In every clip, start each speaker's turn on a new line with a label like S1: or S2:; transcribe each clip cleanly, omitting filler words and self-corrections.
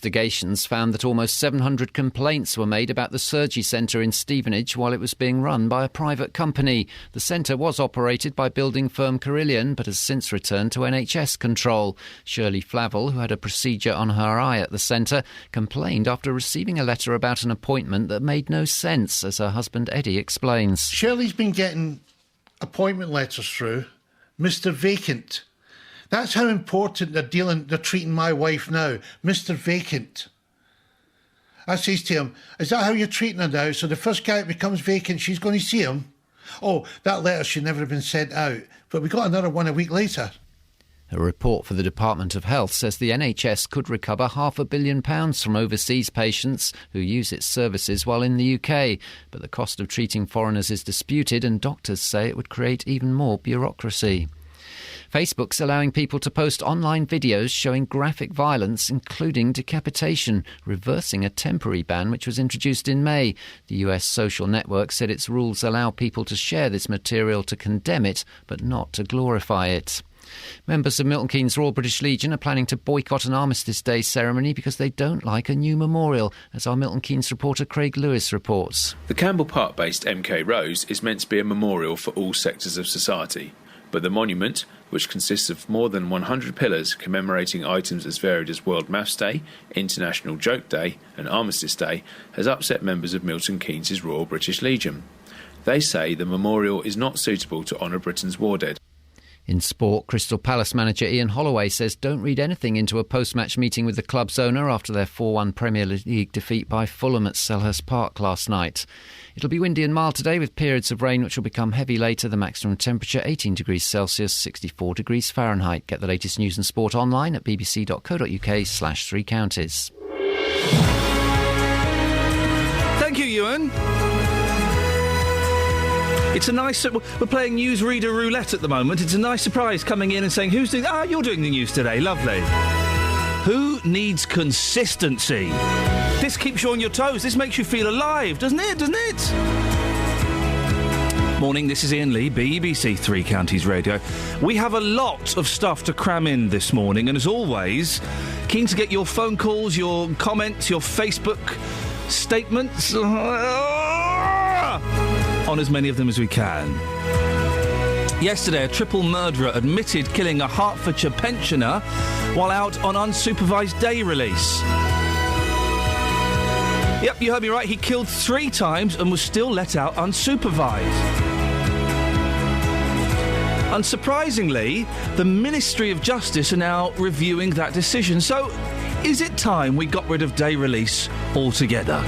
S1: Investigations found that almost 700 complaints were made about the surgery centre in Stevenage while it was being run by a private company. The centre was operated by building firm Carillion but has since returned to NHS control. Shirley Flavel, who had a procedure on her eye at the centre, complained after receiving a letter about an appointment that made no sense, as her husband Eddie explains.
S2: Shirley's been getting appointment letters through, Mr. Vacant. That's how important they're treating my wife now, Mr. Vacant. I says to him, is that how you're treating her now? So the first guy that becomes vacant, she's going to see him? Oh, that letter should never have been sent out. But we got another one a week later.
S1: A report for the Department of Health says the NHS could recover £500 million from overseas patients who use its services while in the UK. But the cost of treating foreigners is disputed, and doctors say it would create even more bureaucracy. Facebook's allowing people to post online videos showing graphic violence, including decapitation, reversing a temporary ban which was introduced in May. The US social network said its rules allow people to share this material to condemn it, but not to glorify it. Members of Milton Keynes Royal British Legion are planning to boycott an Armistice Day ceremony because they don't like a new memorial, as our Milton Keynes reporter Craig Lewis reports.
S3: The Campbell Park-based MK Rose is meant to be a memorial for all sectors of society, but the monument, which consists of more than 100 pillars commemorating items as varied as World Maths Day, International Joke Day and Armistice Day, has upset members of Milton Keynes' Royal British Legion. They say the memorial is not suitable to honour Britain's war dead.
S1: In sport, Crystal Palace manager Iain Holloway says don't read anything into a post-match meeting with the club's owner after their 4-1 Premier League defeat by Fulham at Selhurst Park last night. It'll be windy and mild today with periods of rain which will become heavy later. The maximum temperature 18 degrees Celsius, 64 degrees Fahrenheit. Get the latest news and sport online at bbc.co.uk/3 counties.
S4: Thank you, Iain. It's a nice... We're playing newsreader roulette at the moment. It's a nice surprise coming in and saying, who's doing... Ah, you're doing the news today. Lovely. Who needs consistency? This keeps you on your toes. This makes you feel alive, doesn't it? Doesn't it? Morning, this is Iain Lee, BBC Three Counties Radio. We have a lot of stuff to cram in this morning, and as always, keen to get your phone calls, your comments, your Facebook statements... on as many of them as we can. Yesterday, a triple murderer admitted killing a Hertfordshire pensioner while out on unsupervised day release. Yep, you heard me right. He killed 3 times and was still let out unsupervised. Unsurprisingly, the Ministry of Justice are now reviewing that decision. So, is it time we got rid of day release altogether?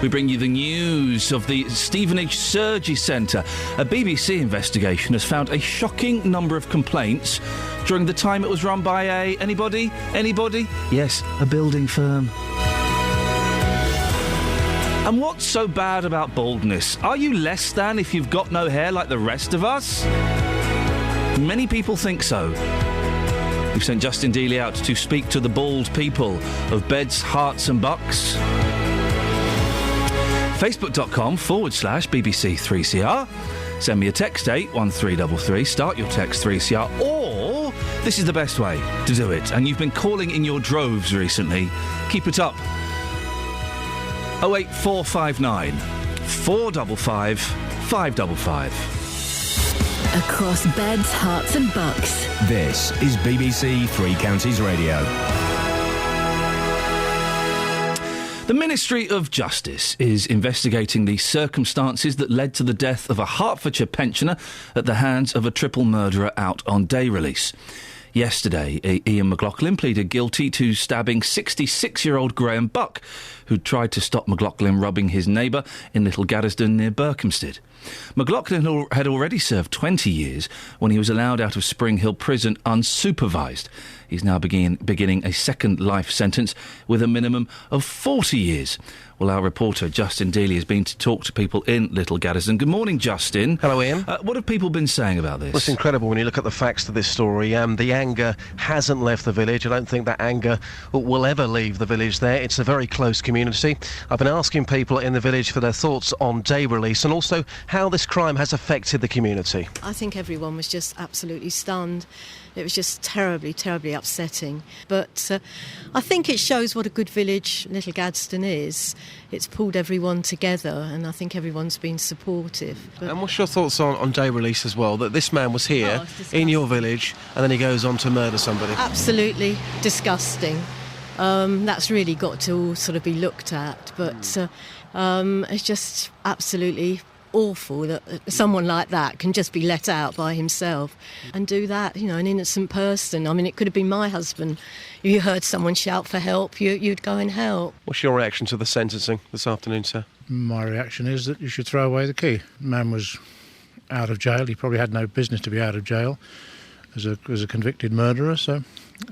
S4: We bring you the news of the Stevenage Surgery Centre. A BBC investigation has found a shocking number of complaints during the time it was run by a... Anybody? Yes, a building firm. And what's so bad about baldness? Are you less than if you've got no hair like the rest of us? Many people think so. We've sent Justin Dealey out to speak to the bald people of Beds, Herts and Bucks. Facebook.com/BBC3CR. Send me a text 81333. Start your text 3CR. Or, this is the best way to do it. And you've been calling in your droves recently. Keep it up. 08459 455 555.
S5: Across Beds, Herts and Bucks.
S6: This is BBC Three Counties Radio.
S4: The Ministry of Justice is investigating the circumstances that led to the death of a Hertfordshire pensioner at the hands of a triple murderer out on day release. Yesterday, Iain McLaughlin pleaded guilty to stabbing 66-year-old Graham Buck, who tried to stop McLaughlin robbing his neighbour in Little Gaddesden near Berkhamsted. McLaughlin had already served 20 years when he was allowed out of Spring Hill Prison unsupervised. He's now beginning a second life sentence with a minimum of 40 years. Well, our reporter, Justin Dealey, has been to talk to people in Little Gaddesden. Good morning, Justin.
S7: Hello, Ian.
S4: What have people been saying about this?
S7: Well, it's incredible when you look at the facts of this story. The anger hasn't left the village. I don't think that anger will ever leave the village there. It's a very close community. I've been asking people in the village for their thoughts on day release and also how this crime has affected the community.
S8: I think everyone was just absolutely stunned. It was just terribly, terribly upsetting. But I think it shows what a good village Little Gadsden is. It's pulled everyone together, and I think everyone's been supportive. But
S7: and what's your thoughts on day release as well, that this man was here in your village and then he goes on to murder somebody?
S8: Absolutely disgusting. That's really got to all sort of be looked at, but it's just absolutely awful that someone like that can just be let out by himself and do that, an innocent person. I mean, it could have been my husband. If you heard someone shout for help, you'd go and help.
S7: What's your reaction to the sentencing this afternoon, sir?
S9: My reaction is that you should throw away the key. The man was out of jail. He probably had no business to be out of jail as a convicted murderer, so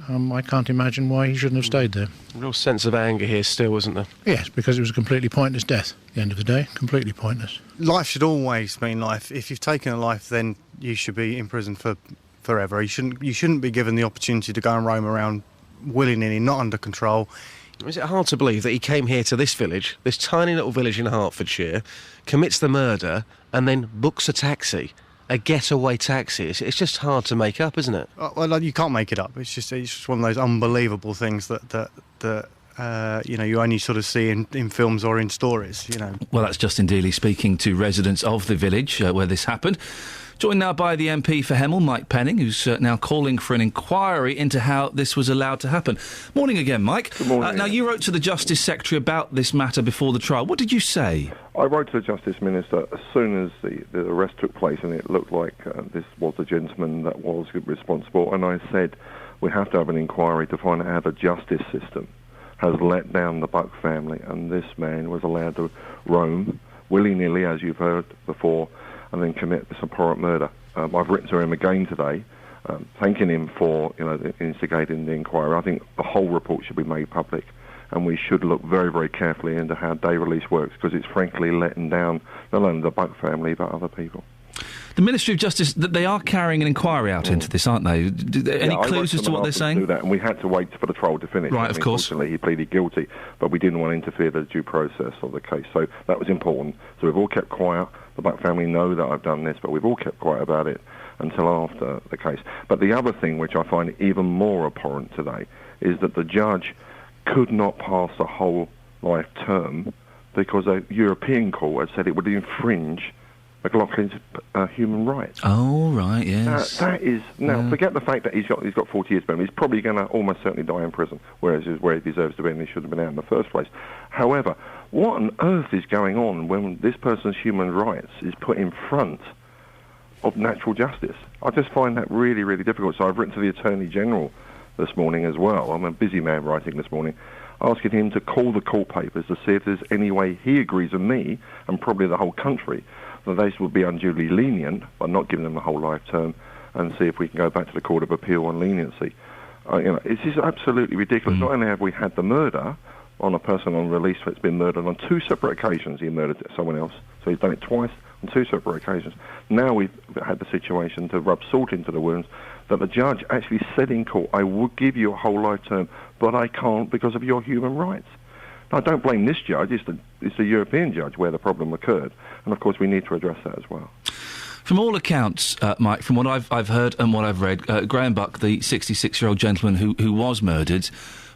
S9: I can't imagine why he shouldn't have stayed there.
S7: A real sense of anger here still, isn't there?
S9: Yes, because it was a completely pointless death at the end of the day. Completely pointless.
S10: Life should always mean life. If you've taken a life, then you should be in prison for forever. You shouldn't be given the opportunity to go and roam around willy-nilly, not under control.
S7: Is it hard to believe that he came here to this village, this tiny little village in Hertfordshire, commits the murder, and then books a taxi? A getaway taxi. It's just hard to make up, isn't it?
S10: Well, you can't make it up. It's just one of those unbelievable things that you only sort of see in films or in stories.
S4: Well, that's Justin Dealey speaking to residents of the village where this happened. Joined now by the MP for Hemel, Mike Penning, who's now calling for an inquiry into how this was allowed to happen. Morning again, Mike.
S11: Good morning.
S4: Now, you wrote to the Justice Secretary about this matter before the trial. What did you say?
S11: I wrote to the Justice Minister as soon as the arrest took place, and it looked like this was the gentleman that was responsible, and I said we have to have an inquiry to find out how the justice system has let down the Buck family, and this man was allowed to roam willy-nilly, as you've heard before, and then commit this abhorrent murder. I've written to him again today, thanking him for instigating the inquiry. I think the whole report should be made public, and we should look very, very carefully into how day release works, because it's frankly letting down not only the Buck family but other people.
S4: The Ministry of Justice, they are carrying an inquiry out into this, aren't they? Any clues as to what they're saying?
S11: Do that, and we had to wait for the trial to finish.
S4: Right, of course.
S11: Unfortunately, he pleaded guilty, but we didn't want to interfere with the due process of the case. So that was important. So we've all kept quiet. The Buck family know that I've done this, but we've all kept quiet about it until after the case. But the other thing, which I find even more abhorrent today, is that the judge could not pass a whole life term because a European court had said it would infringe McLaughlin's human rights.
S4: Oh, right, yes.
S11: That is... Now, forget the fact that he's got 40 years, but he's probably going to almost certainly die in prison, whereas is where he deserves to be and he should have been out in the first place. However, what on earth is going on when this person's human rights is put in front of natural justice? I just find that really, really difficult. So I've written to the Attorney General this morning as well. I'm a busy man writing this morning, asking him to call the court papers to see if there's any way he agrees with me, and probably the whole country, that they will be unduly lenient by not giving them the whole life term, and see if we can go back to the Court of Appeal on leniency. It's just absolutely ridiculous. Not only have we had the murder on a person on release that's been murdered on two separate occasions, he murdered someone else, so he's done it twice on two separate occasions. Now we've had the situation to rub salt into the wounds that the judge actually said in court, I would give you a whole life term, but I can't because of your human rights. Now, I don't blame this judge, it's the European judge where the problem occurred, and of course we need to address that as well.
S4: From all accounts, Mike, from what I've heard and what I've read, Graham Buck, the 66-year-old gentleman who was murdered,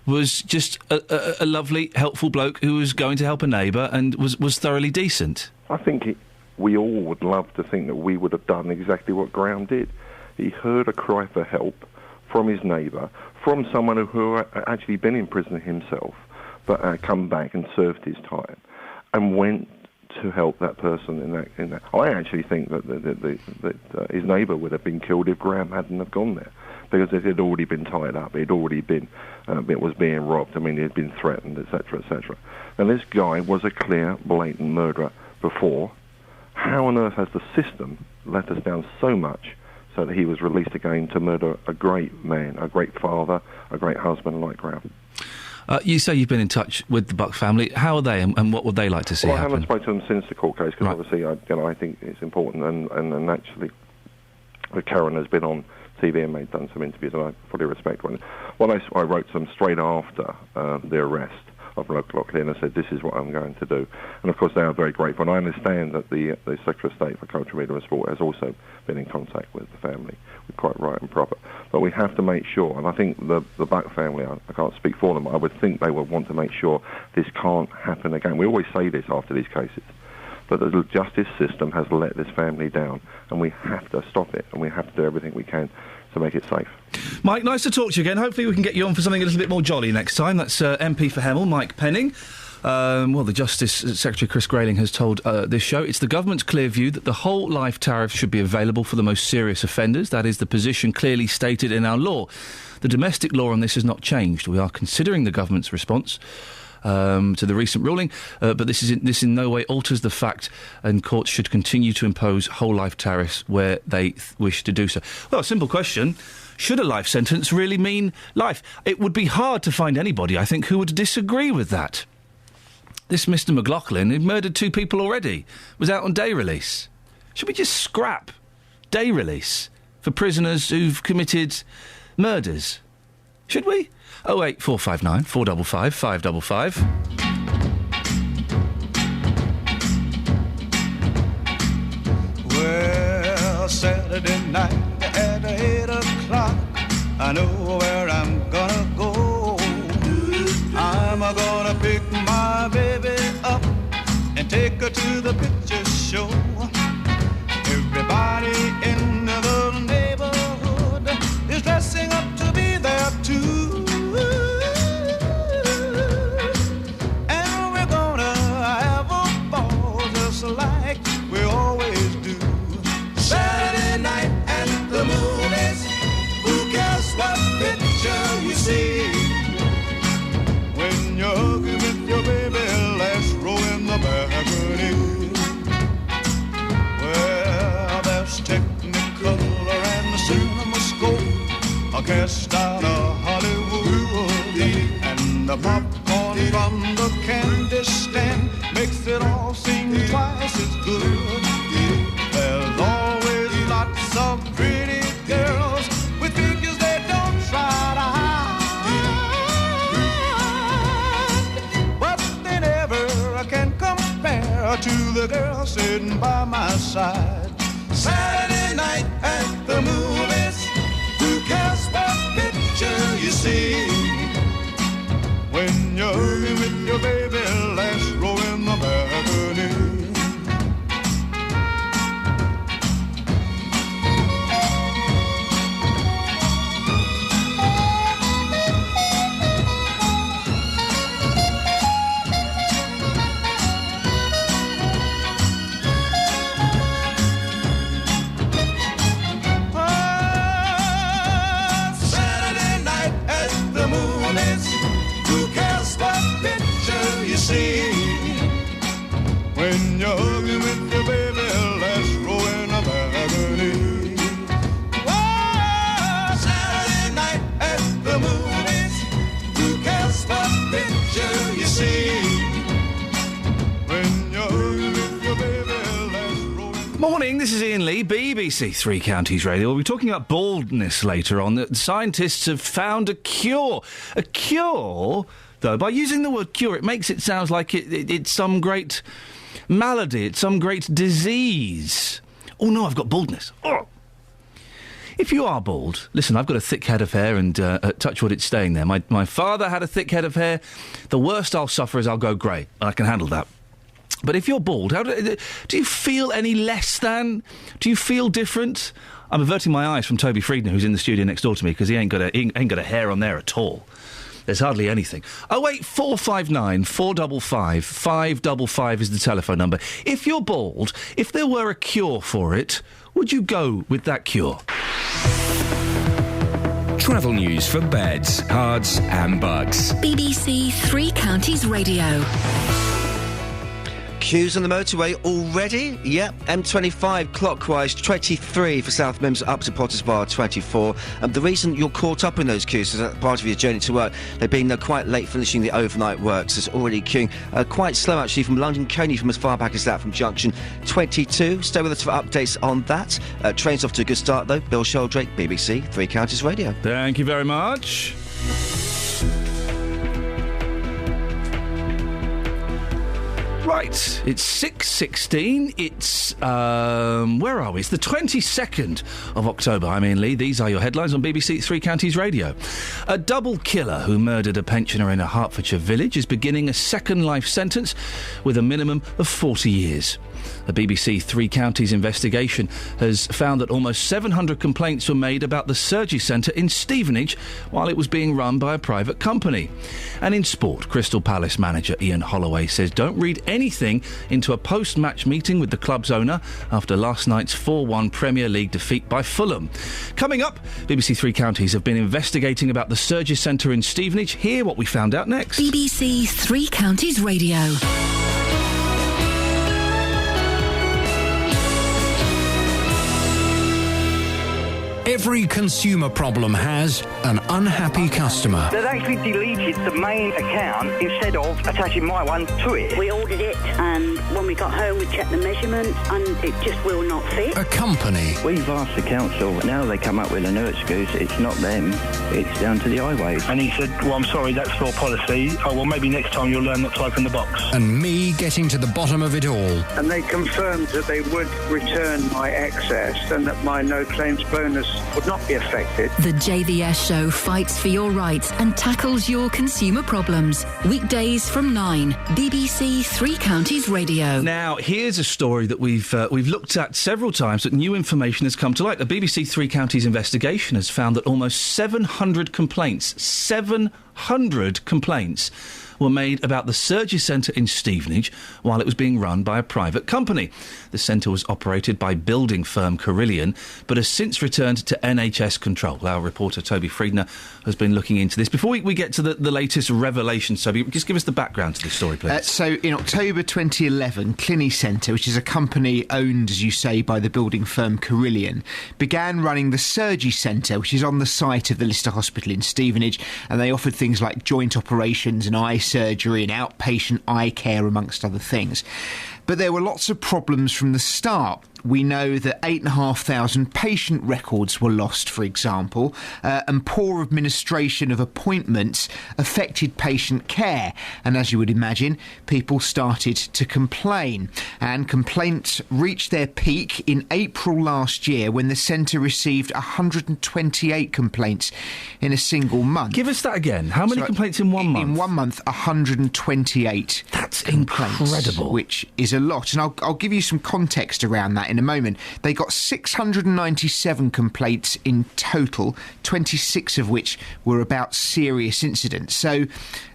S4: was just a lovely, helpful bloke who was going to help a neighbour and was thoroughly decent.
S11: I think we all would love to think that we would have done exactly what Graham did. He heard a cry for help from his neighbour, from someone who had actually been in prison himself, but come back and served his time, and went to help that person in that. I actually think that his neighbour would have been killed if Graham hadn't have gone there, because it had already been tied up. It had already been, it was being robbed. I mean, he had been threatened, etc., etc. And this guy was a clear, blatant murderer before. How on earth has the system let us down so much so that he was released again to murder a great man, a great father, a great husband like Graham?
S4: You say you've been in touch with the Buck family. How are they, and what would they like to see happen?
S11: I haven't spoken to them since the court case, because obviously I think it's important, and actually Karen has been on TV and done some interviews, and I fully respect one. Well, I wrote to them straight after the arrest, of Locklear and said, this is what I'm going to do. And of course they are very grateful. And I understand that the Secretary of State for Culture, Media and Sport has also been in contact with the family, with quite right and proper. But we have to make sure, and I think the Buck family, I can't speak for them, I would think they would want to make sure this can't happen again. We always say this after these cases, but the justice system has let this family down, and we have to stop it, and we have to do everything we can to make it safe.
S4: Mike, nice to talk to you again. Hopefully we can get you on for something a little bit more jolly next time. That's MP for Hemel, Mike Penning. Well, the Justice Secretary Chris Grayling has told this show it's the government's clear view that the whole life tariff should be available for the most serious offenders. That is the position clearly stated in our law. The domestic law on this has not changed. We are considering the government's response to the recent ruling, but this in no way alters the fact, and courts should continue to impose whole life tariffs where they wish to do so. Well, simple question. Should a life sentence really mean life? It would be hard to find anybody, I think, who would disagree with that. This Mr. McLaughlin, who murdered 2 people already, was out on day release. Should we just scrap day release for prisoners who've committed murders? Should we? 08459 455 555.
S12: Well, Saturday night at 8 o'clock, I know where I'm gonna go. I'm gonna pick my baby up and take her to the picture show. Everybody in the neighborhood is dressing up to be there too. And we're gonna have a ball just like we always do. Saturday night at the movies, who cares what picture you see? When you're hugging with your baby, last row in the balcony. Well, there's Technicolor and the CinemaScope, a cast out of Hollywood, and the popcorn from the candy stand makes it all seem twice as good. There's always lots of pretty girls with figures they don't try to hide, but they never can compare to the girl sitting by my side. Saturday night at the movies, who cares what picture you see? When you're with your baby, last row in the balcony. When you're hugging with your baby, let's roll in a balcony. Whoa, Saturday night at the movies, who cares what picture you see? When you're hugging with your baby, let's roll in.
S4: Morning, this is Iain Lee, BBC Three Counties Radio. We'll be talking about baldness later on. The scientists have found a cure. A cure, though, by using the word cure, it makes it sound like it's some great malady, it's some great disease. Oh no, I've got baldness. Oh. If you are bald, listen, I've got a thick head of hair and touch wood, it's staying there. My father had a thick head of hair. The worst I'll suffer is I'll go grey. I can handle that. But if you're bald, do you feel any less than? Do you feel different? I'm averting my eyes from Toby Friedner, who's in the studio next door to me, because he ain't got a hair on there at all. There's hardly anything. 08459 455 555 is the telephone number. If you're bald, if there were a cure for it, would you go with that cure?
S6: Travel news for beds, cards and bugs.
S5: BBC Three Counties Radio.
S13: Queues on the motorway already? Yep, M25 clockwise 23 for South Mims up to Potters Bar 24. The reason you're caught up in those queues is that part of your journey to work. They've been quite late finishing the overnight works. There's already queuing. Quite slow actually from London Coney from as far back as that from junction 22. Stay with us for updates on that. Train's off to a good start though. Bill Sheldrake, BBC Three Counties Radio.
S4: Thank you very much. Right, it's 6:16. It's, where are we? It's the 22nd of October. I'm Iain Lee. These are your headlines on BBC Three Counties Radio. A double killer who murdered a pensioner in a Hertfordshire village is beginning a second life sentence with a minimum of 40 years. The BBC Three Counties investigation has found that almost 700 complaints were made about the surgery centre in Stevenage while it was being run by a private company. And in sport, Crystal Palace manager Ian Holloway says don't read anything into a post-match meeting with the club's owner after last night's 4-1 Premier League defeat by Fulham. Coming up, BBC Three Counties have been investigating about the surgery centre in Stevenage. Hear what we found out next.
S5: BBC Three Counties Radio.
S14: Every consumer problem has an unhappy customer.
S15: They've actually deleted the main account instead of attaching my one to it.
S16: We ordered it, and when we got home we checked the measurements and it just will not fit.
S14: A company.
S17: We've asked the council, now they come up with a new excuse. It's not them, it's down to the highways.
S18: And he said, well, I'm sorry, that's your policy. Oh, well, maybe next time you'll learn not to open the box.
S14: And me getting to the bottom of it all.
S19: And they confirmed that they would return my excess and that my no claims bonus would not be affected.
S5: The JVS show fights for your rights and tackles your consumer problems. Weekdays from 9, BBC Three Counties Radio.
S4: Now, here's a story that we've looked at several times, that new information has come to light. The BBC Three Counties investigation has found that almost 700 complaints were made about the surgery centre in Stevenage while it was being run by a private company. The centre was operated by building firm Carillion, but has since returned to NHS control. Our reporter Toby Friedner has been looking into this. Before we get to the latest revelations, Toby, just give us the background to this story, please.
S20: So in October 2011, Cliny Centre, which is a company owned, as you say, by the building firm Carillion, began running the surgery centre, which is on the site of the Lister Hospital in Stevenage, and they offered things like joint operations and eye surgery and outpatient eye care, amongst other things. But there were lots of problems from the start. We know that 8,500 patient records were lost, for example, and poor administration of appointments affected patient care. And as you would imagine, people started to complain. And complaints reached their peak in April last year when the centre received 128 complaints in a single month.
S4: Give us that again. How many complaints in 1 month?
S20: In 1 month, 128.
S4: That's incredible.
S20: Which is a lot. And I'll give you some context around that in a moment. They got 697 complaints in total, 26 of which were about serious incidents. So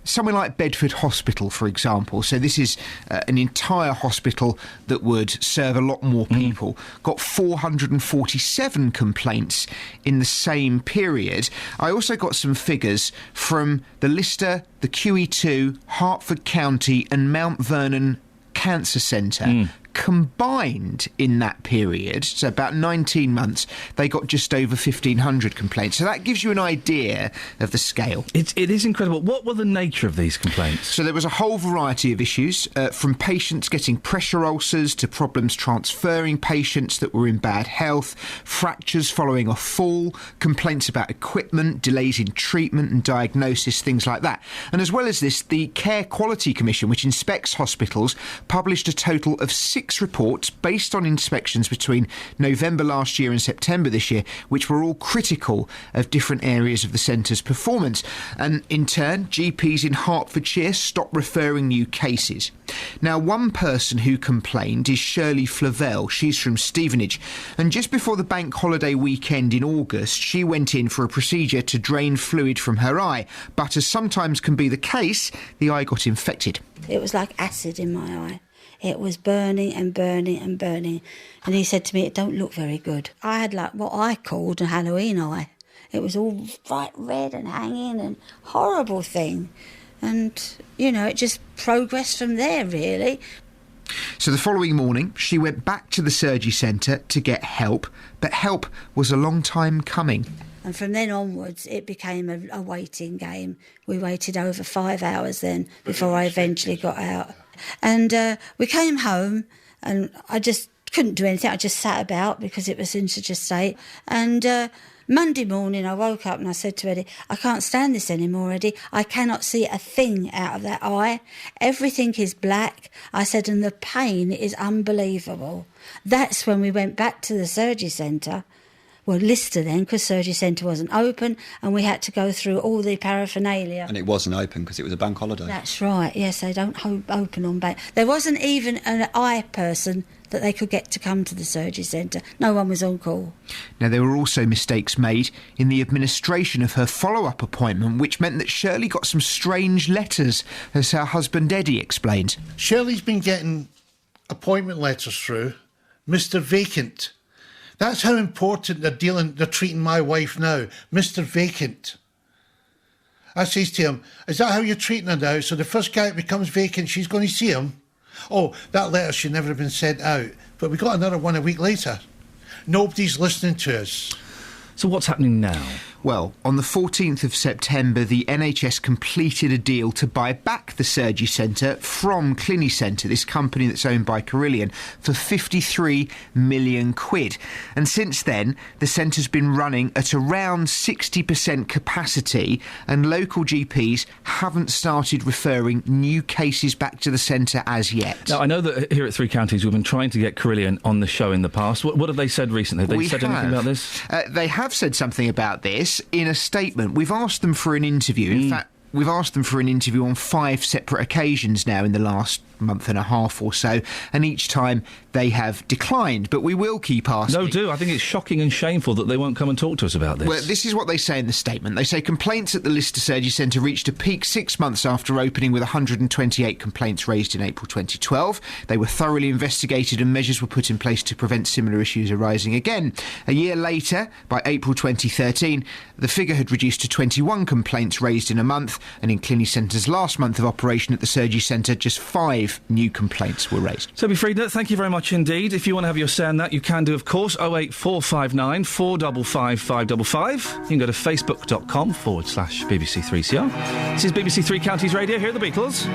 S20: somewhere like Bedford Hospital, for example, so this is an entire hospital that would serve a lot more people, got 447 complaints in the same period. I also got some figures from the Lister, the QE2, Hertford County and Mount Vernon Cancer Centre. Combined in that period, so about 19 months, they got just over 1,500 complaints. So that gives you an idea of the scale.
S4: It is incredible. What were the nature of these complaints?
S20: So there was a whole variety of issues, from patients getting pressure ulcers to problems transferring patients that were in bad health, fractures following a fall, complaints about equipment, delays in treatment and diagnosis, things like that. And as well as this, the Care Quality Commission, which inspects hospitals, published a total of 6 reports based on inspections between November last year and September this year, which were all critical of different areas of the centre's performance. And in turn, GPs in Hertfordshire stopped referring new cases. Now, one person who complained is Shirley Flavelle. She's from Stevenage. And just before the bank holiday weekend in August, she went in for a procedure to drain fluid from her eye. But as sometimes can be the case, the eye got infected.
S21: It was like acid in my eye. It was burning and burning and burning. And he said to me, it don't look very good. I had like what I called a Halloween eye. It was all bright red and hanging and horrible thing. And, you know, it just progressed from there, really.
S20: So the following morning, she went back to the surgery centre to get help. But help was a long time coming.
S21: And from then onwards, it became a waiting game. We waited over 5 hours then before I eventually got out. And we came home and I just couldn't do anything. I just sat about because it was in such a state. And Monday morning I woke up and I said to Eddie, I can't stand this anymore, Eddie. I cannot see a thing out of that eye. Everything is black. I said, and the pain is unbelievable. That's when we went back to the surgery centre. Well, Lister then, because surgery centre wasn't open, and we had to go through all the paraphernalia.
S2: And it wasn't open because it was a bank holiday.
S21: That's right, yes, they don't open on bank. There wasn't even an eye person that they could get to come to the surgery centre. No one was on call.
S20: Now, there were also mistakes made in the administration of her follow-up appointment, which meant that Shirley got some strange letters, as her husband Eddie explained.
S22: Shirley's been getting appointment letters through, Mr. Vacant. That's how important they're treating my wife now, Mr. Vacant. I says to him, is that how you're treating her now? So the first guy that becomes vacant, she's going to see him? Oh, that letter should never have been sent out. But we got another one a week later. Nobody's listening to us.
S4: So what's happening now?
S20: Well, on the 14th of September, the NHS completed a deal to buy back the surgery centre from Clinicentre, this company that's owned by Carillion, for 53 million quid. And since then, the centre's been running at around 60% capacity, and local GPs haven't started referring new cases back to the centre as yet.
S4: Now, I know that here at Three Counties we've been trying to get Carillion on the show in the past. What have they said recently? Have they said anything about this?
S20: They have said something about this in a statement. We've asked them for an interview. In fact, we've asked them for an interview on 5 separate occasions now in the last month and a half or so, and each time they have declined, but we will keep asking.
S4: No, do. I think it's shocking and shameful that they won't come and talk to us about this.
S20: Well, this is what they say in the statement. They say complaints at the Lister Surgery Centre reached a peak 6 months after opening, with 128 complaints raised in April 2012. They were thoroughly investigated and measures were put in place to prevent similar issues arising again. A year later, by April 2013, the figure had reduced to 21 complaints raised in a month, and in Clinicentre's last month of operation at the surgery centre, just 5 new complaints were raised.
S4: Toby Friedner, thank you very much indeed. If you want to have your say on that, you can do, of course, 08459 455 555. You can go to facebook.com/BBC3CR. This is BBC Three Counties Radio. Here are the Beatles.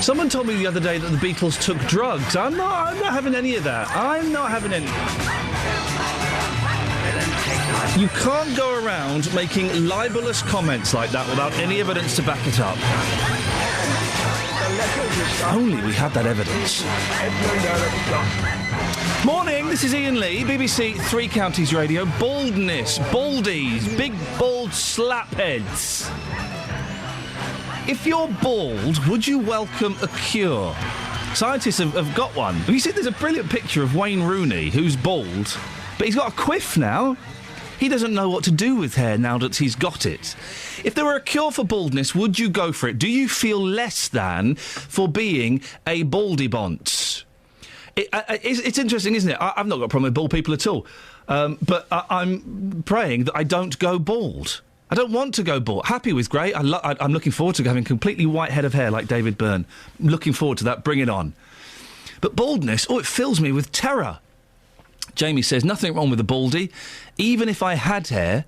S4: Someone told me the other day that the Beatles took drugs. I'm not having any of that. I'm not having any. You can't go around making libelous comments like that without any evidence to back it up. If only we had that evidence. Morning, this is Iain Lee, BBC Three Counties Radio. Baldness, baldies, big bald slapheads. If you're bald, would you welcome a cure? Scientists have got one. Have you seen there's a brilliant picture of Wayne Rooney, who's bald, but he's got a quiff now. He doesn't know what to do with hair now that he's got it. If there were a cure for baldness, would you go for it? Do you feel less than for being a baldy bonce? It's interesting, isn't it? I've not got a problem with bald people at all. But I'm praying that I don't go bald. I don't want to go bald. Happy with grey. I'm looking forward to having a completely white head of hair like David Byrne. Looking forward to that. Bring it on. But baldness, it fills me with terror. Jamie says, nothing wrong with a baldy. Even if I had hair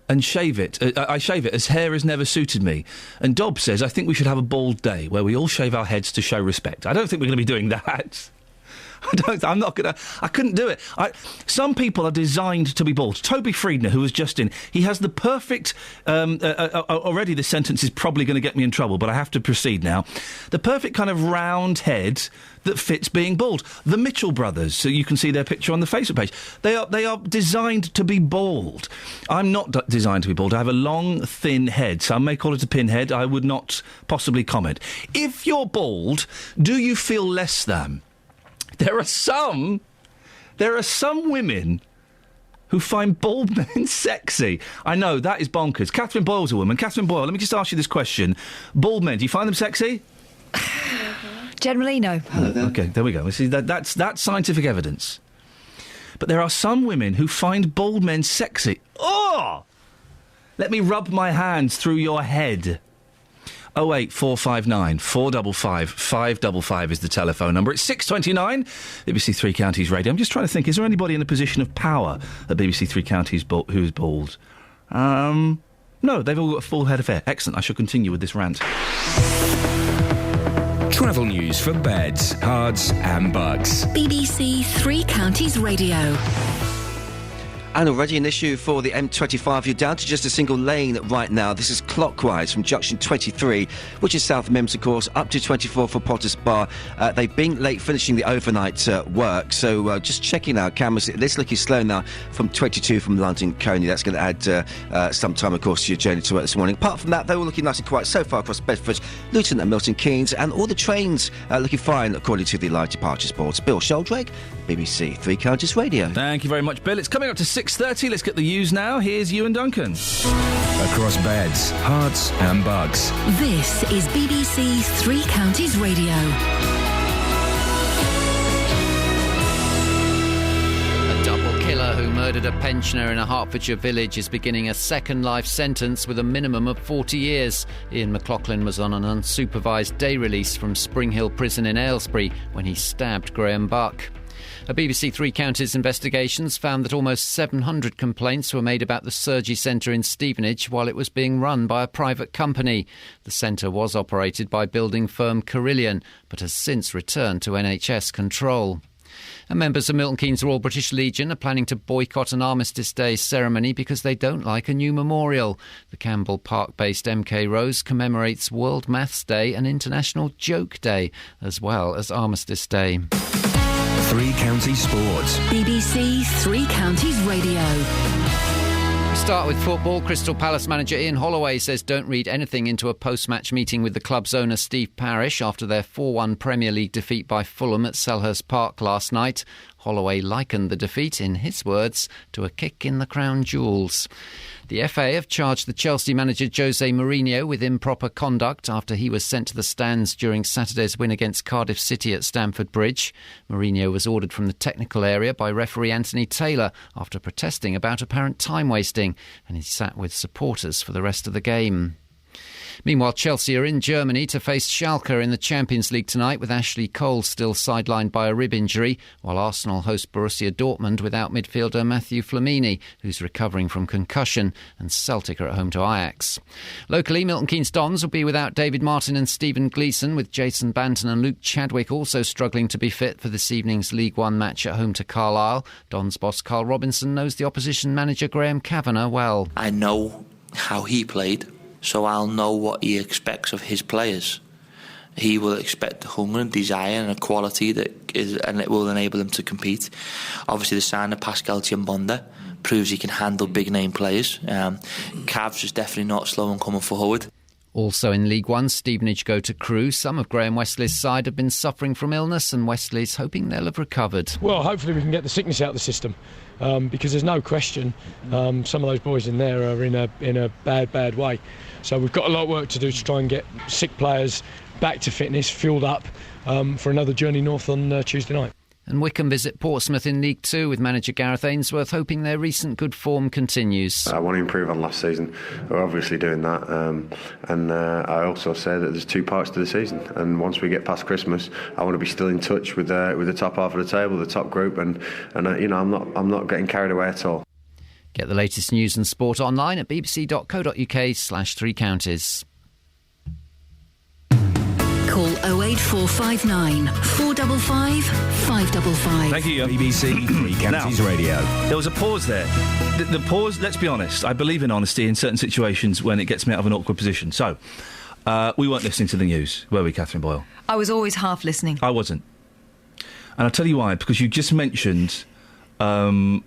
S4: and shave it, I shave it as hair has never suited me. And Dobb says, I think we should have a bald day where we all shave our heads to show respect. I don't think we're going to be doing that. I couldn't do it. Some people are designed to be bald. Toby Friedner, who was just in, he has the perfect, already the sentence is probably going to get me in trouble, but I have to proceed now. The perfect kind of round head that fits being bald. The Mitchell brothers, so you can see their picture on the Facebook page. They are designed to be bald. I'm not designed to be bald. I have a long, thin head. Some may call it a pinhead. I would not possibly comment. If you're bald, do you feel less than? There are some women who find bald men sexy. I know, that is bonkers. Catherine Boyle's a woman. Catherine Boyle, let me just ask you this question. Bald men, do you find them sexy?
S1: Generally, no.
S4: OK, there we go. See, that's scientific evidence. But there are some women who find bald men sexy. Oh! Let me rub my hands through your head. 08459 455 555 is the telephone number. It's 6:29, BBC Three Counties Radio. I'm just trying to think, is there anybody in a position of power at BBC Three Counties who's bald? No, they've all got a full head of hair. Excellent, I shall continue with this rant.
S6: Travel news for beds, cards and bugs.
S5: BBC Three Counties Radio.
S13: And already an issue for the M25. You're down to just a single lane right now. This is clockwise from junction 23, which is South Mims, of course, up to 24 for Potters Bar. They've been late finishing the overnight work, so just checking out cameras. It's looking slow now from 22 from London Coney. That's going to add some time, of course, to your journey to work this morning. Apart from that, they were looking nice and quiet so far across Bedford, Luton and Milton Keynes, and all the trains looking fine, according to the live departures boards. Bill Sheldrake, BBC Three Counties Radio.
S4: Thank you very much, Bill. It's coming up to 6:30. Let's get the news now. Here's Ewan Duncan.
S6: Across beds, hearts and bugs.
S5: This is BBC Three Counties Radio.
S3: A double killer who murdered a pensioner in a Hertfordshire village is beginning a second life sentence with a minimum of 40 years. Ian McLaughlin was on an unsupervised day release from Spring Hill Prison in Aylesbury when he stabbed Graham Buck. A BBC Three Counties investigations found that almost 700 complaints were made about the Surgery Centre in Stevenage while it was being run by a private company. The centre was operated by building firm Carillion, but has since returned to NHS control. And members of Milton Keynes Royal British Legion are planning to boycott an Armistice Day ceremony because they don't like a new memorial. The Campbell Park-based MK Rose commemorates World Maths Day and International Joke Day, as well as Armistice Day.
S6: Three Counties Sports.
S5: BBC Three Counties Radio.
S3: We start with football. Crystal Palace manager Ian Holloway says don't read anything into a post-match meeting with the club's owner Steve Parish after their 4-1 Premier League defeat by Fulham at Selhurst Park last night. Holloway likened the defeat, in his words, to a kick in the crown jewels. The FA have charged the Chelsea manager Jose Mourinho with improper conduct after he was sent to the stands during Saturday's win against Cardiff City at Stamford Bridge. Mourinho was ordered from the technical area by referee Anthony Taylor after protesting about apparent time wasting, and he sat with supporters for the rest of the game. Meanwhile, Chelsea are in Germany to face Schalke in the Champions League tonight, with Ashley Cole still sidelined by a rib injury, while Arsenal host Borussia Dortmund without midfielder Matthew Flamini, who's recovering from concussion, and Celtic are at home to Ajax. Locally, Milton Keynes Dons will be without David Martin and Stephen Gleeson, with Jason Banton and Luke Chadwick also struggling to be fit for this evening's League One match at home to Carlisle. Dons boss Carl Robinson knows the opposition manager Graham Kavanagh well.
S8: I know how he played, so I'll know what he expects of his players. He will expect the hunger and desire and a quality and it will enable him to compete. Obviously, the sign of Pascal Chiambonda proves he can handle big name players. Cavs is definitely not slow in coming forward.
S3: Also in League One, Stevenage go to Crewe. Some of Graham Westley's side have been suffering from illness, and Westley's hoping they'll have recovered.
S9: Well, hopefully we can get the sickness out of the system, because there's no question some of those boys in there are in a bad way. So we've got a lot of work to do to try and get sick players back to fitness, fueled up for another journey north on Tuesday night.
S3: And Wycombe visit Portsmouth in League Two, with manager Gareth Ainsworth hoping their recent good form continues.
S23: I want to improve on last season. We're obviously doing that, and I also say that there's two parts to the season, and once we get past Christmas, I want to be still in touch with the top half of the table, the top group, and you know, I'm not getting carried away at all.
S3: Get the latest news and sport online at bbc.co.uk/3 counties.
S5: Call 08459 455 555.
S4: Thank you.
S6: BBC Three Counties Radio.
S4: There was a pause there. The pause, let's be honest, I believe in honesty in certain situations when it gets me out of an awkward position. So, we weren't listening to the news, were we, Catherine Boyle?
S1: I was always half listening.
S4: I wasn't. And I'll tell you why, because you just mentioned... I've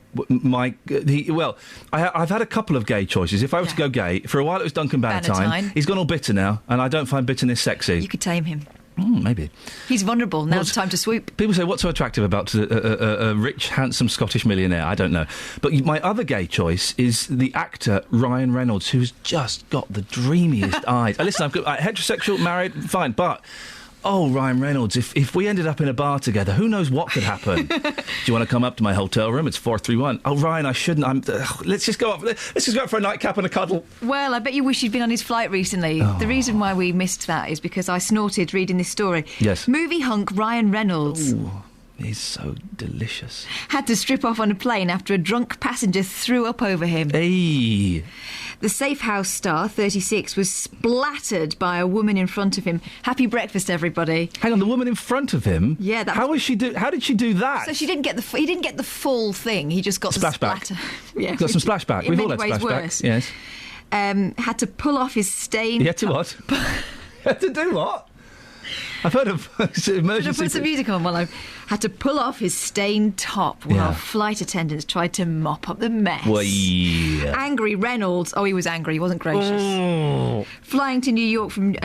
S4: had a couple of gay choices. If I were to go gay, for a while it was Duncan Bannatyne. He's gone all bitter now, and I don't find bitterness sexy.
S1: You could tame him.
S4: Maybe.
S1: He's vulnerable. Now's the time to swoop.
S4: People say, what's so attractive about a rich, handsome Scottish millionaire? I don't know. But my other gay choice is the actor Ryan Reynolds, who's just got the dreamiest eyes. Listen, I'm heterosexual, married, fine, but... Oh, Ryan Reynolds, if we ended up in a bar together, who knows what could happen? Do you want to come up to my hotel room? It's 431. Oh, Ryan, I shouldn't. Let's just go up for a nightcap and a cuddle.
S1: Well, I bet you wish you'd been on his flight recently. Oh. The reason why we missed that is because I snorted reading this story.
S4: Yes.
S1: Movie hunk Ryan Reynolds.
S4: Ooh. He's so delicious.
S1: Had to strip off on a plane after a drunk passenger threw up over him.
S4: Hey.
S1: The Safe House star, 36, was splattered by a woman in front of him. Happy breakfast, everybody.
S4: Hang on, the woman in front of him?
S1: Yeah.
S4: How did she do that?
S1: So she didn't get he didn't get the full thing. He just got the splatter.
S4: Yeah. Got some splashback. We've all had splashback.
S1: Worse.
S4: Yes.
S1: Had to pull off his stain.
S4: He had to what? Had to do what? I've heard of emergency...
S1: Should I put some music on while I had to pull off his stained top while flight attendants tried to mop up the mess.
S4: Well, yeah.
S1: Angry Reynolds. Oh, he was angry. He wasn't gracious. Flying to New York from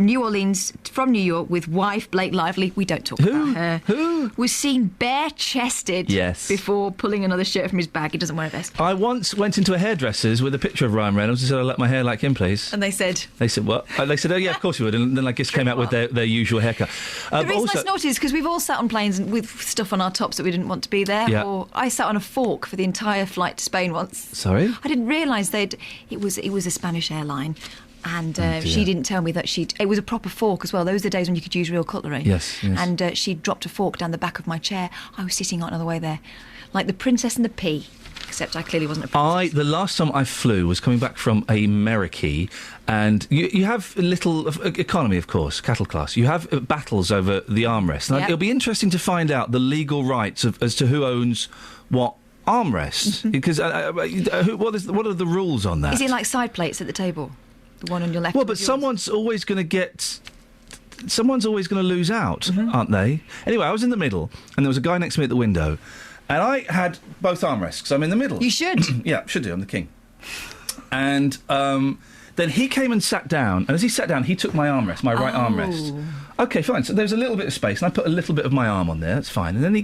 S1: New Orleans, from New York, with wife Blake Lively. We don't talk about her.
S4: Who?
S1: Was seen bare-chested before pulling another shirt from his bag. He doesn't wear a vest.
S4: I once went into a hairdresser's with a picture of Ryan Reynolds and said, I'd like my hair like him, please.
S1: And they said...
S4: They said what? They said, oh, yeah, of course you would. And then I guess came out with their usual haircut.
S1: The reason I snorted is because we've all sat on planes with stuff on our tops that we didn't want to be there.
S4: Yeah.
S1: Or I sat on a fork for the entire flight to Spain once.
S4: Sorry?
S1: I didn't realise it was a Spanish airline. And she didn't tell me that it was a proper fork as well. Those are the days when you could use real cutlery.
S4: Yes.
S1: And she dropped a fork down the back of my chair. I was sitting on the way there, like the Princess and the Pea. Except I clearly wasn't a princess.
S4: The last time I flew was coming back from America, and you have a little economy, of course, cattle class. You have battles over the armrest. Now, it'll be interesting to find out the legal rights as to who owns what armrest. Because what are the rules on that?
S1: Is it like side plates at the table? The one on your left.
S4: Well, but someone's always going to lose out, aren't they? Anyway, I was in the middle, and there was a guy next to me at the window. And I had both armrests, because I'm in the middle.
S1: You should.
S4: Yeah, should do. I'm the king. And then he came and sat down, and as he sat down, he took my armrest, my right armrest. OK, fine. So there was a little bit of space, and I put a little bit of my arm on there. That's fine. And then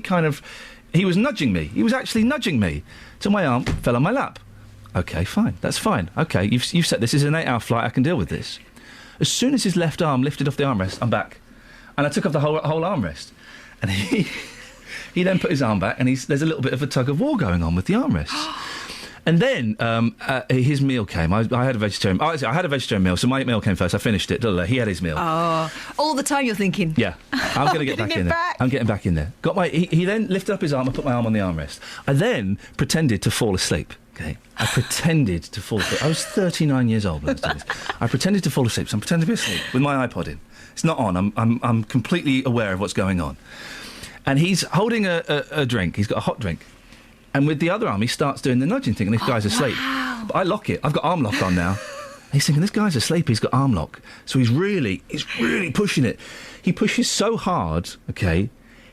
S4: he was nudging me. He was actually nudging me. So my arm fell on my lap. OK, fine. That's fine. OK, you've said this is an 8-hour flight. I can deal with this. As soon as his left arm lifted off the armrest, I'm back. And I took off the whole armrest. And he then put his arm back, and there's a little bit of a tug-of-war going on with the armrests. And then his meal came. I had a vegetarian. I had a vegetarian meal, so my meal came first. I finished it. He had his meal.
S1: Oh, all the time you're thinking.
S4: Yeah, I'm going to get back in there. I'm getting back in there. He then lifted up his arm. I put my arm on the armrest. I then pretended to fall asleep. Okay, I pretended to fall asleep. I was 39 years old when I was doing this. I pretended to fall asleep, so I'm pretending to be asleep with my iPod in. It's not on. I'm completely aware of what's going on. And he's holding a drink. He's got a hot drink. And with the other arm, he starts doing the nudging thing, and this guy's asleep.
S1: Wow.
S4: But I lock it. I've got arm lock on now. He's thinking, this guy's asleep, he's got arm lock. So he's really pushing it. He pushes so hard, okay,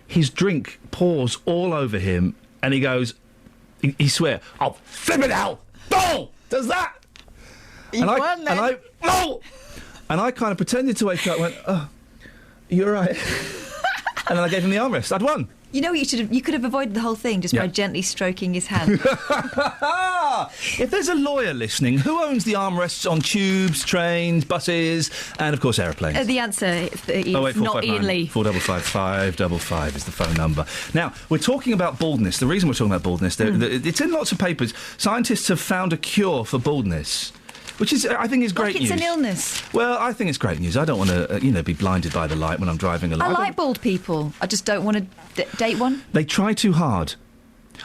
S4: his drink pours all over him, and he goes, he swears, "I'll flip it out!" Bull! Does that?
S1: You won, then.
S4: And I kind of pretended to wake up and went, "Oh, you're right." And then I gave him the armrest. I'd won.
S1: You know what you could have avoided the whole thing just by gently stroking his hand.
S4: If there's a lawyer listening, who owns the armrests on tubes, trains, buses, and of course aeroplanes?
S1: The answer is not Iain Lee.
S4: 455 555 is the phone number. Now, we're talking about baldness. The reason we're talking about baldness, it's in lots of papers. Scientists have found a cure for baldness. Which is, I think, is great news.
S1: It's an illness.
S4: Well, I think it's great news. I don't want to, be blinded by the light when I'm driving along.
S1: I like bald people. I just don't want to date one.
S4: They try too hard.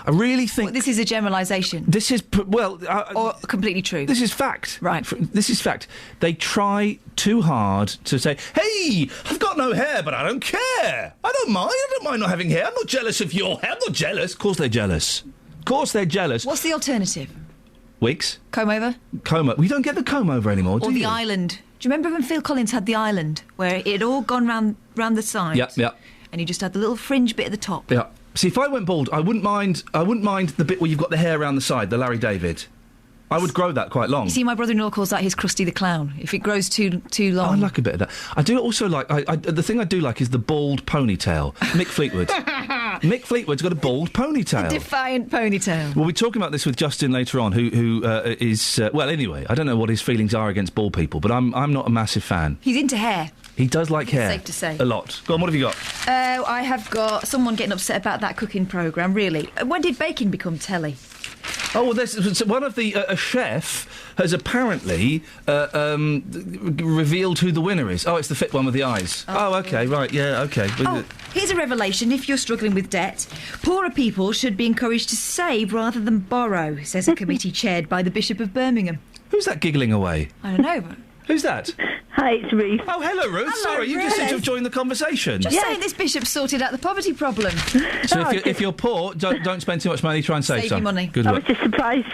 S4: I really think...
S1: This is a generalisation.
S4: This is,
S1: or completely true.
S4: This is fact.
S1: Right.
S4: This is fact. They try too hard to say, "Hey, I've got no hair, but I don't care. I don't mind not having hair. I'm not jealous of your hair. I'm not jealous." Of course they're jealous. Of course they're jealous.
S1: What's the alternative?
S4: Wigs?
S1: Comb over?
S4: We don't get the comb over anymore, do you?
S1: Or the island. Do you remember when Phil Collins had the island, where it had all gone round the side?
S4: Yeah.
S1: And you just had the little fringe bit at the top?
S4: Yeah. See, if I went bald, I wouldn't mind the bit where you've got the hair around the side, the Larry David. I would grow that quite long.
S1: You see, my brother-in-law calls that his Krusty the Clown, if it grows too long.
S4: I like a bit of that. I do also like... the thing I do like is the bald ponytail. Mick Fleetwood. Mick Fleetwood's got a bald ponytail.
S1: A defiant ponytail.
S4: We'll be talking about this with Justin later on, who is... well, anyway, I don't know what his feelings are against bald people, but I'm not a massive fan.
S1: He's into hair.
S4: He does like hair.
S1: Safe to say.
S4: A lot. Go on, what have you got?
S1: I have got someone getting upset about that cooking programme, really. When did baking become telly?
S4: Oh, well, one of the... a chef has apparently revealed who the winner is. Oh, it's the fit one with the eyes. Oh, OK, right, yeah, OK.
S1: Oh, here's a revelation. If you're struggling with debt, poorer people should be encouraged to save rather than borrow, says a committee chaired by the Bishop of Birmingham.
S4: Who's that giggling away?
S1: I don't know, but...
S4: Who's that?
S16: Hi, it's Ruth.
S4: Oh, hello, Ruth.
S1: Hello,
S4: Sorry, you just seem to have joined the conversation.
S1: Just saying this bishop sorted out the poverty problem.
S4: So if you're poor, don't spend too much money, try and save some.
S1: Your money.
S4: Good
S16: I
S4: luck.
S16: was just surprised.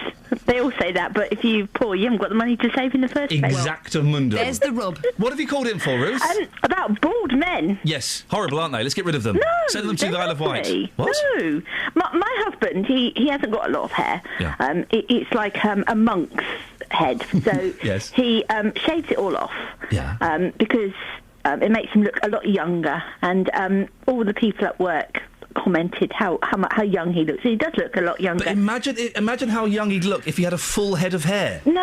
S16: They all say that, but if you're poor, you haven't got the money to save in the first place.
S4: Exactamundo.
S1: There's the rub.
S4: What have you called in for, Ruth?
S16: About bald men.
S4: Yes. Horrible, aren't they? Let's get rid of them.
S16: No,
S4: send them to the Isle of Wight. What?
S16: No. My husband, he hasn't got a lot of hair.
S4: Yeah.
S16: It's like a monk's head. So
S4: yes.
S16: He shaves it all off.
S4: Yeah.
S16: Because it makes him look a lot younger. And all the people at work commented how young he looks. He does look a lot younger.
S4: But imagine how young he'd look if he had a full head of hair.
S16: No.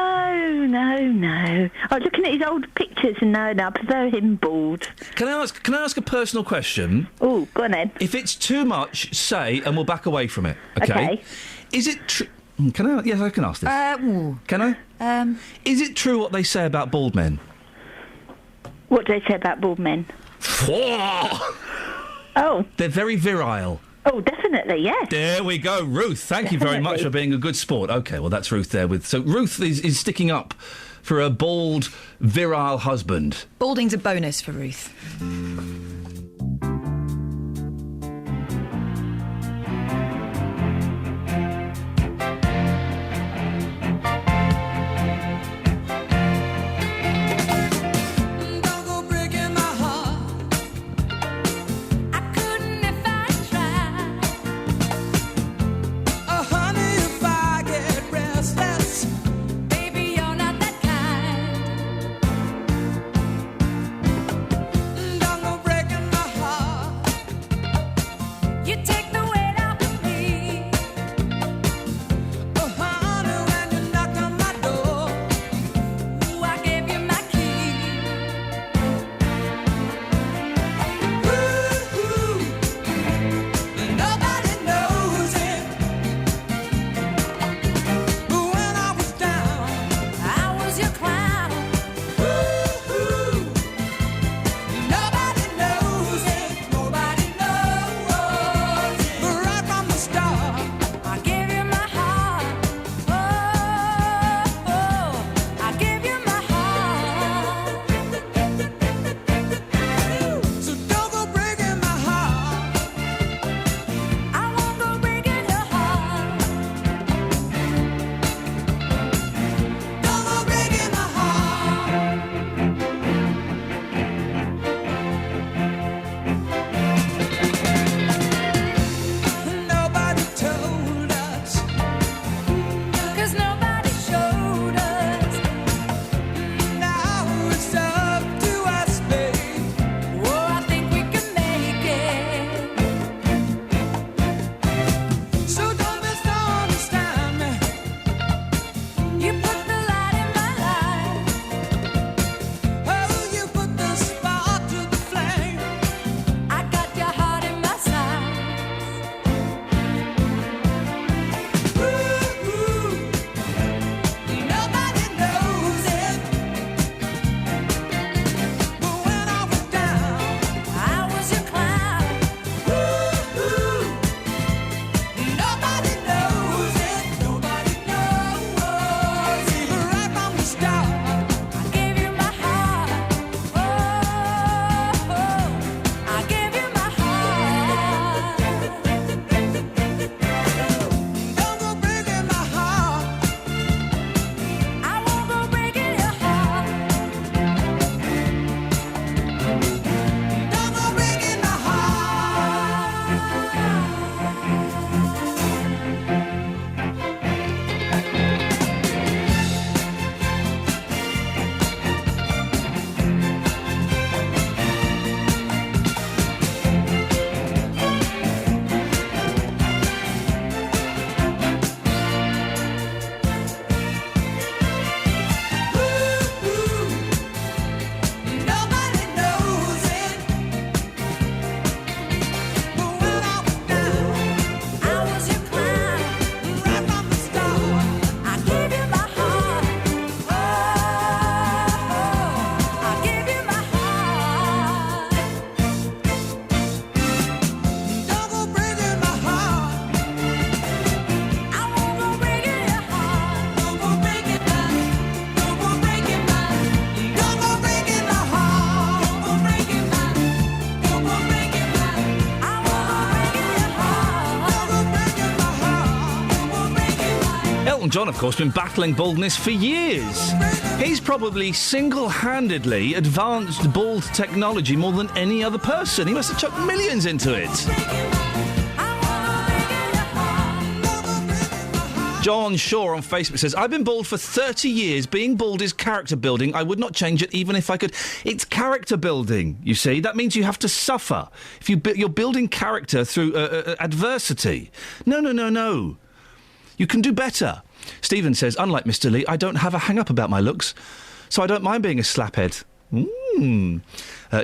S16: I was looking at his old pictures and no, I prefer him bald.
S4: Can I ask a personal question?
S16: Oh, go on then.
S4: If it's too much, say, and we'll back away from it. Okay. Is it true? Can I? Yes, I can ask this. Can I? Is it true what they say about bald men?
S16: What do they say about bald men? Oh.
S4: They're very virile.
S16: Oh, definitely, yes.
S4: There we go, Ruth. Thank you very much for being a good sport. OK, well, that's Ruth there. So Ruth is sticking up for a bald, virile husband.
S1: Balding's a bonus for Ruth.
S4: Elton John, of course, been battling baldness for years. He's probably single-handedly advanced bald technology more than any other person. He must have chucked millions into it. John Shaw on Facebook says, I've been bald for 30 years. Being bald is character building. I would not change it even if I could. It's character building, you see. That means you have to suffer. If you're building character through adversity. No. You can do better. Stephen says, unlike Mr. Lee, I don't have a hang-up about my looks, so I don't mind being a slaphead.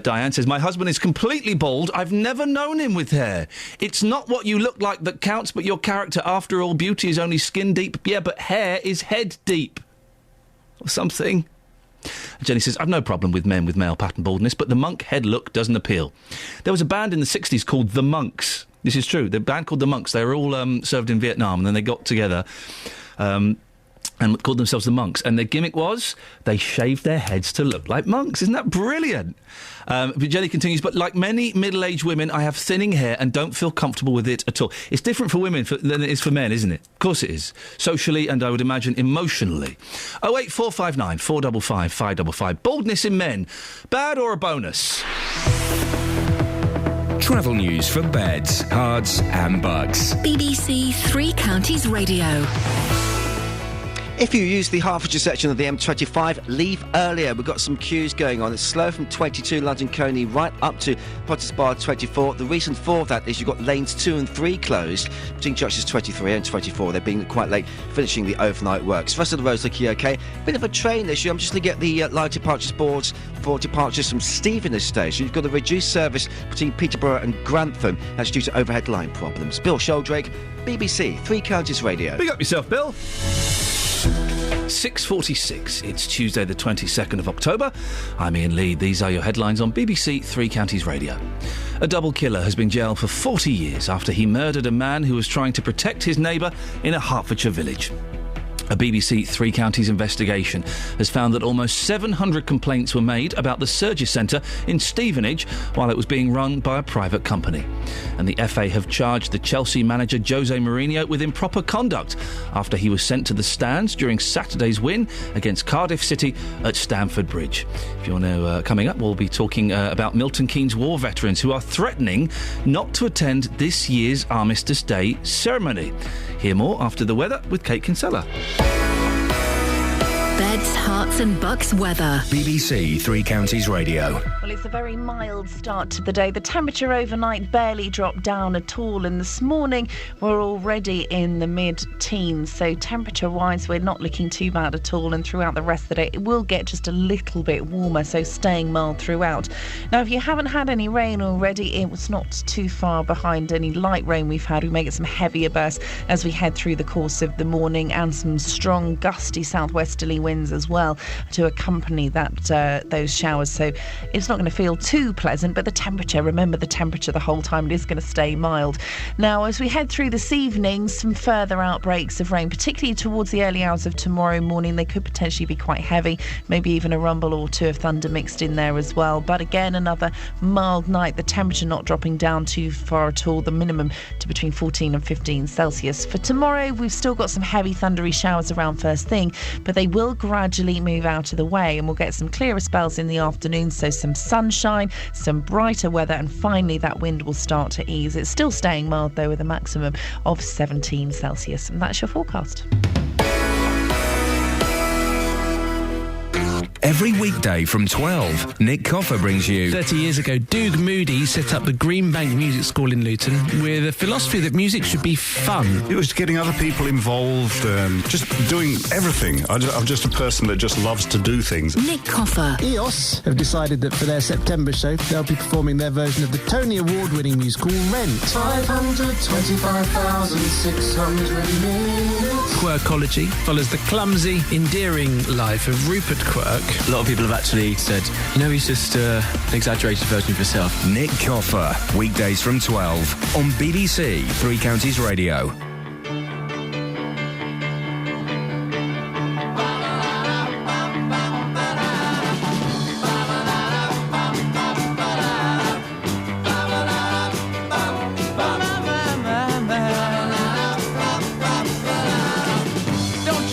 S4: Diane says, my husband is completely bald. I've never known him with hair. It's not what you look like that counts, but your character. After all, beauty is only skin deep. Yeah, but hair is head deep. Or something. Jenny says, I've no problem with men with male pattern baldness, but the monk head look doesn't appeal. There was a band in the 60s called The Monks. This is true. The band called The Monks. They were all served in Vietnam, and then they got together and called themselves The Monks. And their gimmick was they shaved their heads to look like monks. Isn't that brilliant? But Jenny continues, but like many middle-aged women, I have thinning hair and don't feel comfortable with it at all. It's different for women than it is for men, isn't it? Of course it is. Socially and I would imagine emotionally. 08459 455 555. Baldness in men. Bad or a bonus?
S6: Travel news for beds, cards and bugs.
S5: BBC Three Counties Radio.
S13: If you use the Hertfordshire section of the M25, leave earlier. We've got some queues going on. It's slow from 22 London Coney right up to Potters Bar 24. The reason for that is you've got lanes 2 and 3 closed between junctions 23 and 24. They're being quite late finishing the overnight works. The rest of the roads looking okay. Bit of a train issue. I'm just going to get the live departures boards for departures from Stevenage Station. You've got a reduced service between Peterborough and Grantham. That's due to overhead line problems. Bill Sheldrake, BBC Three Counties Radio.
S4: Big up yourself, Bill. 6:46. It's Tuesday the 22nd of October. I'm Iain Lee. These are your headlines on BBC Three Counties Radio. A double killer has been jailed for 40 years after he murdered a man who was trying to protect his neighbour in a Hertfordshire village. A BBC Three Counties investigation has found that almost 700 complaints were made about the Surgery Centre in Stevenage while it was being run by a private company. And the FA have charged the Chelsea manager Jose Mourinho with improper conduct after he was sent to the stands during Saturday's win against Cardiff City at Stamford Bridge. If you want to, coming up, we'll be talking about Milton Keynes war veterans who are threatening not to attend this year's Armistice Day ceremony. Hear more after the weather with Kate Kinsella.
S5: Beds, Herts and Bucks weather.
S6: BBC Three Counties Radio.
S7: Well, it's a very mild start to the day. The temperature overnight barely dropped down at all, and this morning we're already in the mid-teens. So temperature-wise, we're not looking too bad at all, and throughout the rest of the day it will get just a little bit warmer, so staying mild throughout. Now, if you haven't had any rain already, it was not too far behind any light rain we've had. We may get some heavier bursts as we head through the course of the morning, and some strong gusty southwesterly winds as well to accompany those showers. So it's not going to feel too pleasant, but the temperature, remember the temperature the whole time, it is going to stay mild. Now, as we head through this evening, some further outbreaks of rain, particularly towards the early hours of tomorrow morning. They could potentially be quite heavy, maybe even a rumble or two of thunder mixed in there as well. But again, another mild night, the temperature not dropping down too far at all, the minimum to between 14 and 15 Celsius. For tomorrow, we've still got some heavy thundery showers around first thing, but they will gradually move out of the way, and we'll get some clearer spells in the afternoon, so some sunshine, some brighter weather, and finally that wind will start to ease. It's still staying mild though, with a maximum of 17 Celsius, and that's your forecast.
S6: Every weekday from 12, Nick Coffer brings you...
S10: 30 years ago, Doug Moody set up the Greenbank Music School in Luton with a philosophy that music should be fun.
S11: It was getting other people involved, just doing everything. I'm just a person that just loves to do things.
S5: Nick Coffer.
S10: EOS have decided that for their September show, they'll be performing their version of the Tony Award-winning musical Rent.
S12: 525,600 minutes.
S10: Quirkology follows the clumsy, endearing life of Rupert Quirk.
S24: A lot of people have actually said, he's just an exaggerated version of yourself.
S6: Nick Coffer, weekdays from 12 on BBC Three Counties Radio.
S7: Don't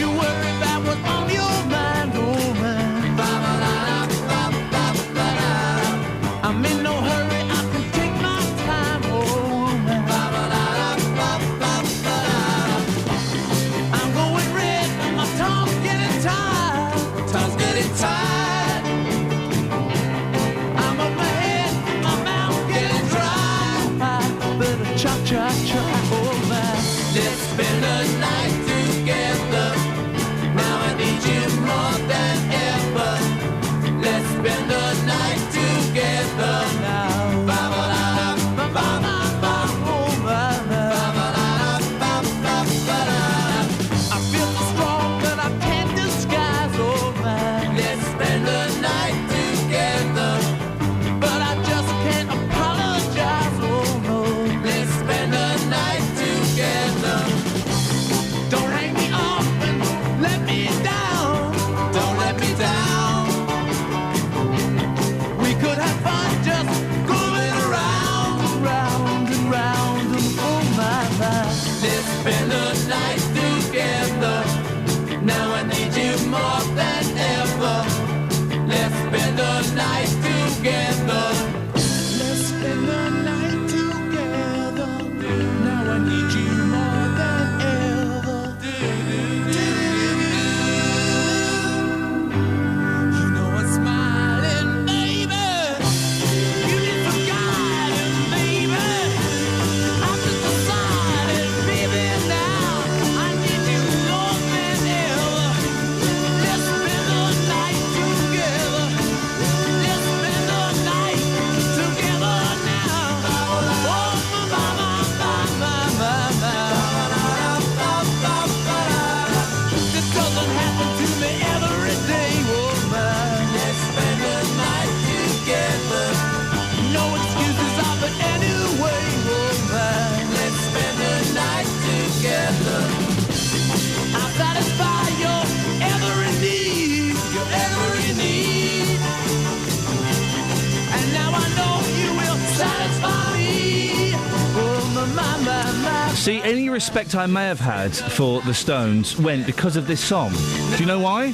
S4: See, any respect I may have had for the Stones went because of this song. Do you know why?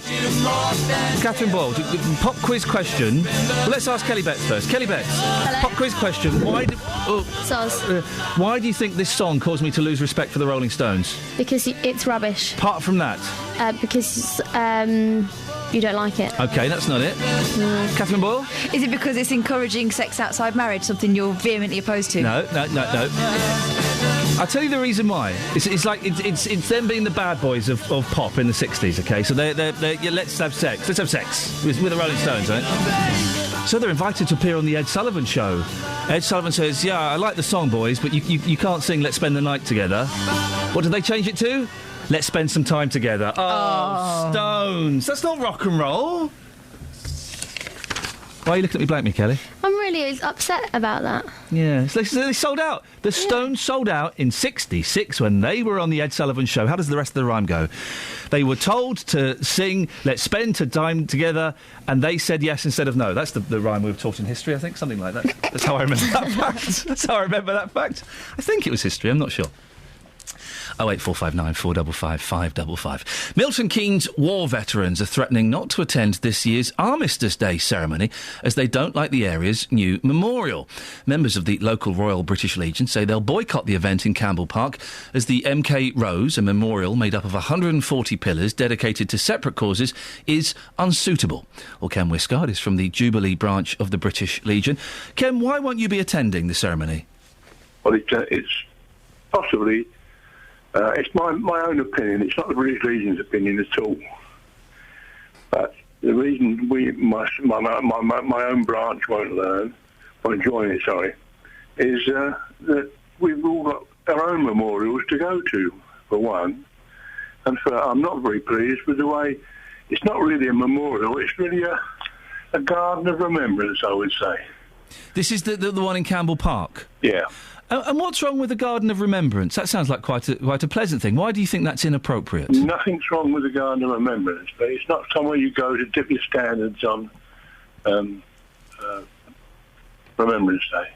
S4: Catherine Boyle, pop quiz question. Well, let's ask Kelly Betts first. Kelly Betts, pop quiz question. Why do you think this song caused me to lose respect for the Rolling Stones?
S14: Because it's rubbish.
S4: Apart from that?
S14: Because you don't like it.
S4: OK, that's not it.
S14: No.
S4: Catherine Boyle?
S1: Is it because it's encouraging sex outside marriage, something you're vehemently opposed to?
S4: No. I'll tell you the reason why. It's them being the bad boys of pop in the 60s, OK? So they're let's have sex. Let's have sex with the Rolling Stones, right? So they're invited to appear on the Ed Sullivan Show. Ed Sullivan says, yeah, I like the song, boys, but you can't sing Let's Spend the Night Together. What did they change it to? Let's spend some time together. Oh, Stones. That's not rock and roll. Why are you looking at me blankly, Kelly?
S14: I'm really upset about that.
S4: Yeah, they sold out. The Stones sold out in 66 when they were on the Ed Sullivan Show. How does the rest of the rhyme go? They were told to sing Let's Spend Time Together, and they said yes instead of no. That's the rhyme we were taught in history, I think, something like that. That's how I remember that fact. I think it was history, I'm not sure. 08459 455 555. Milton Keynes war veterans are threatening not to attend this year's Armistice Day ceremony as they don't like the area's new memorial. Members of the local Royal British Legion say they'll boycott the event in Campbell Park as the MK Rose, a memorial made up of 140 pillars dedicated to separate causes, is unsuitable. Well, Ken Wiscard is from the Jubilee branch of the British Legion. Ken, why won't you be attending the ceremony?
S15: Well, it's possibly... it's my own opinion. It's not the British Legion's opinion at all. But the reason my own branch won't join it, is that we've all got our own memorials to go to, for one. And I'm not very pleased with the way it's not really a memorial. It's really a garden of remembrance, I would say.
S4: This is the one in Campbell Park?
S15: Yeah.
S4: And what's wrong with the Garden of Remembrance? That sounds like quite a pleasant thing. Why do you think that's inappropriate?
S15: Nothing's wrong with the Garden of Remembrance, but it's not somewhere you go to dip your standards on Remembrance Day.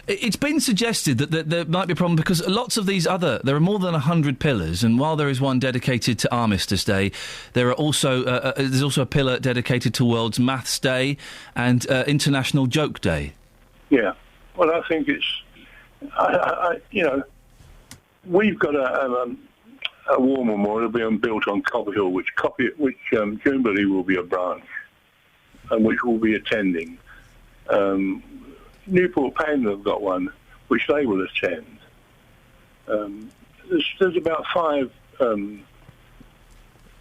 S4: It's been suggested that there might be a problem because lots of these there are more than 100 pillars, and while there is one dedicated to Armistice Day, there are also there's also a pillar dedicated to World's Maths Day and International Joke Day.
S15: Yeah, well, I think it's we've got a war memorial being built on Copper Hill, which Jubilee will be a branch, and which will be attending. Newport Pagnell have got one, which they will attend. There's about 5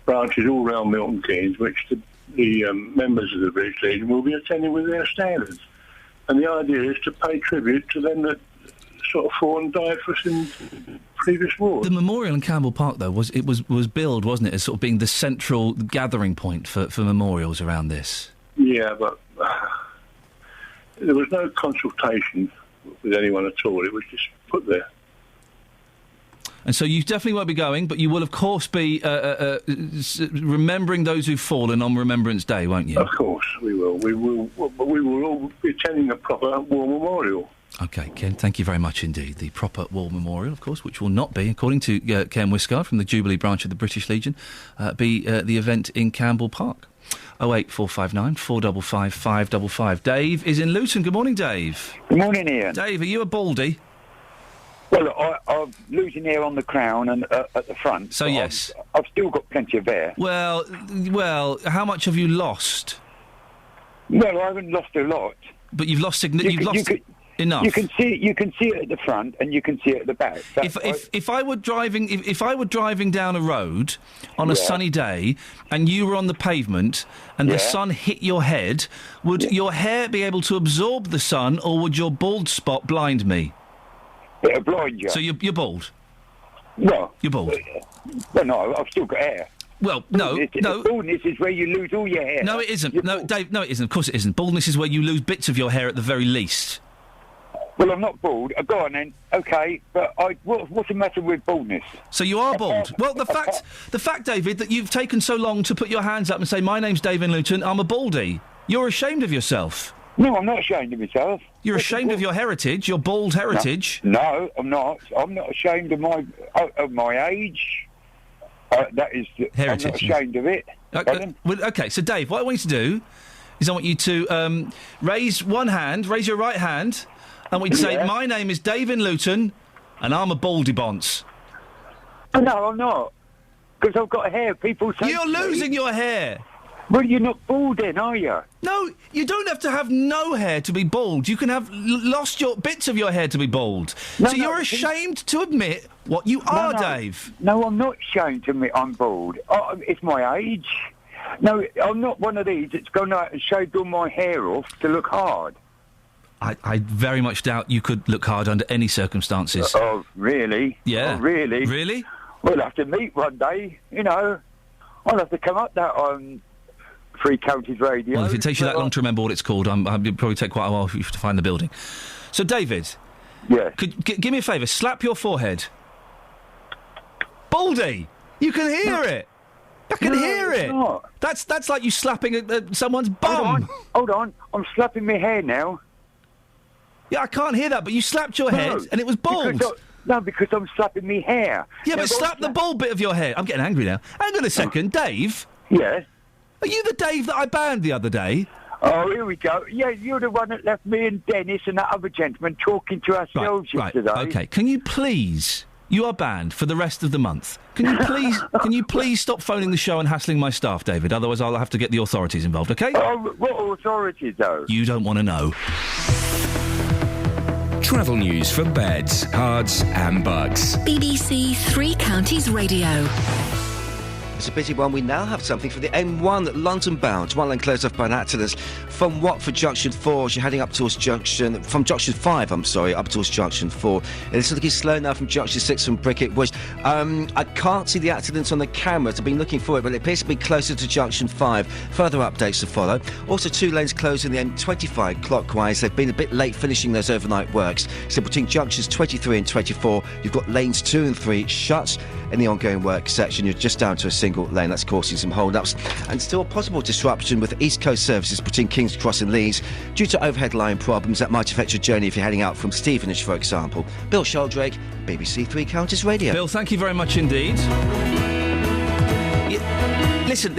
S15: branches all around Milton Keynes, which the members of the British Legion will be attending with their standards. And the idea is to pay tribute to them that sort of fought and died for us in previous wars.
S4: The memorial in Campbell Park, though, was billed, wasn't it, as sort of being the central gathering point for memorials around this?
S15: Yeah, but there was no consultation with anyone at all. It was just put there.
S4: And so you definitely won't be going, but you will, of course, be remembering those who've fallen on Remembrance Day, won't you?
S15: Of course, we will. We will all be attending a proper war memorial.
S4: OK, Ken, thank you very much indeed. The proper war memorial, of course, which will not be, according to Ken Wiscard from the Jubilee branch of the British Legion, be the event in Campbell Park. 08459 455 555. Dave is in Luton. Good morning, Dave.
S17: Good morning, Ian.
S4: Dave, are you a baldy?
S17: Well, I'm losing hair on the crown and at the front.
S4: So, yes.
S17: I've still got plenty of hair.
S4: Well, how much have you lost?
S17: Well, I haven't lost a lot.
S4: But you've lost enough.
S17: You can see it at the front and you can see it at the back.
S4: If I were driving down a road on a sunny day and you were on the pavement and the sun hit your head, would your hair be able to absorb the sun, or would your bald spot blind me?
S17: It'll blind you.
S4: So you're bald?
S17: No.
S4: You're bald?
S17: Well, no, I've still got hair.
S4: Well,
S17: no.
S4: No.
S17: Baldness is where you lose all your hair.
S4: No, it isn't. No, Dave, no, it isn't. Of course it isn't. Baldness is where you lose bits of your hair at the very least.
S17: Well, I'm not bald. Go on then. OK, but what's the matter with baldness?
S4: So you are bald. Well, the fact, David, that you've taken so long to put your hands up and say, my name's Dave in Luton, I'm a baldy. You're ashamed of yourself.
S17: No, I'm not ashamed of myself.
S4: You're ashamed of your heritage, your bald heritage?
S17: No, I'm not. I'm not ashamed of my age. That is...
S4: Heritage,
S17: I'm not ashamed of it.
S4: Okay, so Dave, what I want you to do is I want you to raise your right hand, and I want you to say, my name is Dave in Luton, and I'm a baldy bonce.
S17: Oh, no, I'm not. Because I've got hair. People say...
S4: You're losing your hair.
S17: Well, you're not bald then, are you?
S4: No, you don't have to have no hair to be bald. You can have lost your bits of your hair to be bald. So you're ashamed to admit what you are, Dave.
S17: No, I'm not ashamed to admit I'm bald. It's my age. No, I'm not one of these that's gone out and shaved all my hair off to look hard.
S4: I very much doubt you could look hard under any circumstances.
S17: Oh, really?
S4: Yeah.
S17: Oh, really?
S4: Really?
S17: We'll have to meet one day, you know. I'll have to come up that on... Three Counties Radio.
S4: Well, if it takes you that long to remember what it's called, it'll probably take quite a while for you to find the building. So, David.
S17: Yeah.
S4: Give me a favour. Slap your forehead. Baldy! You can hear it! I can hear it!
S17: Not.
S4: That's like you slapping someone's bum!
S17: Hold on. I'm slapping my hair now.
S4: Yeah, I can't hear that, but you slapped your head and it was bald.
S17: Because I'm slapping my hair.
S4: Yeah, but slap the bald bit of your hair. I'm getting angry now. Hang on a second, Dave.
S17: Yeah?
S4: Are you the Dave that I banned the other day?
S17: Oh, here we go. Yeah, you're the one that left me and Dennis and that other gentleman talking to ourselves yesterday.
S4: Okay. Can you please... You are banned for the rest of the month. Can you please stop phoning the show and hassling my staff, David? Otherwise I'll have to get the authorities involved, OK?
S17: Oh, what authorities, though?
S4: You don't want to know.
S6: Travel news for beds, cards and bugs.
S5: BBC Three Counties Radio.
S13: It's a busy one. We now have something for the M1 London bound. One lane closed off by an accident from Watford Junction 4. As you're heading up towards from Junction 5, up towards Junction 4. It's looking slow now from Junction 6 from Bricket Wood. I can't see the accident on the cameras. I've been looking for it, but it appears to be closer to Junction 5. Further updates to follow. Also, 2 lanes closed in the M25 clockwise. They've been a bit late finishing those overnight works. So between Junctions 23 and 24, you've got lanes 2 and 3 shut. In the ongoing work section, you're just down to a single lane. That's causing some hold-ups. And still a possible disruption with East Coast services between King's Cross and Leeds due to overhead line problems that might affect your journey if you're heading out from Stevenage, for example. Bill Sheldrake, BBC Three Counties Radio.
S4: Bill, thank you very much indeed. Listen,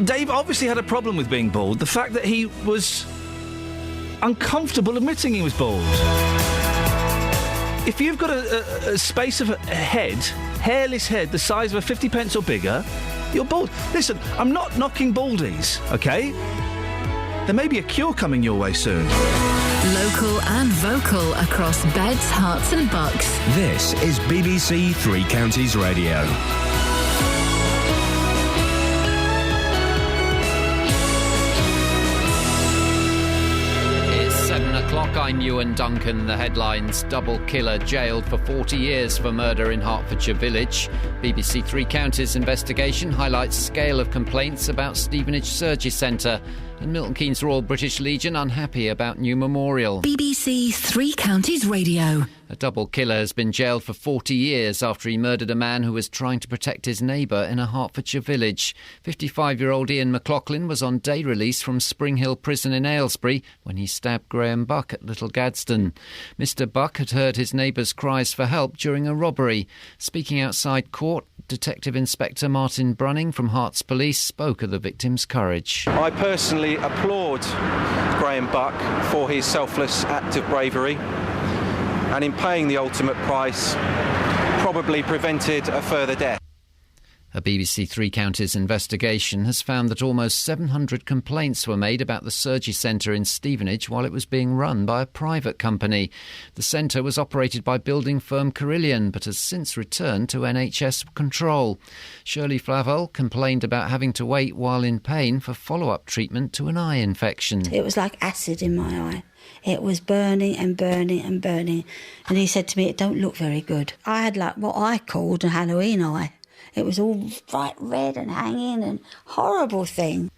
S4: Dave obviously had a problem with being bald. The fact that he was uncomfortable admitting he was bald. If you've got a space of a head, hairless head, the size of a 50 pence or bigger, you're bald. Listen, I'm not knocking baldies, OK? There may be a cure coming your way soon.
S5: Local and vocal across beds, hearts and bucks.
S6: This is BBC Three Counties Radio.
S3: I'm Ewan Duncan. The headlines: double killer jailed for 40 years for murder in Hertfordshire Village. BBC Three Counties investigation highlights scale of complaints about Stevenage Surgery Centre. And Milton Keynes Royal British Legion unhappy about new memorial.
S5: BBC Three Counties Radio.
S3: A double killer has been jailed for 40 years after he murdered a man who was trying to protect his neighbour in a Hertfordshire village. 55-year-old Iain McLaughlin was on day release from Spring Hill Prison in Aylesbury when he stabbed Graham Buck at Little Gadsden. Mr Buck had heard his neighbour's cries for help during a robbery. Speaking outside court, Detective Inspector Martin Brunning from Herts Police spoke of the victim's courage.
S2: I personally applaud Graham Buck for his selfless act of bravery, and in paying the ultimate price, probably prevented a further death.
S3: A BBC Three Counties investigation has found that almost 700 complaints were made about the surgery centre in Stevenage while it was being run by a private company. The centre was operated by building firm Carillion, but has since returned to NHS control. Shirley Flavel complained about having to wait while in pain for follow-up treatment to an eye infection.
S18: It was like acid in my eye. It was burning and burning and burning. And he said to me, it don't look very good. I had like what I called a Halloween eye. It was all bright red and hanging and horrible thing.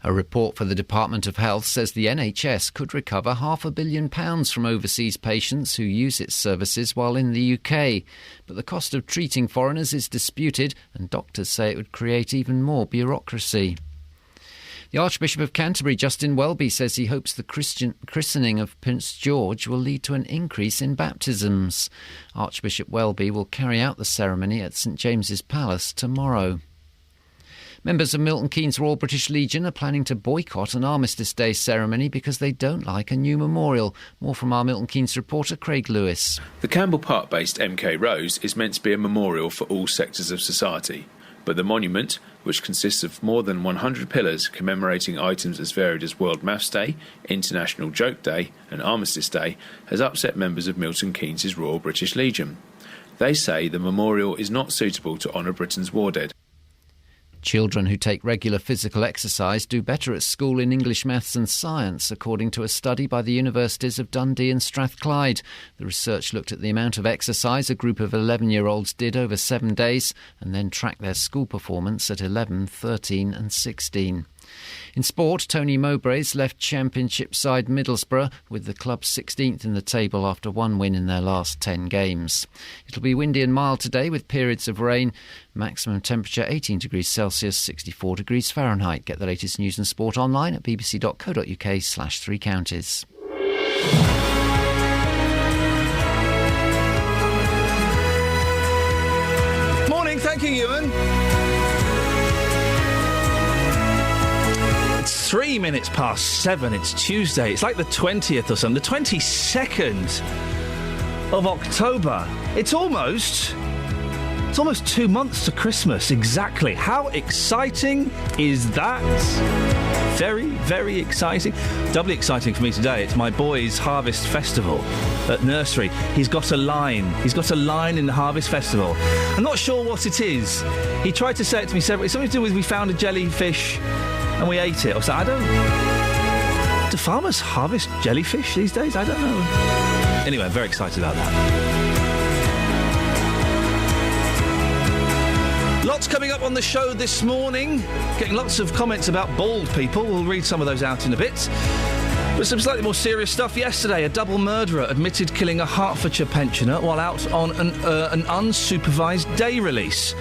S3: A report for the Department of Health says the NHS could recover £500 million from overseas patients who use its services while in the UK. But the cost of treating foreigners is disputed, and doctors say it would create even more bureaucracy. The Archbishop of Canterbury, Justin Welby, says he hopes the christening of Prince George will lead to an increase in baptisms. Archbishop Welby will carry out the ceremony at St James's Palace tomorrow. Members of Milton Keynes Royal British Legion are planning to boycott an Armistice Day ceremony because they don't like a new memorial. More from our Milton Keynes reporter Craig Lewis.
S19: The Campbell Park-based MK Rose is meant to be a memorial for all sectors of society. But the monument, which consists of more than 100 pillars commemorating items as varied as World Maths Day, International Joke Day and Armistice Day, has upset members of Milton Keynes' Royal British Legion. They say the memorial is not suitable to honour Britain's war dead.
S3: Children who take regular physical exercise do better at school in English, maths and science, according to a study by the universities of Dundee and Strathclyde. The research looked at the amount of exercise a group of 11-year-olds did over 7 days and then tracked their school performance at 11, 13 and 16. In sport, Tony Mowbray's left Championship side Middlesbrough with the club 16th in the table after one win in their last 10 games. It'll be windy and mild today with periods of rain. Maximum temperature 18 degrees Celsius, 64 degrees Fahrenheit. Get the latest news and sport online at bbc.co.uk/3 counties.
S4: Morning, thank you, Iain. 3 minutes past 7, it's Tuesday. It's like the 20th or something, the 22nd of October. It's almost 2 months to Christmas, exactly. How exciting is that? Very, very exciting. Doubly exciting for me today. It's my boy's Harvest Festival at nursery. He's got a line in the Harvest Festival. I'm not sure what it is. He tried to say it to me several. It's something to do with we found a jellyfish and we ate it. I don't... Do farmers harvest jellyfish these days? I don't know. Anyway, I'm very excited about that. Lots coming up on the show this morning. Getting lots of comments about bald people. We'll read some of those out in a bit. But some slightly more serious stuff. Yesterday, a double murderer admitted killing a Hertfordshire pensioner while out on an unsupervised day release.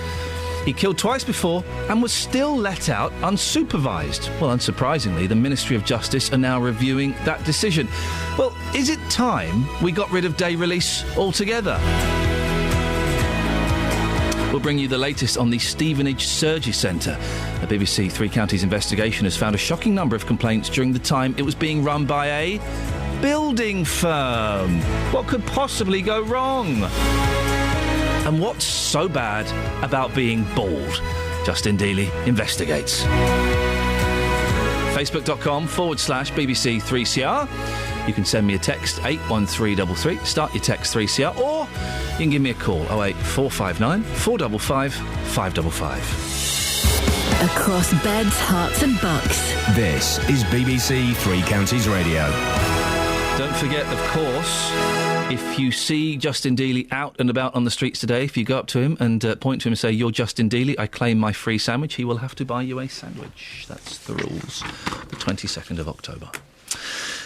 S4: He killed twice before and was still let out unsupervised. Well, unsurprisingly, the Ministry of Justice are now reviewing that decision. Well, is it time we got rid of day release altogether? We'll bring you the latest on the Stevenage Surgery Centre. A BBC Three Counties investigation has found a shocking number of complaints during the time it was being run by a building firm. What could possibly go wrong? And what's so bad about being bald? Justin Dealey investigates. Facebook.com/BBC3CR. You can send me a text, 81333. Start your text 3CR. Or you can give me a call, 08459 455 555.
S5: Across beds, hearts and bucks.
S6: This is BBC Three Counties Radio.
S4: Don't forget, of course, if you see Justin Dealey out and about on the streets today, if you go up to him and point to him and say, "You're Justin Dealey, I claim my free sandwich," he will have to buy you a sandwich. That's the rules. The 22nd of October.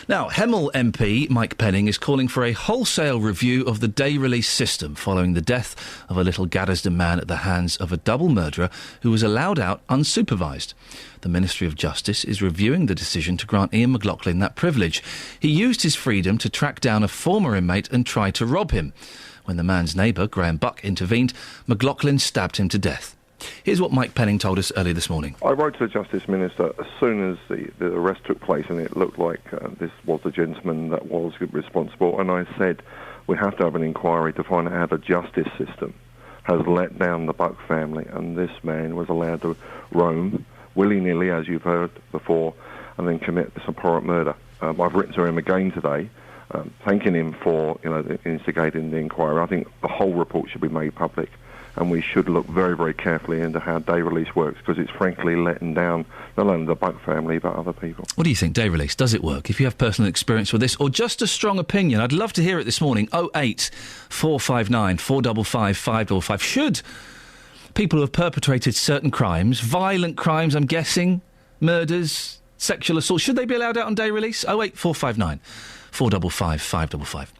S4: Now, Hemel MP Mike Penning is calling for a wholesale review of the day release system following the death of a little Gaddesden man at the hands of a double murderer who was allowed out unsupervised. The Ministry of Justice is reviewing the decision to grant Iain McLaughlin that privilege. He used his freedom to track down a former inmate and try to rob him. When the man's neighbour, Graham Buck, intervened, McLaughlin stabbed him to death. Here's what Mike Penning told us earlier this morning.
S20: I wrote to the Justice Minister as soon as the arrest took place and it looked like this was the gentleman that was responsible, and I said we have to have an inquiry to find out how the justice system has let down the Buck family, and this man was allowed to roam willy-nilly, as you've heard before, and then commit this abhorrent murder. I've written to him again today, thanking him for instigating the inquiry. I think the whole report should be made public, and we should look very, very carefully into how day release works, because it's frankly letting down not only the Buck family but other people.
S4: What do you think, day release? Does it work? If you have personal experience with this, or just a strong opinion, I'd love to hear it this morning. 08459 455 555. Should people who have perpetrated certain crimes, violent crimes, I'm guessing, murders, sexual assault, should they be allowed out on day release? 08459 455 555.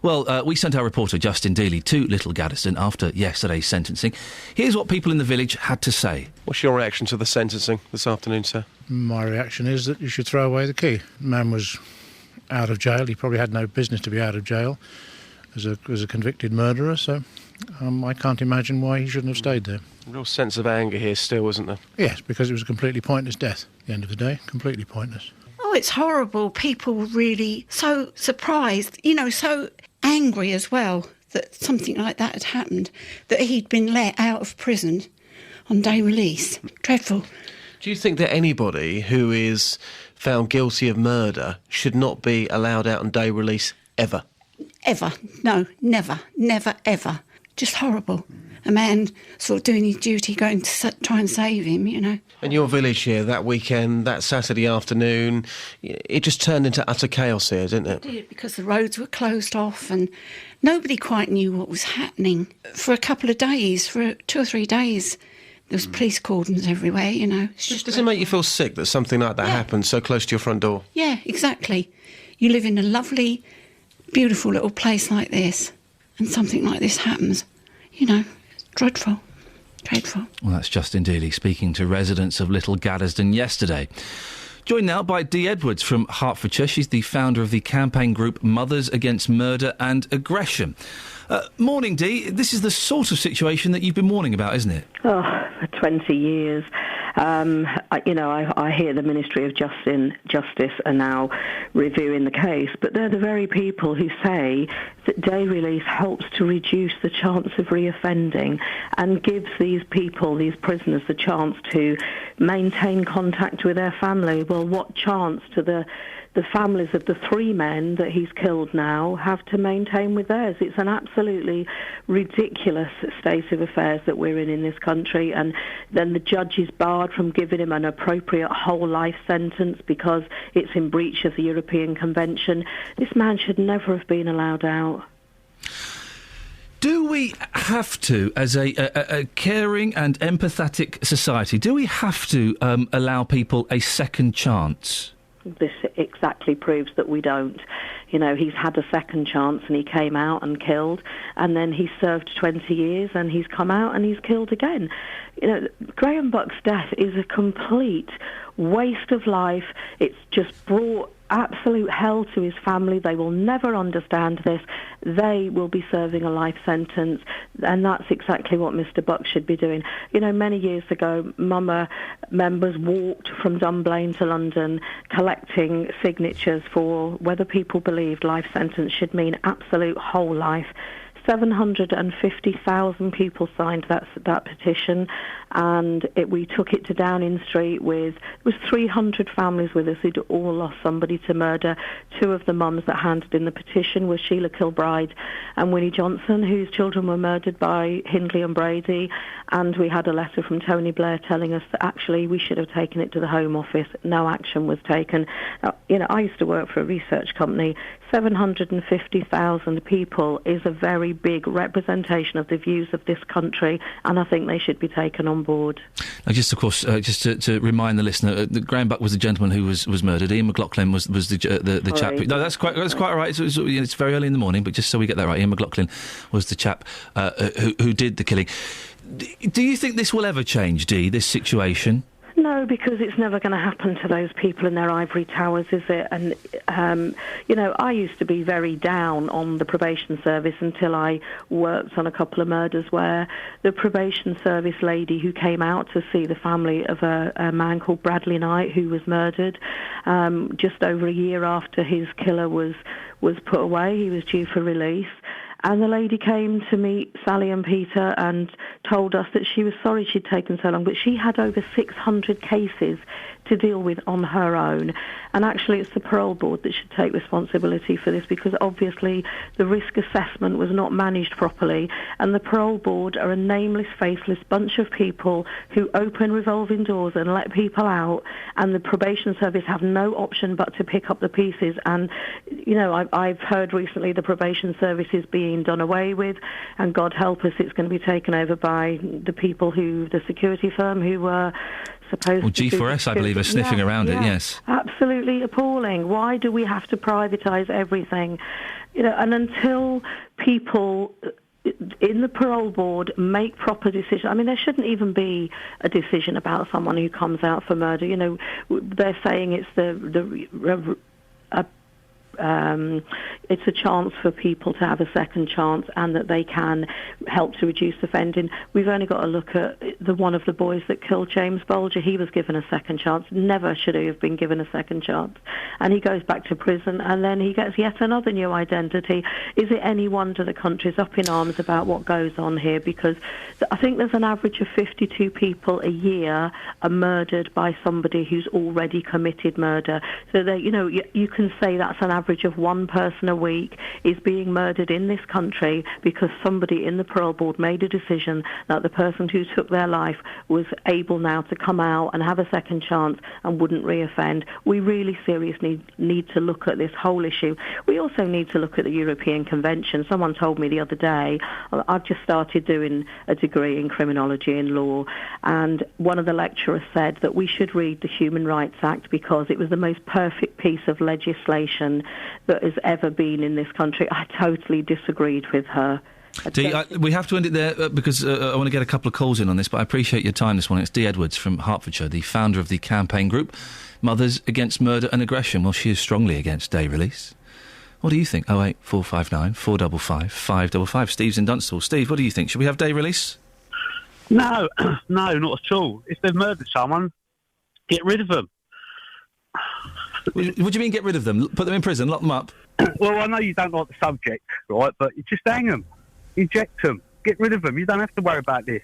S4: Well, we sent our reporter Justin Dealey to Little Gaddesden after yesterday's sentencing. Here's what people in the village had to say.
S8: What's your reaction to the sentencing this afternoon, sir?
S9: My reaction is that you should throw away the key. The man was out of jail. He probably had no business to be out of jail as a convicted murderer, so I can't imagine why he shouldn't have stayed there.
S8: A real sense of anger here still, isn't there?
S9: Yes, because it was a completely pointless death at the end of the day. Completely pointless.
S21: Oh, it's horrible. People were really so surprised, so angry as well that something like that had happened, that he'd been let out of prison on day release. Dreadful.
S8: Do you think that anybody who is found guilty of murder should not be allowed out on day release ever?
S21: Ever. No, never, ever. Just horrible. A man sort of doing his duty, going to try and save him,
S8: In your village here, that weekend, that Saturday afternoon, it just turned into utter chaos here, didn't it?
S21: It did, because the roads were closed off and nobody quite knew what was happening. For a couple of days, for 2 or 3 days, there was police cordons everywhere,
S8: Does it make you feel sick that something like that happened so close to your front door?
S21: Yeah, exactly. You live in a lovely, beautiful little place like this, and something like this happens. Dreadful. Dreadful.
S4: Well, that's Justin Dealey speaking to residents of Little Gaddesden yesterday. Joined now by Dee Edwards from Hertfordshire. She's the founder of the campaign group Mothers Against Murder and Aggression. Morning, Dee. This is the sort of situation that you've been warning about, isn't it?
S22: Oh, for 20 years. I hear the Ministry of Justice are now reviewing the case, but they're the very people who say that day release helps to reduce the chance of reoffending and gives these people, these prisoners, the chance to maintain contact with their family. Well, what chance do the families of the 3 men that he's killed now have to maintain with theirs? It's an absolutely ridiculous state of affairs that we're in this country, and then the judge is barred from giving him an appropriate whole life sentence because it's in breach of the European Convention. This man should never have been allowed out.
S4: Do we have to, as a caring and empathetic society, do we have to allow people a second chance?
S22: This exactly proves that we don't. He's had a second chance and he came out and killed, and then he served 20 years and he's come out and he's killed again. Graham Buck's death is a complete waste of life. It's just brought absolute hell to his family. They will never understand this. They will be serving a life sentence, and that's exactly what Mr. Buck should be doing. Many years ago, Mama members walked from Dunblane to London collecting signatures for whether people believed life sentence should mean absolute whole life. 750,000 people signed that petition, and we took it to Downing Street with 300 families with us who'd all lost somebody to murder. 2 of the mums that handed in the petition were Sheila Kilbride and Winnie Johnson, whose children were murdered by Hindley and Brady, and we had a letter from Tony Blair telling us that actually we should have taken it to the Home Office. No action was taken. I used to work for a research company. 750,000 people is a very big representation of the views of this country, and I think they should be taken on board.
S4: Now, just, of course, just to remind the listener, Graham Buck was the gentleman who was murdered. Ian McLaughlin was the chap. No, that's quite all right. It's very early in the morning, but just so we get that right, Ian McLaughlin was the chap who did the killing. Do you think this will ever change, Dee, this situation?
S22: No, because it's never going to happen to those people in their ivory towers, is it? And, I used to be very down on the probation service until I worked on a couple of murders where the probation service lady who came out to see the family of a man called Bradley Knight, who was murdered just over a year after his killer was put away. He was due for release. And the lady came to meet Sally and Peter and told us that she was sorry she'd taken so long, but she had over 600 cases to deal with on her own. And actually it's the parole board that should take responsibility for this, because obviously the risk assessment was not managed properly, and the parole board are a nameless, faceless bunch of people who open revolving doors and let people out, and the probation service have no option but to pick up the pieces. And I've heard recently the probation service is being done away with, and God help us, it's going to be taken over by the people the security firm who were supposed
S4: Well,
S22: to...
S4: G4S, I believe, are sniffing around it, yes.
S22: Absolutely appalling. Why do we have to privatise everything? You know, and until people in the parole board make proper decisions. I mean, there shouldn't even be a decision about someone who comes out for murder. You know, they're saying it's it's a chance for people to have a second chance and that they can help to reduce offending. We've only got to look at one of the boys that killed James Bolger. He was given a second chance. Never should he have been given a second chance. And he goes back to prison and then he gets yet another new identity. Is it any wonder the country's up in arms about what goes on here? Because I think there's an average of 52 people a year are murdered by somebody who's already committed murder. So that, you know, you can say that's an average of one person a week is being murdered in this country because somebody in the parole board made a decision that the person who took their life was able now to come out and have a second chance and wouldn't reoffend. We really seriously need to look at this whole issue. We also need to look at the European Convention. Someone told me the other day, I've just started doing a degree in criminology and law, and one of the lecturers said that we should read the Human Rights Act because it was the most perfect piece of legislation that has ever been in this country. I totally disagreed with her.
S4: We have to end it there because I want to get a couple of calls in on this, but I appreciate your time this morning. It's Dee Edwards from Hertfordshire, the founder of the campaign group Mothers Against Murder and Aggression. Well, she is strongly against day release. What do you think? 08459 455 555. Steve's in Dunstall. Steve, what do you think? Should we have day release?
S11: No, no, not at all. If they've murdered someone, get rid of them.
S4: What do you mean get rid of them? Put them in prison, lock them up?
S11: Well, I know you don't like the subject, right, but you just hang them, eject them, get rid of them. You don't have to worry about this.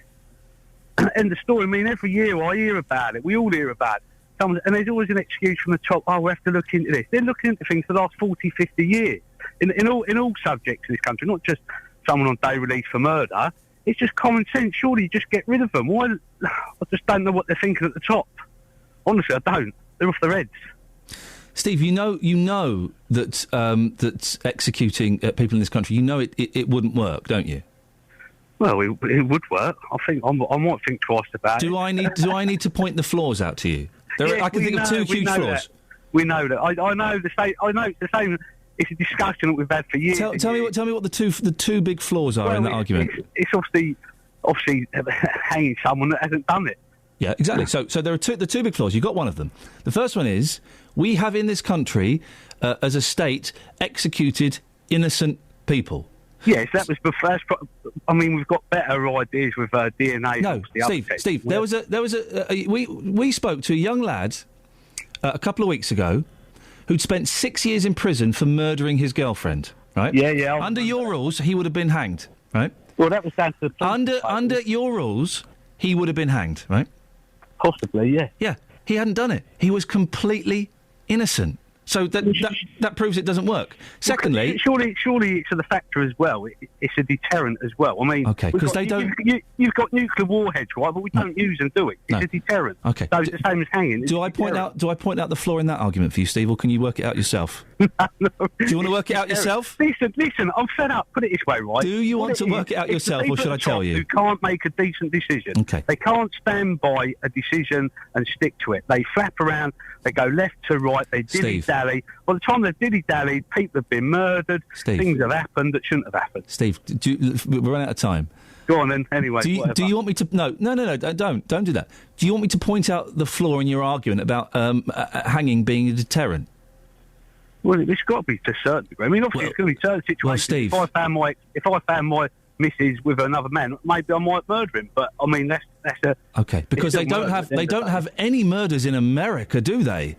S11: End of story. I mean, every year I hear about it. We all hear about it. And there's always an excuse from the top, we have to look into this. They're looking into things for the last 40, 50 years in all subjects in this country, not just someone on day release for murder. It's just common sense. Surely you just get rid of them. Why? I just don't know what they're thinking at the top. Honestly, I don't. They're off their heads.
S4: Steve, you know that that executing people in this country, it wouldn't work, don't you?
S11: Well, it would work. I think I might think twice about it.
S4: Do I need to point the flaws out to you?
S11: Yes,
S4: I can think of two huge flaws.
S11: We know that. I know the same. I know it's the same. It's a discussion that we've had for years.
S4: Tell me what the two big flaws are in that argument.
S11: It's obviously hanging someone that hasn't done it.
S4: Yeah, exactly. So there are the two big flaws. You've got one of them. The first one is we have in this country, as a state, executed innocent people.
S11: Yes, that was the first. I mean, we've got better ideas with DNA.
S4: No, Steve. There was we spoke to a young lad a couple of weeks ago who'd spent 6 years in prison for murdering his girlfriend. Right?
S11: Yeah.
S4: Under your rules, he would have been hanged. Right?
S11: Well, that was down to the
S4: under your rules, he would have been hanged. Right?
S11: Possibly, yeah.
S4: Yeah, he hadn't done it. He was completely innocent. So that proves it doesn't work. Secondly...
S11: Surely it's a factor as well. It's a deterrent as well. I mean...
S4: OK, because they don't...
S11: You've got nuclear warheads, right, but we don't use them, do we? It's a deterrent.
S4: OK.
S11: So it's the same as hanging.
S4: Do I point out the flaw in that argument for you, Steve, or can you work it out yourself?
S11: No.
S4: Do you want to work it out yourself?
S11: Listen, I'm fed up. Put it this way, right?
S4: Do you want to work it out yourself, or should I tell you?
S11: Who can't make a decent decision.
S4: OK.
S11: They can't stand by a decision and stick to it. They flap around, they go left to right, they dilly-dally. By the time they've dilly-dallied, people have been murdered, things have happened that shouldn't have happened.
S4: Steve, we're running out of time.
S11: Go on then, anyway.
S4: Do you want me to... No, don't do that. Do you want me to point out the flaw in your argument about hanging being a deterrent?
S11: Well, it's got to be to a certain degree. I mean, obviously, it's going to be certain situations.
S4: Well, Steve...
S11: If I found my missus with another man, maybe I might murder him. But I mean, that's a...
S4: OK, because they don't have any murders in America, do they?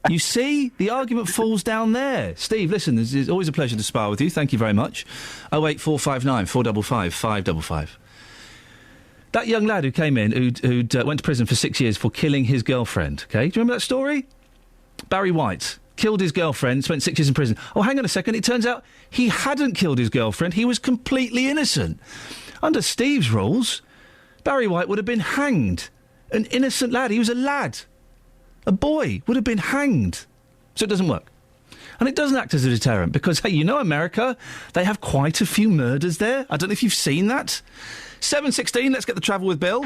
S4: You see, the argument falls down there. Steve, listen, it's always a pleasure to spar with you. Thank you very much. 08459 455 555. That young lad who came in, who'd went to prison for 6 years for killing his girlfriend. OK, do you remember that story? Barry White killed his girlfriend, spent 6 years in prison. Oh, hang on a second. It turns out he hadn't killed his girlfriend. He was completely innocent. Under Steve's rules, Barry White would have been hanged. An innocent lad. He was a lad. A boy would have been hanged. So it doesn't work. And it doesn't act as a deterrent because, hey, America, they have quite a few murders there. I don't know if you've seen that. 7:16, let's get the travel with Bill.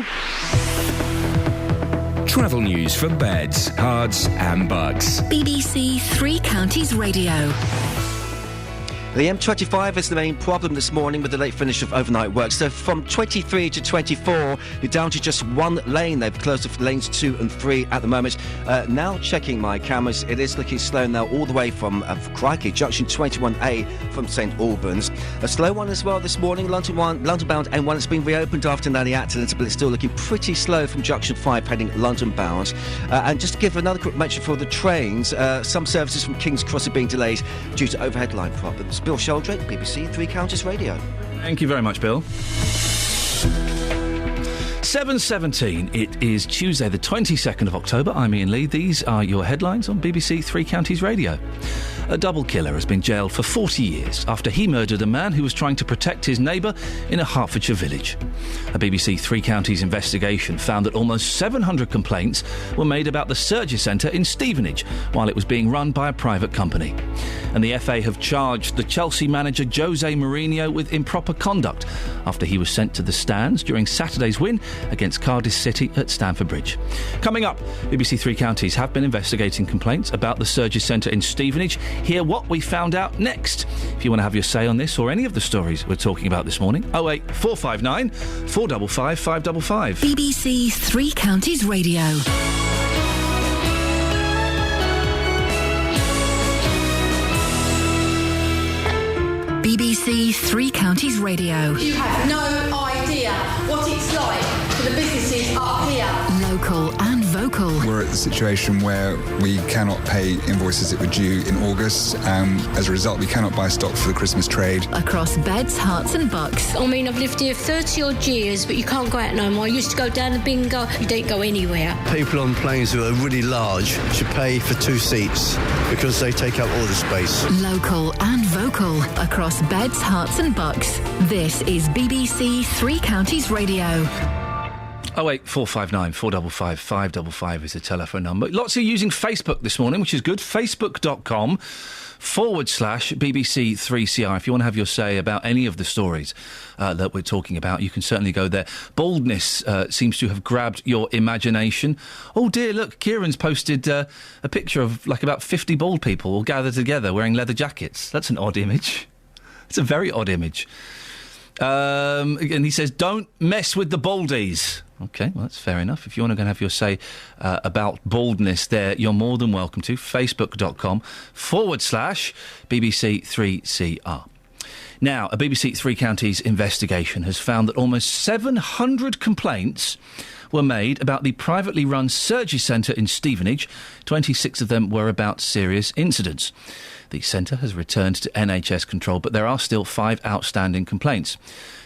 S6: Travel news for beds, cards and bugs.
S5: BBC Three Counties Radio.
S13: The M25 is the main problem this morning with the late finish of overnight work. So from 23 to 24, you're down to just one lane. They've closed off lanes 2 and 3 at the moment. Now checking my cameras, it is looking slow now all the way from Crikey, junction 21A from St Albans. A slow one as well this morning, London-bound M1. It's been reopened after the accident, but it's still looking pretty slow from junction 5 heading London-bound. And just to give another quick mention for the trains, some services from King's Cross are being delayed due to overhead line problems. Bill Sheldrake, BBC Three Counties Radio.
S4: Thank you very much, Bill. 7:17. It is Tuesday, the 22nd of October. I'm Iain Lee. These are your headlines on BBC Three Counties Radio. A double killer has been jailed for 40 years after he murdered a man who was trying to protect his neighbour in a Hertfordshire village. A BBC Three Counties investigation found that almost 700 complaints were made about the Surgery Centre in Stevenage while it was being run by a private company. And the FA have charged the Chelsea manager Jose Mourinho with improper conduct after he was sent to the stands during Saturday's win against Cardiff City at Stamford Bridge. Coming up, BBC Three Counties have been investigating complaints about the Surgery Centre in Stevenage. Hear what we found out next. If you want to have your say on this or any of the stories we're talking about this morning, 08459 455 555.
S5: BBC Three Counties Radio. BBC Three Counties Radio.
S10: You have no idea what it's like for the businesses up here.
S5: Local and vocal.
S12: We're at the situation where we cannot pay invoices that were due in August. As a result, we cannot buy stock for the Christmas trade.
S5: Across beds, hearts and bucks.
S10: I mean, I've lived here 30 odd years, but you can't go out no more. I used to go down the bingo. You don't go anywhere.
S16: People on planes who are really large should pay for 2 seats because they take up all the space.
S5: Local and vocal. Across beds, hearts and bucks. This is BBC Three Counties Radio.
S4: 08459 455 555 is the telephone number. Lots of you using Facebook this morning, which is good. Facebook.com/BBC3CR. If you want to have your say about any of the stories that we're talking about, you can certainly go there. Baldness seems to have grabbed your imagination. Oh dear, look, Kieran's posted a picture of like about 50 bald people all gathered together wearing leather jackets. That's an odd image. It's a very odd image. And he says, don't mess with the baldies. OK, well, that's fair enough. If you want to go and have your say about baldness there, you're more than welcome to. Facebook.com/BBC3CR. Now, a BBC Three Counties investigation has found that almost 700 complaints were made about the privately run Surgery Centre in Stevenage. 26 of them were about serious incidents. The centre has returned to NHS control, but there are still 5 outstanding complaints.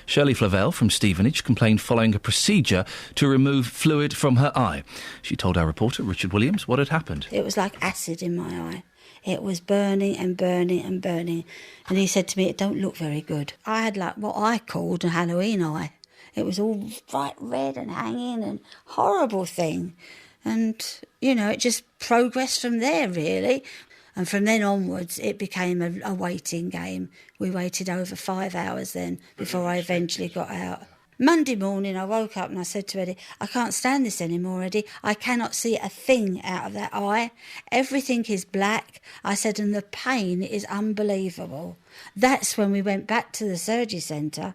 S4: Shirley Flavelle from Stevenage complained following a procedure to remove fluid from her eye. She told our reporter, Richard Williams, what had happened.
S18: It was like acid in my eye. It was burning and burning and burning. And he said to me, it don't look very good. I had like what I called a Halloween eye. It was all bright red and hanging and horrible thing. And, you know, it just progressed from there, really. And from then onwards, it became a waiting game. We waited over 5 hours then before I eventually got out. Monday morning, I woke up and I said to Eddie, I can't stand this anymore, Eddie. I cannot see a thing out of that eye. Everything is black. I said, and the pain is unbelievable. That's when we went back to the surgery centre.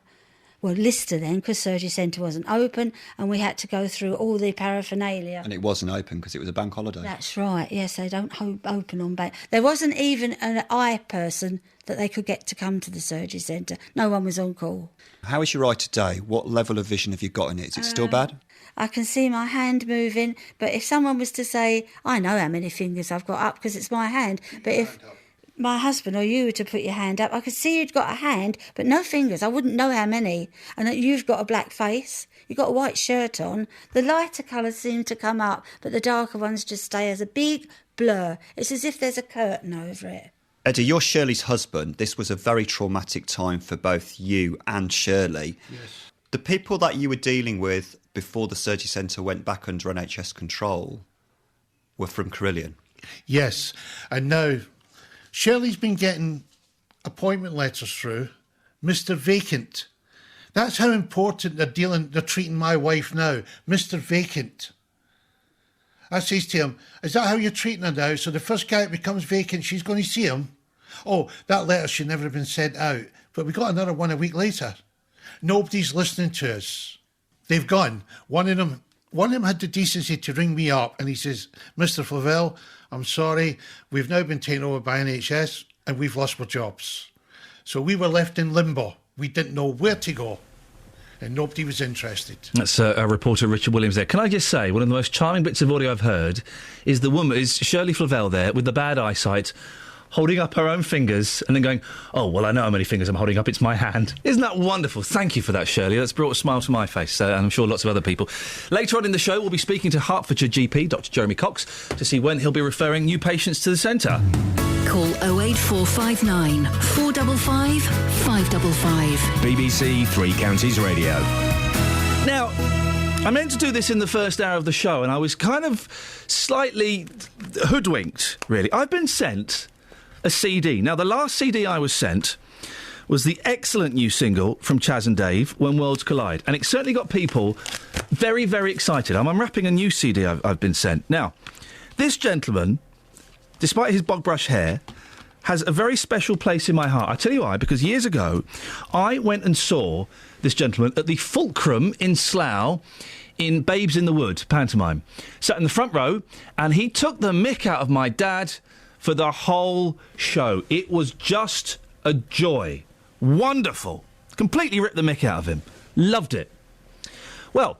S18: Well, Lister then, because surgery centre wasn't open, and we had to go through all the paraphernalia.
S23: And it wasn't open because it was a bank holiday.
S18: That's right, yes, they don't open on bank. There wasn't even an eye person that they could get to come to the surgery centre. No one was on call.
S23: How is your eye today? What level of vision have you got in it? Is it still bad?
S18: I can see my hand moving, but if someone was to say, I know how many fingers I've got up because it's my hand, but if my husband or you were to put your hand up, I could see you'd got a hand, but no fingers. I wouldn't know how many. And that you've got a black face. You've got a white shirt on. The lighter colours seem to come up, but the darker ones just stay as a big blur. It's as if there's a curtain over it.
S23: Eddie, you're Shirley's husband. This was a very traumatic time for both you and Shirley.
S9: Yes.
S23: The people that you were dealing with before the surgery centre went back under NHS control were from Carillion.
S9: Yes, and now Shirley's been getting appointment letters through, Mr. Vacant. That's how important they're treating my wife now, Mr. Vacant. I says to him, is that how you're treating her now? So the first guy that becomes vacant, she's going to see him? Oh, that letter should never have been sent out. But we got another one a week later. Nobody's listening to us. They've gone. One of them had the decency to ring me up and he says, Mr. Flavelle, I'm sorry, we've now been taken over by NHS and we've lost our jobs. So we were left in limbo. We didn't know where to go. And nobody was interested.
S4: That's our reporter Richard Williams there. Can I just say, one of the most charming bits of audio I've heard is Shirley Flavelle there with the bad eyesight, holding up her own fingers and then going, oh, well, I know how many fingers I'm holding up. It's my hand. Isn't that wonderful? Thank you for that, Shirley. That's brought a smile to my face, and I'm sure lots of other people. Later on in the show, we'll be speaking to Hertfordshire GP, Dr Jeremy Cox, to see when he'll be referring new patients to the centre.
S5: Call 08459 455 555.
S6: BBC Three Counties Radio.
S4: Now, I meant to do this in the first hour of the show, and I was kind of slightly hoodwinked, really. I've been sent a CD. Now, the last CD I was sent was the excellent new single from Chaz and Dave, When Worlds Collide. And it certainly got people very, very excited. I'm unwrapping a new CD I've been sent. Now, this gentleman, despite his bog brush hair, has a very special place in my heart. I tell you why, because years ago, I went and saw this gentleman at the Fulcrum in Slough in Babes in the Wood pantomime. Sat in the front row, and he took the mick out of my dad for the whole show. It was just a joy. Wonderful. Completely ripped the mick out of him. Loved it. Well,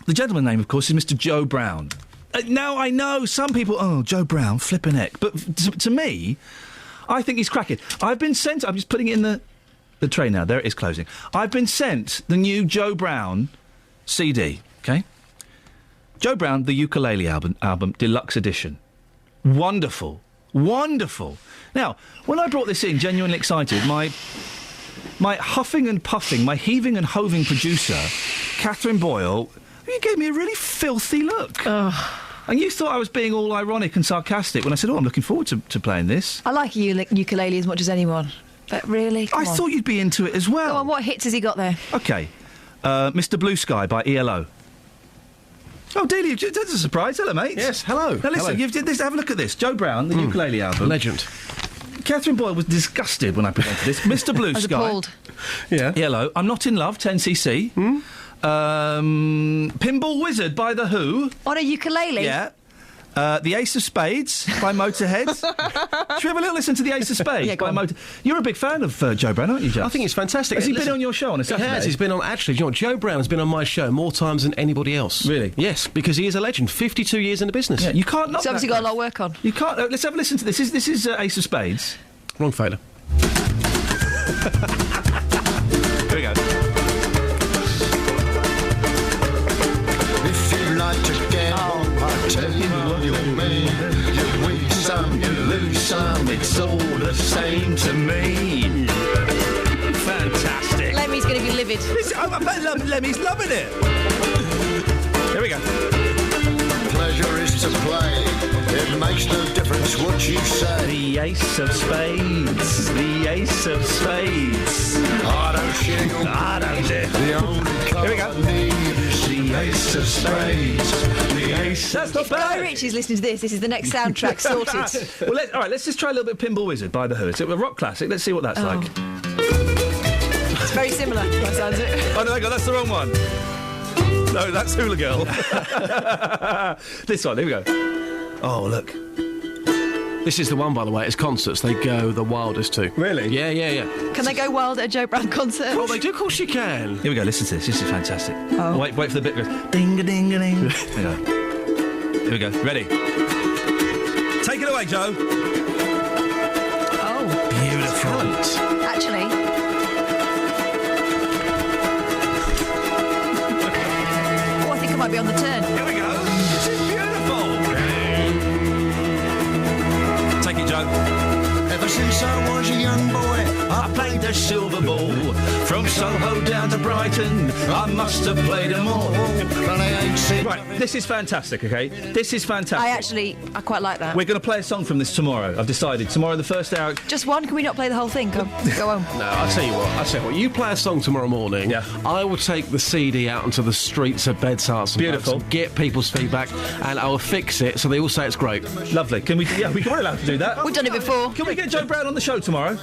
S4: the gentleman's name, of course, is Mr. Joe Brown. Now, I know some people, oh, Joe Brown, flippin' heck. But to me, I think he's cracking. I've been sent, I'm just putting it in the tray now. There it is closing. I've been sent the new Joe Brown CD, OK? Joe Brown, the ukulele album deluxe edition. Wonderful. Wonderful. Now, when I brought this in, genuinely excited, my huffing and puffing, my heaving and hoving producer, Catherine Boyle, you gave me a really filthy look. And you thought I was being all ironic and sarcastic when I said, I'm looking forward to playing this.
S1: I like ukulele as much as anyone. But really,
S4: I thought you'd be into it as well.
S1: Go on, what hits has he got there?
S4: OK. Mr. Blue Sky by ELO. Oh, Dealey, that's a surprise. Hello, mate.
S8: Yes, hello.
S4: Now, listen,
S8: hello.
S4: Have a look at this. Joe Brown, the ukulele album.
S8: Legend.
S4: Catherine Boyle was disgusted when I presented this. Mr. Blue Sky.
S1: Appalled.
S8: Yeah.
S4: Yellow. I'm Not in Love, 10cc. Pinball Wizard by The Who.
S1: On a ukulele?
S4: Yeah. The Ace of Spades by Motorhead. Should we have a little listen to The Ace of Spades by Motorhead? You're a big fan of Joe Brown, aren't you, Joe?
S8: I think it's fantastic.
S4: Has he been on your show on a Saturday?
S8: He has. He's been on... Actually, do you know what? Joe Brown has been on my show more times than anybody else.
S4: Really?
S8: Yes, because he is a legend. 52 years in the business.
S4: Yeah, you can't knock
S1: He's obviously got a lot of work on.
S4: You can't... let's have a listen to this. This is Ace of Spades.
S8: Wrong failure.
S4: Here we go.
S7: If you like to gamble, I'll tell you what you'll mean. You win some, you lose some, it's all the same to me.
S4: Fantastic.
S1: Lemmy's going to be livid.
S4: I bet Lemmy's loving it. Here we go.
S7: Pleasure is to play. It makes no difference what you say.
S4: The Ace of Spades. The Ace of Spades.
S7: I don't share your The only card I need is the Ace of Spades. The Ace.
S4: That's not bad.
S1: Guy Ritchie's listening to this. This is the next soundtrack sorted.
S4: Well, all right, let's just try a little bit of Pinball Wizard by The Who. It's a rock classic. Let's see what that's like.
S1: It's very similar, that sounds it.
S4: Oh, no, hang on, that's the wrong one. No, that's Hula Girl. This one, here we go. Oh, look.
S8: This is the one, by the way. It's concerts. They go the wildest too.
S4: Really?
S8: Yeah.
S1: Can they go wild at a Joe Brown concert?
S8: Oh, they do. Of course you can.
S4: Here we go, listen to this. This is fantastic.
S1: Oh.
S4: Wait for the bit that goes ding-a-ding-a-ding. Here we go. Ready? Take it away, Joe.
S1: Oh.
S4: Beautiful.
S1: Actually... might be on the turn.
S4: Here we go. This is beautiful. Take it, Joe.
S7: Ever since I was a young boy.
S4: I played the silver ball from Soho down to Brighton. I must have played them all. Right, this is fantastic, okay? This is fantastic.
S1: I quite like that.
S4: We're going to play a song from this tomorrow. I've decided. Tomorrow, the first hour.
S1: Just one? Can we not play the whole thing? Go on.
S14: No, I'll tell you what. You play a song tomorrow morning. Yeah. I will take the CD out into the streets of Beds, Hearts and
S4: Beautiful.
S14: Bucks, get people's feedback, and I will fix it so they all say it's great.
S4: Lovely. Can we? Yeah, we're allowed to do that.
S1: We've done it before.
S4: Can we get Joe Brown on the show tomorrow?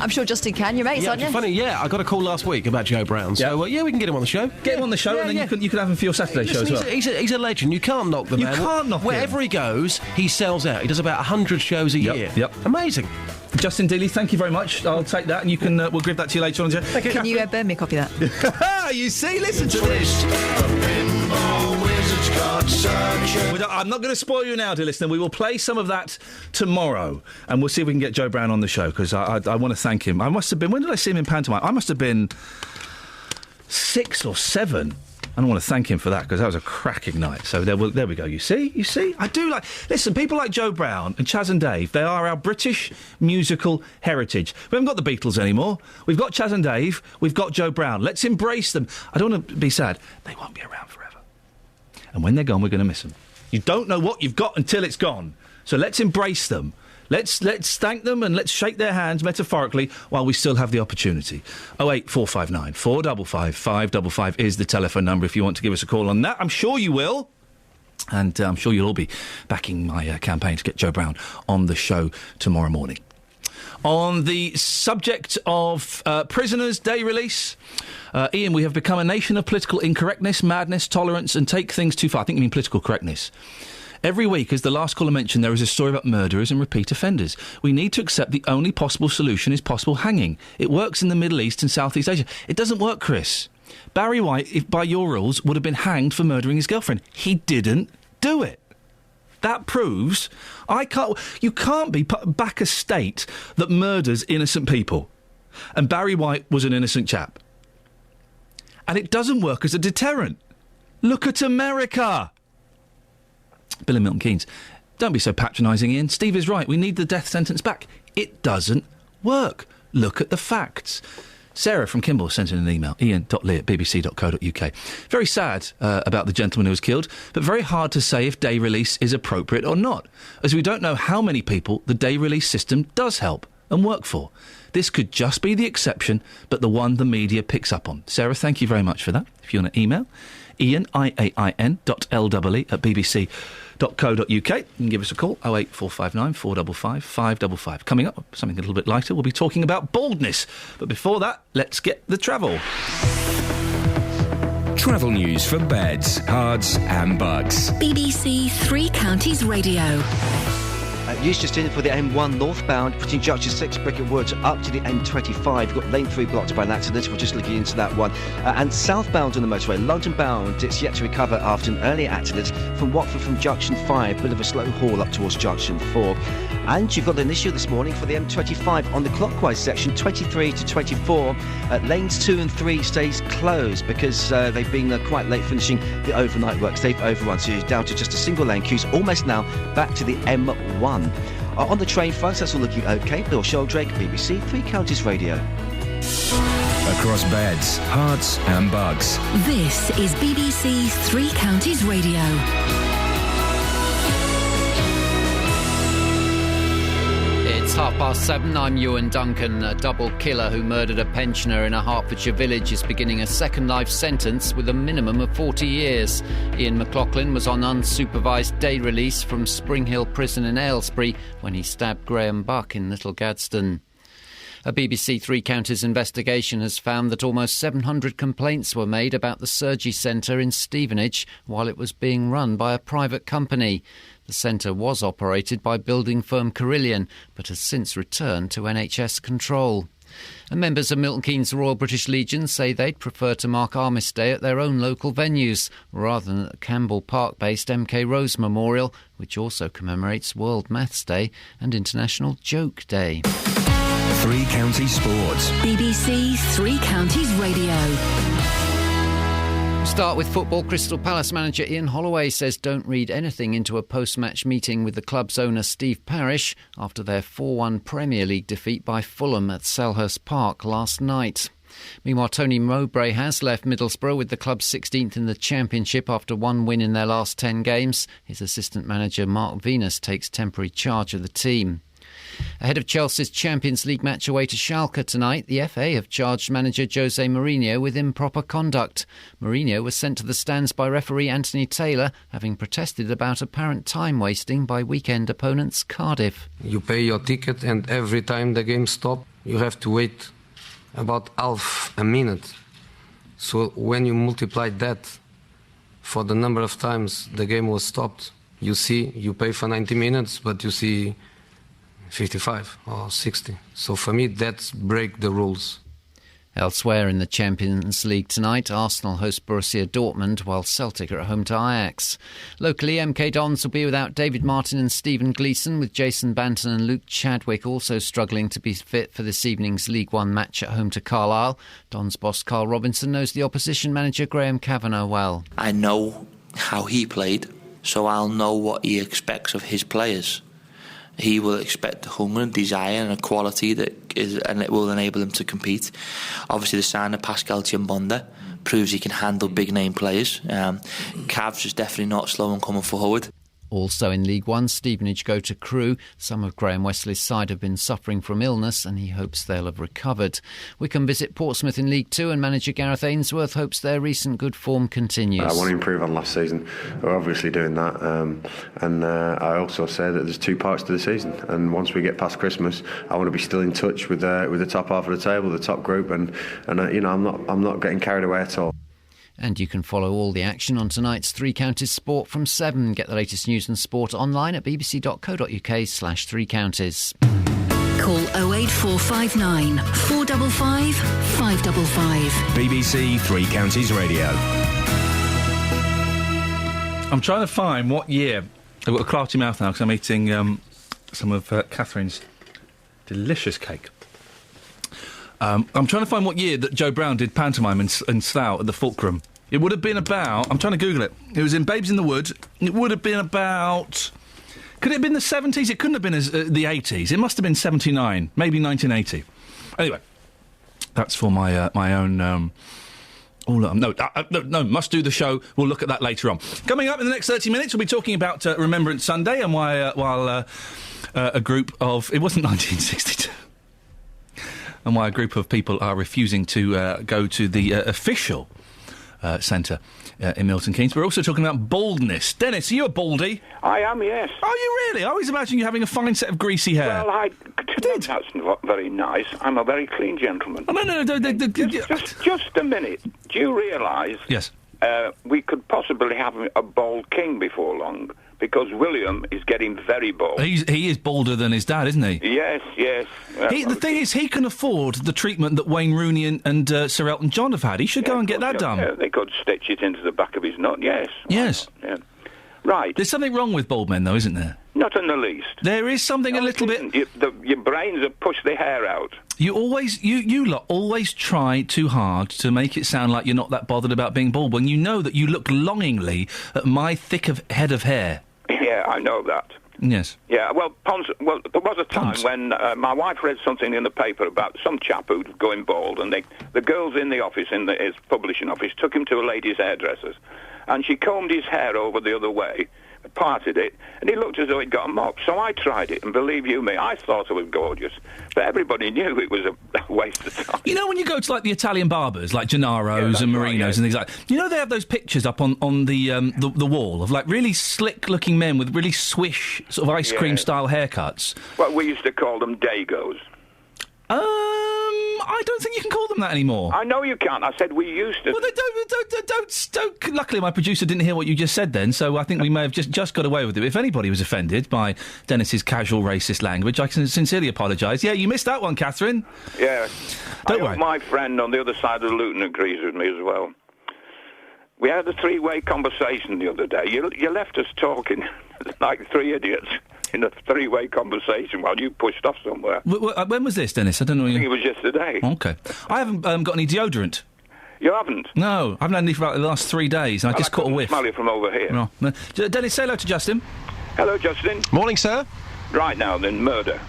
S1: I'm sure Justin can. Your mates, aren't you?
S14: Funny, yeah. I got a call last week about Joe Brown. So, we can get him on the show.
S4: Get him on the show, and then you can have him for your Saturday show as well.
S14: He's a legend. You can't knock the man.
S4: You can't knock him.
S14: Wherever he goes, he sells out. He does about 100 shows a year.
S4: Yep.
S14: Amazing.
S4: Justin Dealey, thank you very much. I'll take that, and you can. We'll give that to you later on.
S1: Can you burn me a copy of that?
S4: You see, listen to this. I'm not going to spoil you now, dear listener. We will play some of that tomorrow, and we'll see if we can get Joe Brown on the show, because I want to thank him. I must have been. When did I see him in pantomime? I must have been 6 or 7. I want to thank him for that, because that was a cracking night. So there we go. You see? I do like... Listen, people like Joe Brown and Chaz and Dave, they are our British musical heritage. We haven't got the Beatles anymore. We've got Chaz and Dave. We've got Joe Brown. Let's embrace them. I don't want to be sad. They won't be around forever. And when they're gone, we're going to miss them. You don't know what you've got until it's gone. So let's embrace them. Let's thank them and let's shake their hands metaphorically while we still have the opportunity. 08459 455 555 is the telephone number if you want to give us a call on that. I'm sure you will. And I'm sure you'll all be backing my campaign to get Joe Brown on the show tomorrow morning. On the subject of prisoners' day release, Iain, we have become a nation of political incorrectness, madness, tolerance and take things too far. I think you mean political correctness. Every week, as the last caller mentioned, there is a story about murderers and repeat offenders. We need to accept the only possible solution is possible hanging. It works in the Middle East and Southeast Asia. It doesn't work, Chris. Barry White, if by your rules, would have been hanged for murdering his girlfriend. He didn't do it. That proves you can't back a state that murders innocent people. And Barry White was an innocent chap. And it doesn't work as a deterrent. Look at America. Bill and Milton Keynes. Don't be so patronising, Iain. Steve is right. We need the death sentence back. It doesn't work. Look at the facts. Sarah from Kimball sent in an email, ian.lee@bbc.co.uk. Very sad about the gentleman who was killed, but very hard to say if day release is appropriate or not, as we don't know how many people the day release system does help and work for. This could just be the exception, but the one the media picks up on. Sarah, thank you very much for that. If you want to email, Iain, IAIN.LEE@bbc.co.uk. You can give us a call, 08459 455 555. Coming up, something a little bit lighter, we'll be talking about baldness. But before that, let's get the travel.
S6: Travel news for beds, cards and bugs.
S5: BBC Three Counties Radio.
S13: News just in for the M1 northbound, putting Junction 6 Bricket Woods up to the M25. You've got lane 3 blocked by an accident. We're just looking into that one. And southbound on the motorway, London bound, it's yet to recover after an earlier accident from Watford from Junction 5. Bit of a slow haul up towards Junction 4. And you've got an issue this morning for the M25 on the clockwise section, 23 to 24. Lanes 2 and 3 stays closed because they've been quite late finishing the overnight works. They've overrun, so you're down to just a single lane queues almost now back to the M1. On the train front, that's all looking okay. Bill Sheldrake, BBC Three Counties Radio.
S6: Across beds, hearts and bugs.
S5: This is BBC Three Counties Radio.
S3: It's 7:30. I'm Ewan Duncan. A double killer who murdered a pensioner in a Hertfordshire village is beginning a second life sentence with a minimum of 40 years. Iain McLaughlin was on unsupervised day release from Spring Hill Prison in Aylesbury when he stabbed Graham Buck in Little Gadsden. A BBC Three Counties investigation has found that almost 700 complaints were made about the Surgery Centre in Stevenage while it was being run by a private company. The centre was operated by building firm Carillion, but has since returned to NHS control. And members of Milton Keynes Royal British Legion say they'd prefer to mark Armistice Day at their own local venues, rather than at the Campbell Park-based MK Rose Memorial, which also commemorates World Maths Day and International Joke Day.
S6: Three Counties Sports.
S5: BBC Three Counties Radio.
S3: It's Start with football. Crystal Palace manager Ian Holloway says don't read anything into a post-match meeting with the club's owner Steve Parish after their 4-1 Premier League defeat by Fulham at Selhurst Park last night. Meanwhile, Tony Mowbray has left Middlesbrough with the club 16th in the Championship after one win in their last 10 games. His assistant manager Mark Venus takes temporary charge of the team. Ahead of Chelsea's Champions League match away to Schalke tonight, the FA have charged manager Jose Mourinho with improper conduct. Mourinho was sent to the stands by referee Anthony Taylor, having protested about apparent time wasting by weekend opponents Cardiff.
S2: You pay your ticket and every time the game stops, you have to wait about half a minute. So when you multiply that for the number of times the game was stopped, you see you pay for 90 minutes, but you see 55 or 60. So for me, that's break the rules.
S3: Elsewhere in the Champions League tonight, Arsenal host Borussia Dortmund, while Celtic are at home to Ajax. Locally, MK Dons will be without David Martin and Stephen Gleeson, with Jason Banton and Luke Chadwick also struggling to be fit for this evening's League One match at home to Carlisle. Dons boss Carl Robinson knows the opposition manager Graham Kavanagh well.
S15: I know how he played, so I'll know what he expects of his players. He will expect a hunger and desire and a quality and it will enable him to compete. Obviously, the sign of Pascal Chiambonda proves he can handle big name players. Cavs is definitely not slow in coming forward.
S3: Also in League One, Stevenage go to Crewe. Some of Graham Wesley's side have been suffering from illness and he hopes they'll have recovered. Wycombe visit Portsmouth in League Two and manager Gareth Ainsworth hopes their recent good form continues.
S17: I want to improve on last season. We're obviously doing that. And I also say that there's two parts to the season. And once we get past Christmas, I want to be still in touch with the top half of the table, the top group. And I'm not getting carried away at all.
S3: And you can follow all the action on tonight's Three Counties Sport from 7. Get the latest news and sport online at bbc.co.uk/Three Counties.
S5: Call 08459 455 555.
S6: BBC Three Counties Radio.
S4: I'm trying to find what year. I've got a clarty mouth now because I'm eating some of Catherine's delicious cake. I'm trying to find what year that Joe Brown did pantomime in Slough at the Fulcrum. It would have been about... I'm trying to Google it. It was in Babes in the Wood. It would have been about... Could it have been the 70s? It couldn't have been the 80s. It must have been 79, maybe 1980. Anyway, that's for my own... No, must do the show. We'll look at that later on. Coming up in the next 30 minutes, we'll be talking about Remembrance Sunday and why while a group of... It wasn't 1962. And why a group of people are refusing to go to the official centre in Milton Keynes. We're also talking about baldness. Dennis, are you a baldy?
S24: I am, yes.
S4: Are you really? I always imagine you having a fine set of greasy hair.
S24: Well, that's not very nice. I'm a very clean gentleman.
S4: Oh, no.
S24: Just a minute. Do you realise...
S4: Yes.
S24: We could possibly have a bald king before long, because William is getting very bald.
S4: He is balder than his dad, isn't he?
S24: Yes.
S4: The thing is, he can afford the treatment that Wayne Rooney and Sir Elton John have had. He should go and get that done.
S24: Yeah, they could stitch it into the back of his nut, yes.
S4: Yes.
S24: Yeah. Right.
S4: There's something wrong with bald men, though, isn't there?
S24: Not in the least.
S4: There is something a little bit...
S24: Your brains have pushed the hair out.
S4: You lot always try too hard to make it sound like you're not that bothered about being bald, when you know that you look longingly at my thick head of hair.
S24: Yeah, I know that.
S4: Yes.
S24: Yeah, well, there was a time when my wife read something in the paper about some chap who's going bald, and the girls in the office, his publishing office, took him to a lady's hairdresser's, and she combed his hair over the other way, parted it, and he looked as though he'd got a mop. So I tried it, and believe you me, I thought it was gorgeous. But everybody knew it was a waste of time.
S4: You know, when you go to, like, the Italian barbers, like Gennaro's and Marino's and things like that, you know they have those pictures up on the wall of, like, really slick-looking men with really swish, sort of ice cream-style haircuts?
S24: Well, we used to call them Dagos.
S4: I don't think you can call them that anymore.
S24: I know you can't. I said we used to.
S4: Well, don't. Luckily, my producer didn't hear what you just said then, so I think we may have just got away with it. If anybody was offended by Dennis's casual racist language, I can sincerely apologise. Yeah, you missed that one, Catherine.
S24: Yeah.
S4: Don't worry.
S24: My friend on the other side of Luton agrees with me as well. We had a three-way conversation the other day. You left us talking like three idiots in a three-way conversation while you pushed off somewhere.
S4: When was this, Dennis? I don't know.
S24: I think it was yesterday.
S4: Okay. I haven't got any deodorant.
S24: You haven't?
S4: No, I haven't had any for about the last 3 days, and I just caught a whiff.
S24: Smell it from over here.
S4: No. Dennis, say hello to Justin.
S24: Hello, Justin.
S16: Morning, sir.
S24: Right now, then, murder.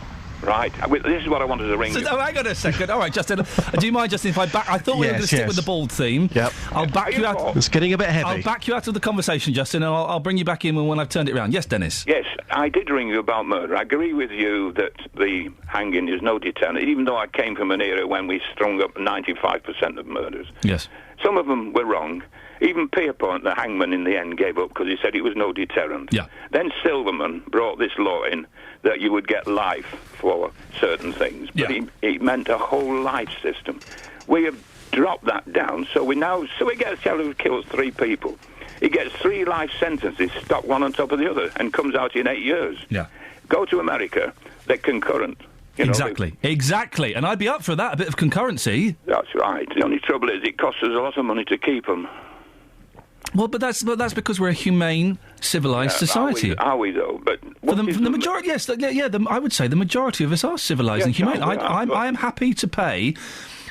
S24: Right. This is what I wanted to ring you.
S4: Oh, hang on a second. All right, Justin. Do you mind, Justin, if I back... I thought we were going to stick with the bald theme.
S16: Yep.
S4: I'll back you out...
S16: It's getting a bit heavy.
S4: I'll back you out of the conversation, Justin, and I'll bring you back in when I've turned it around. Yes, Dennis?
S24: Yes, I did ring you about murder. I agree with you that the hanging is no deterrent, even though I came from an era when we strung up 95% of murders.
S4: Yes.
S24: Some of them were wrong. Even Pierpont, the hangman, in the end gave up because he said it was no deterrent.
S4: Yeah.
S24: Then Silverman brought this law in that you would get life for certain things. But he meant a whole life system. We have dropped that down, so we get a fellow who kills 3 people. He gets 3 life sentences, stuck one on top of the other, and comes out in 8 years.
S4: Yeah.
S24: Go to America, they're concurrent.
S4: Exactly. And I'd be up for that, a bit of concurrency.
S24: That's right. The only trouble is it costs us a lot of money to keep them.
S4: Well, but that's because we're a humane, civilised society.
S24: Are we though? But
S4: for the majority, yes, I would say the majority of us are civilised and humane. I am happy to pay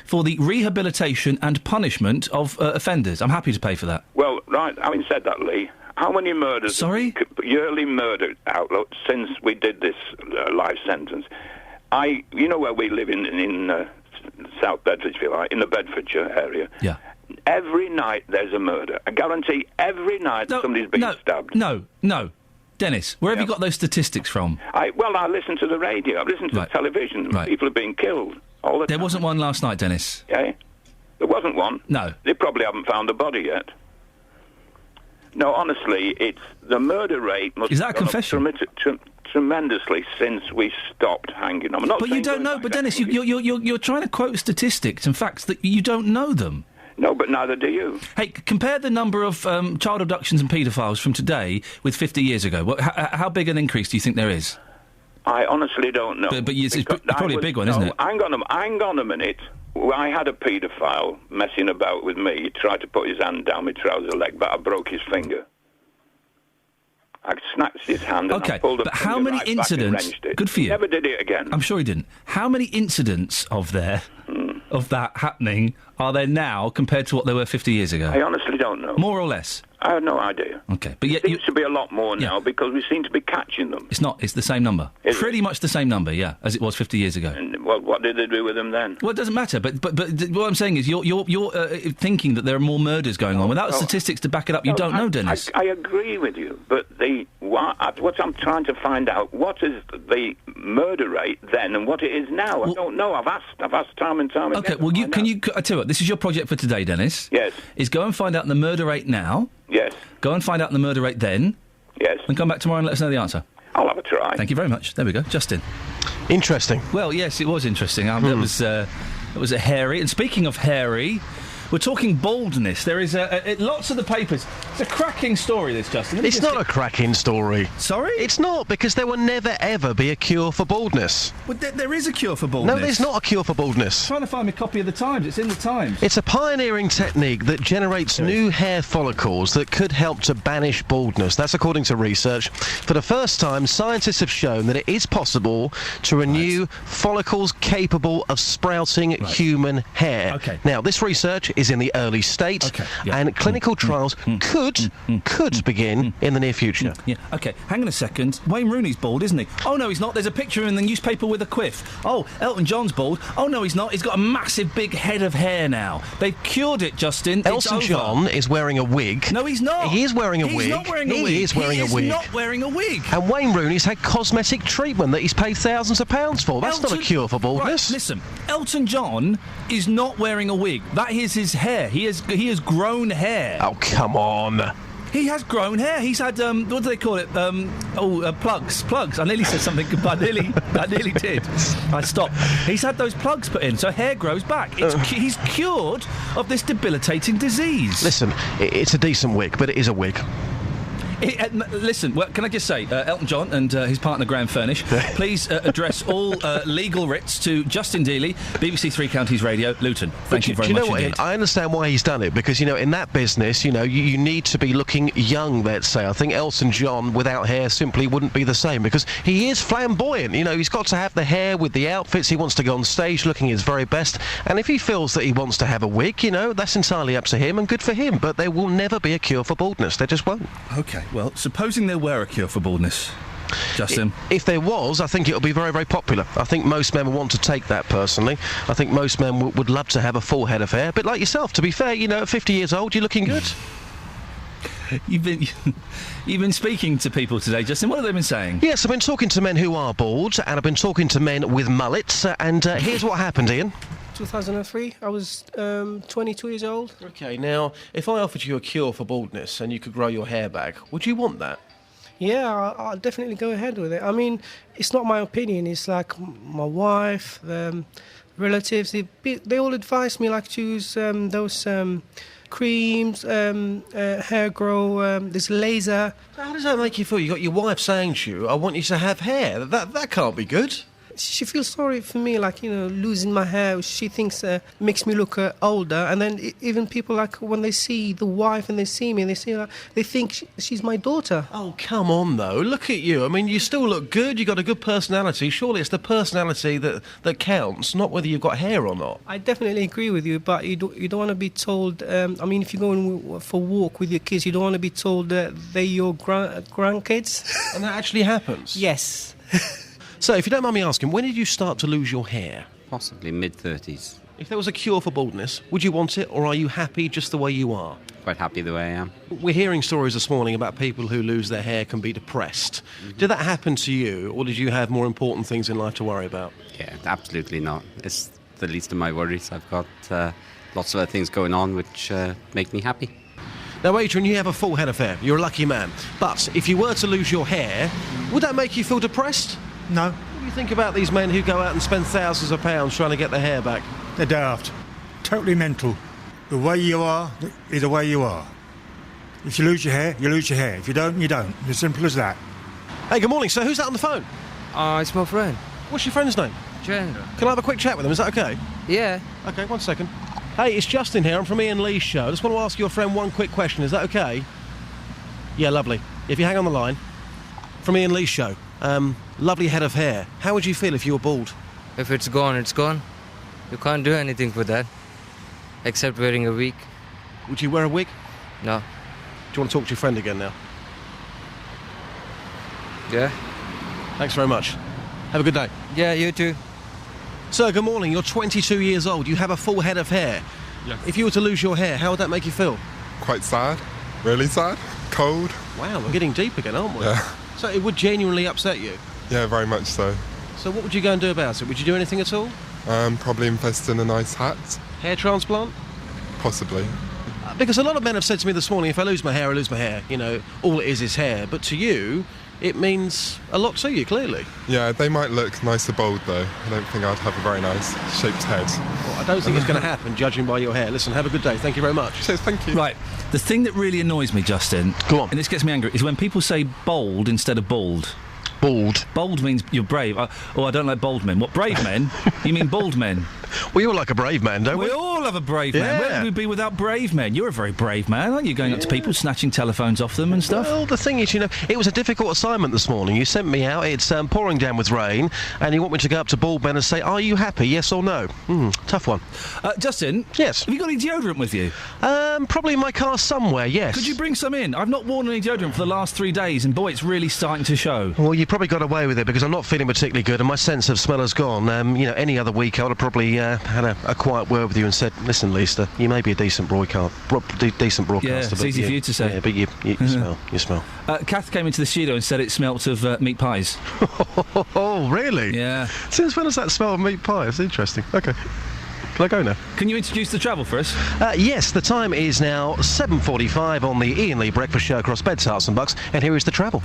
S4: for the rehabilitation and punishment of offenders. I'm happy to pay for that.
S24: Well, right. Having said that, Lee, how many murders? Yearly murder outlook since we did this life sentence. You know where we live in South Bedfordshire, if you like, in the Bedfordshire area.
S4: Yeah.
S24: Every night there's a murder. I guarantee every night somebody's been stabbed.
S4: No. Dennis, where have you got those statistics from?
S24: I listen to the radio. I listen to the television.
S4: Right.
S24: People are being killed all the time.
S4: There wasn't one last night, Dennis.
S24: Yeah? There wasn't one?
S4: No.
S24: They probably haven't found the body yet. No, honestly, it's the murder rate must
S4: Is that a confession?
S24: Tremendously since we stopped hanging them.
S4: But you don't know. But Dennis, you're trying to quote statistics and facts that you don't know them.
S24: No, but neither do you.
S4: Hey, compare the number of child abductions and paedophiles from today with 50 years ago. How big an increase do you think there is?
S24: I honestly don't know.
S4: But it's probably a big one, isn't it?
S24: Hang on a minute. I had a paedophile messing about with me. He tried to put his hand down my trouser leg, but I broke his finger. I snatched his hand and I pulled
S4: but how many incidents? Good for you.
S24: He never did it again.
S4: I'm sure he didn't. How many incidents of that happening are there now compared to what there were 50 years ago?
S24: I honestly don't know.
S4: More or less?
S24: I have no idea.
S4: Okay, but
S24: it seems to be a lot more now because we seem to be catching them.
S4: It's not. It's the same number. Pretty much the same number, yeah, as it was 50 years ago.
S24: And what did they do with them then?
S4: Well, it doesn't matter. But what I'm saying is, you're thinking that there are more murders going on without statistics to back it up. You don't know, Dennis.
S24: I agree with you, but what I'm trying to find out, what is the murder rate then and what it is now? I don't know. I've asked time and time again.
S4: Okay, well, I tell you what, this is your project for today, Dennis.
S24: Yes.
S4: Is go and find out the murder rate now.
S24: Yes.
S4: Go and find out the murder rate then.
S24: Yes.
S4: And come back tomorrow and let us know the answer.
S24: I'll have a try.
S4: Thank you very much. There we go. Justin.
S16: Interesting.
S4: Well, yes, it was interesting. That was a hairy. And speaking of hairy, we're talking baldness. There is lots of the papers. It's a cracking story, this, Justin.
S16: It's not a cracking story.
S4: Sorry?
S16: It's not, because there will never, ever be a cure for baldness.
S4: Well, there is a cure for baldness.
S16: No, there's not a cure for baldness.
S4: I'm trying to find me a copy of the Times. It's in the Times.
S16: It's a pioneering technique that generates new hair follicles that could help to banish baldness. That's according to research. For the first time, scientists have shown that it is possible to renew follicles capable of sprouting human hair.
S4: Okay.
S16: Now, this research is in the early state, and clinical trials could begin in the near future.
S4: Yeah. Okay. Hang on a second. Wayne Rooney's bald, isn't he? Oh no, he's not. There's a picture in the newspaper with a quiff. Oh, Elton John's bald. Oh no, he's not. He's got a massive big head of hair now. They've cured it, Justin.
S16: Elton John is wearing a wig.
S4: No, he's not.
S16: He is wearing a wig.
S4: He's not wearing a wig.
S16: He is wearing a wig.
S4: He is not wearing a wig.
S16: And Wayne Rooney's had cosmetic treatment that he's paid thousands of pounds for. That's not a cure for baldness.
S4: Right, listen, Elton John is not wearing a wig. That is his hair. He has grown hair.
S16: Oh, come on.
S4: He has grown hair. He's had, what do they call it? Plugs. Plugs. I nearly said something, but I nearly did. I stopped. He's had those plugs put in, so hair grows back. He's cured of this debilitating disease.
S16: Listen, it's a decent wig, but it is a wig.
S4: Listen, well, can I just say, Elton John and his partner Graham Furnish, please address all legal writs to Justin Dealey, BBC Three Counties Radio, Luton. Thank you very much
S16: what,
S4: indeed.
S16: Ian? I understand why he's done it, because, in that business, you need to be looking young, let's say. I think Elton John, without hair, simply wouldn't be the same, because he is flamboyant. He's got to have the hair with the outfits. He wants to go on stage looking his very best, and if he feels that he wants to have a wig, that's entirely up to him, and good for him, but there will never be a cure for baldness. There just won't.
S4: OK, well, supposing there were a cure for baldness, Justin?
S16: If there was, I think it would be very, very popular. I think most men would want to take that, personally. I think most men would love to have a full head of hair. But like yourself, to be fair, at 50 years old, you're looking good.
S4: You've been speaking to people today, Justin. What have they been saying?
S16: Yes, I've been talking to men who are bald, and I've been talking to men with mullets, and here's what happened, Ian.
S19: 2003, I was 22 years old.
S8: OK, now, if I offered you a cure for baldness and you could grow your hair back, would you want that?
S19: Yeah, I'll definitely go ahead with it. I mean, it's not my opinion. It's like my wife, relatives, they all advise me to use those creams, hair grow, this laser.
S8: How does that make you feel? You got your wife saying to you, I want you to have hair. That can't be good.
S19: She feels sorry for me, losing my hair. She thinks makes me look older. And then even people, when they see the wife and they see me, they think she's my daughter.
S8: Oh, come on, though. Look at you. I mean, you still look good. You've got a good personality. Surely it's the personality that counts, not whether you've got hair or not.
S19: I definitely agree with you, but you don't want to be told... if you're going for a walk with your kids, you don't want to be told they're your grandkids.
S8: And that actually happens?
S19: Yes.
S8: So, if you don't mind me asking, when did you start to lose your hair?
S20: Possibly mid-30s.
S8: If there was a cure for baldness, would you want it, or are you happy just the way you are?
S20: Quite happy the way I am.
S8: We're hearing stories this morning about people who lose their hair can be depressed. Mm-hmm. Did that happen to you, or did you have more important things in life to worry about?
S20: Yeah, absolutely not. It's the least of my worries. I've got lots of other things going on which make me happy.
S8: Now, Adrian, you have a full head of hair. You're a lucky man. But if you were to lose your hair, would that make you feel depressed?
S9: No.
S8: What do you think about these men who go out and spend thousands of pounds trying to get their hair back?
S9: They're daft. Totally mental. The way you are is the way you are. If you lose your hair, you lose your hair. If you don't, you don't. As simple as that.
S8: Hey, good morning, sir. Who's that on the phone?
S21: It's my friend.
S8: What's your friend's name?
S21: Chandra.
S8: Can I have a quick chat with him? Is that okay?
S21: Yeah.
S8: Okay, 1 second. Hey, it's Justin here. I'm from Iain Lee's show. I just want to ask your friend one quick question. Is that okay? Yeah, lovely. If you hang on the line. From Iain Lee's show. Lovely head of hair. How would you feel if you were bald?
S21: If it's gone, it's gone. You can't do anything for that. Except wearing a wig.
S8: Would you wear a wig?
S21: No.
S8: Do you want to talk to your friend again now?
S21: Yeah.
S8: Thanks very much. Have a good day.
S21: Yeah, you too.
S8: Sir, good morning. You're 22 years old. You have a full head of hair.
S22: Yes.
S8: If you were to lose your hair, how would that make you feel?
S22: Quite sad. Really sad. Cold.
S8: Wow, we're getting deep again, aren't we?
S22: Yeah.
S8: So it would genuinely upset you?
S22: Yeah, very much so.
S8: So what would you go and do about it? Would you do anything at all?
S22: Probably invest in a nice hat.
S8: Hair transplant?
S22: Possibly.
S8: Because a lot of men have said to me this morning, if I lose my hair, I lose my hair. All it is hair. But to you, it means a lot to you, clearly.
S22: Yeah, they might look nicer bald, though. I don't think I'd have a very nice shaped head.
S8: Well, I don't think it's going to happen, judging by your hair. Listen, have a good day. Thank you very much.
S22: Cheers, thank you.
S4: Right, the thing that really annoys me, Justin...
S16: Go on.
S4: And this gets me angry, is when people say bold instead of bald.
S16: Bald.
S4: Bold means you're brave. I don't like bold men. What, brave men? You mean bald men?
S16: We all like a brave man, don't we?
S4: We all have a brave man.
S16: Yeah.
S4: Where would we be without brave men? You're a very brave man, aren't you? Going up to people, snatching telephones off them and stuff?
S16: Well, the thing is, it was a difficult assignment this morning. You sent me out, it's pouring down with rain, and you want me to go up to bald men and say, are you happy, yes or no? Tough one.
S4: Justin?
S16: Yes?
S4: Have you got any deodorant with you?
S16: Probably in my car somewhere, yes.
S4: Could you bring some in? I've not worn any deodorant for the last 3 days, and boy, it's really starting to show.
S16: Well, you probably got away with it, because I'm not feeling particularly good, and my sense of smell has gone. Any other week I would have probably had a quiet word with you and said, listen, Lisa, you may be a decent broadcaster.
S4: Yeah, it's easy for you to say.
S16: Yeah, but you smell. You smell.
S4: Kath came into the studio and said it smelt of meat pies.
S16: Oh, really?
S4: Yeah.
S16: Since when does that smell of meat pie? It's interesting. Okay. Can I go now?
S4: Can you introduce the travel for us?
S16: Yes, the time is now 7:45 on the Iain Lee Breakfast Show across beds, hearts and bucks, and here is the travel.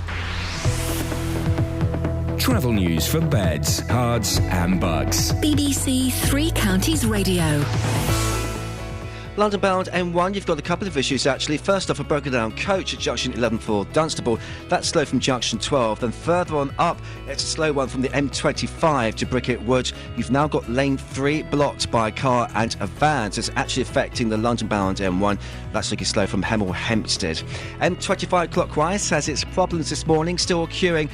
S6: Travel news for beds, cards and bugs.
S5: BBC Three Counties Radio.
S13: London-bound M1, you've got a couple of issues, actually. First off, a broken-down coach at junction 11 for Dunstable. That's slow from junction 12. Then further on up, it's a slow one from the M25 to Bricket Wood. You've now got lane 3 blocked by a car and a van, so it's actually affecting the London-bound M1. That's looking slow from Hemel Hempstead. M25 clockwise has its problems this morning, still queuing.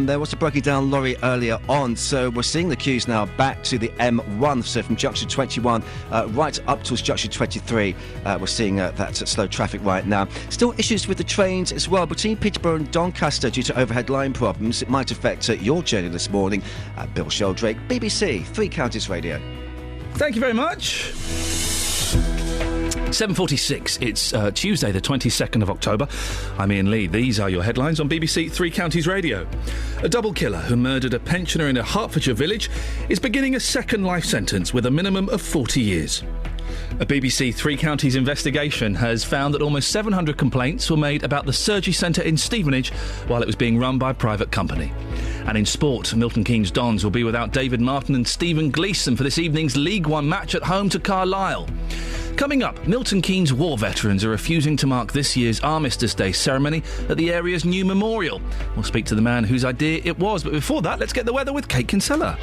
S13: There was a broken-down lorry earlier on, so we're seeing the queues now back to the M1, so from junction 21 right up towards junction 23. We're seeing that slow traffic right now. Still issues with the trains as well between Peterborough and Doncaster due to overhead line problems. It might affect your journey this morning. Bill Sheldrake, BBC Three Counties Radio.
S4: Thank you very much. 7:46. It's Tuesday, the 22nd of October. I'm Iain Lee. These are your headlines on BBC Three Counties Radio. A double killer who murdered a pensioner in a Hertfordshire village is beginning a second life sentence with a minimum of 40 years. A BBC Three Counties investigation has found that almost 700 complaints were made about the surgery centre in Stevenage while it was being run by a private company. And in sport, Milton Keynes Dons will be without David Martin and Stephen Gleeson for this evening's League One match at home to Carlisle. Coming up, Milton Keynes war veterans are refusing to mark this year's Armistice Day ceremony at the area's new memorial. We'll speak to the man whose idea it was, but before that, let's get the weather with Kate Kinsella.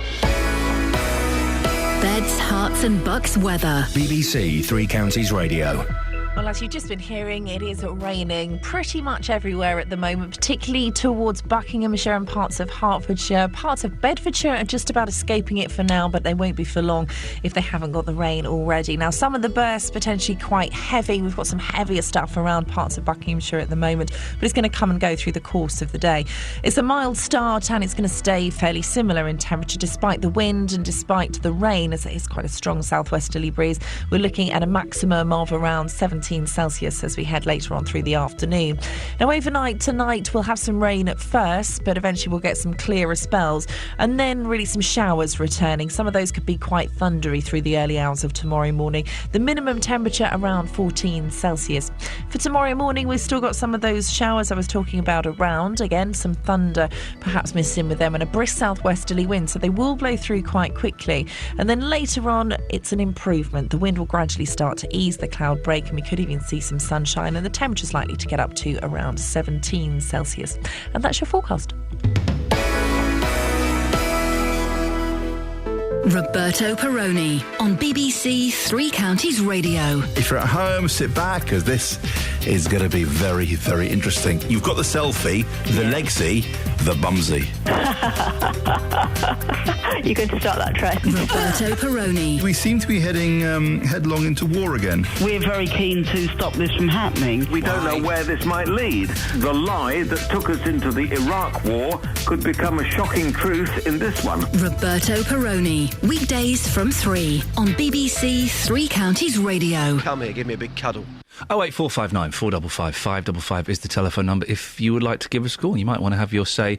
S5: Beds, Herts and Bucks weather.
S6: BBC Three Counties Radio.
S10: Well, as you've just been hearing, it is raining pretty much everywhere at the moment, particularly towards Buckinghamshire and parts of Hertfordshire. Parts of Bedfordshire are just about escaping it for now, but they won't be for long if they haven't got the rain already. Now, some of the bursts potentially quite heavy. We've got some heavier stuff around parts of Buckinghamshire at the moment, but it's going to come and go through the course of the day. It's a mild start and it's going to stay fairly similar in temperature despite the wind and despite the rain, as it is quite a strong southwesterly breeze. We're looking at a maximum of around 17 Celsius as we head later on through the afternoon. Now, overnight tonight we'll have some rain at first, but eventually we'll get some clearer spells and then really some showers returning. Some of those could be quite thundery through the early hours of tomorrow morning. The minimum temperature around 14 Celsius. For tomorrow morning, we've still got some of those showers I was talking about around. Again, some thunder perhaps mixed in with them and a brisk southwesterly wind, so they will blow through quite quickly. And then later on, it's an improvement. The wind will gradually start to ease, the cloud break, and we could even see some sunshine, and the temperature's likely to get up to around 17 Celsius. And that's your forecast.
S5: Roberto Perrone on BBC Three Counties Radio.
S11: If you're at home, sit back, because this is going to be very, very interesting. You've got the selfie, the legsy, the bumsy.
S12: You're going to start that trend.
S5: Roberto Perrone.
S11: We seem to be heading headlong into war again.
S18: We're very keen to stop this from happening.
S25: We don't know where this might lead. The lie that took us into the Iraq War could become a shocking truth in this one.
S5: Roberto Perrone. Weekdays from 3 on BBC Three Counties Radio.
S8: Come here, give me a big cuddle.
S4: 08459 455 555 is the telephone number if you would like to give us a call. You might want to have your say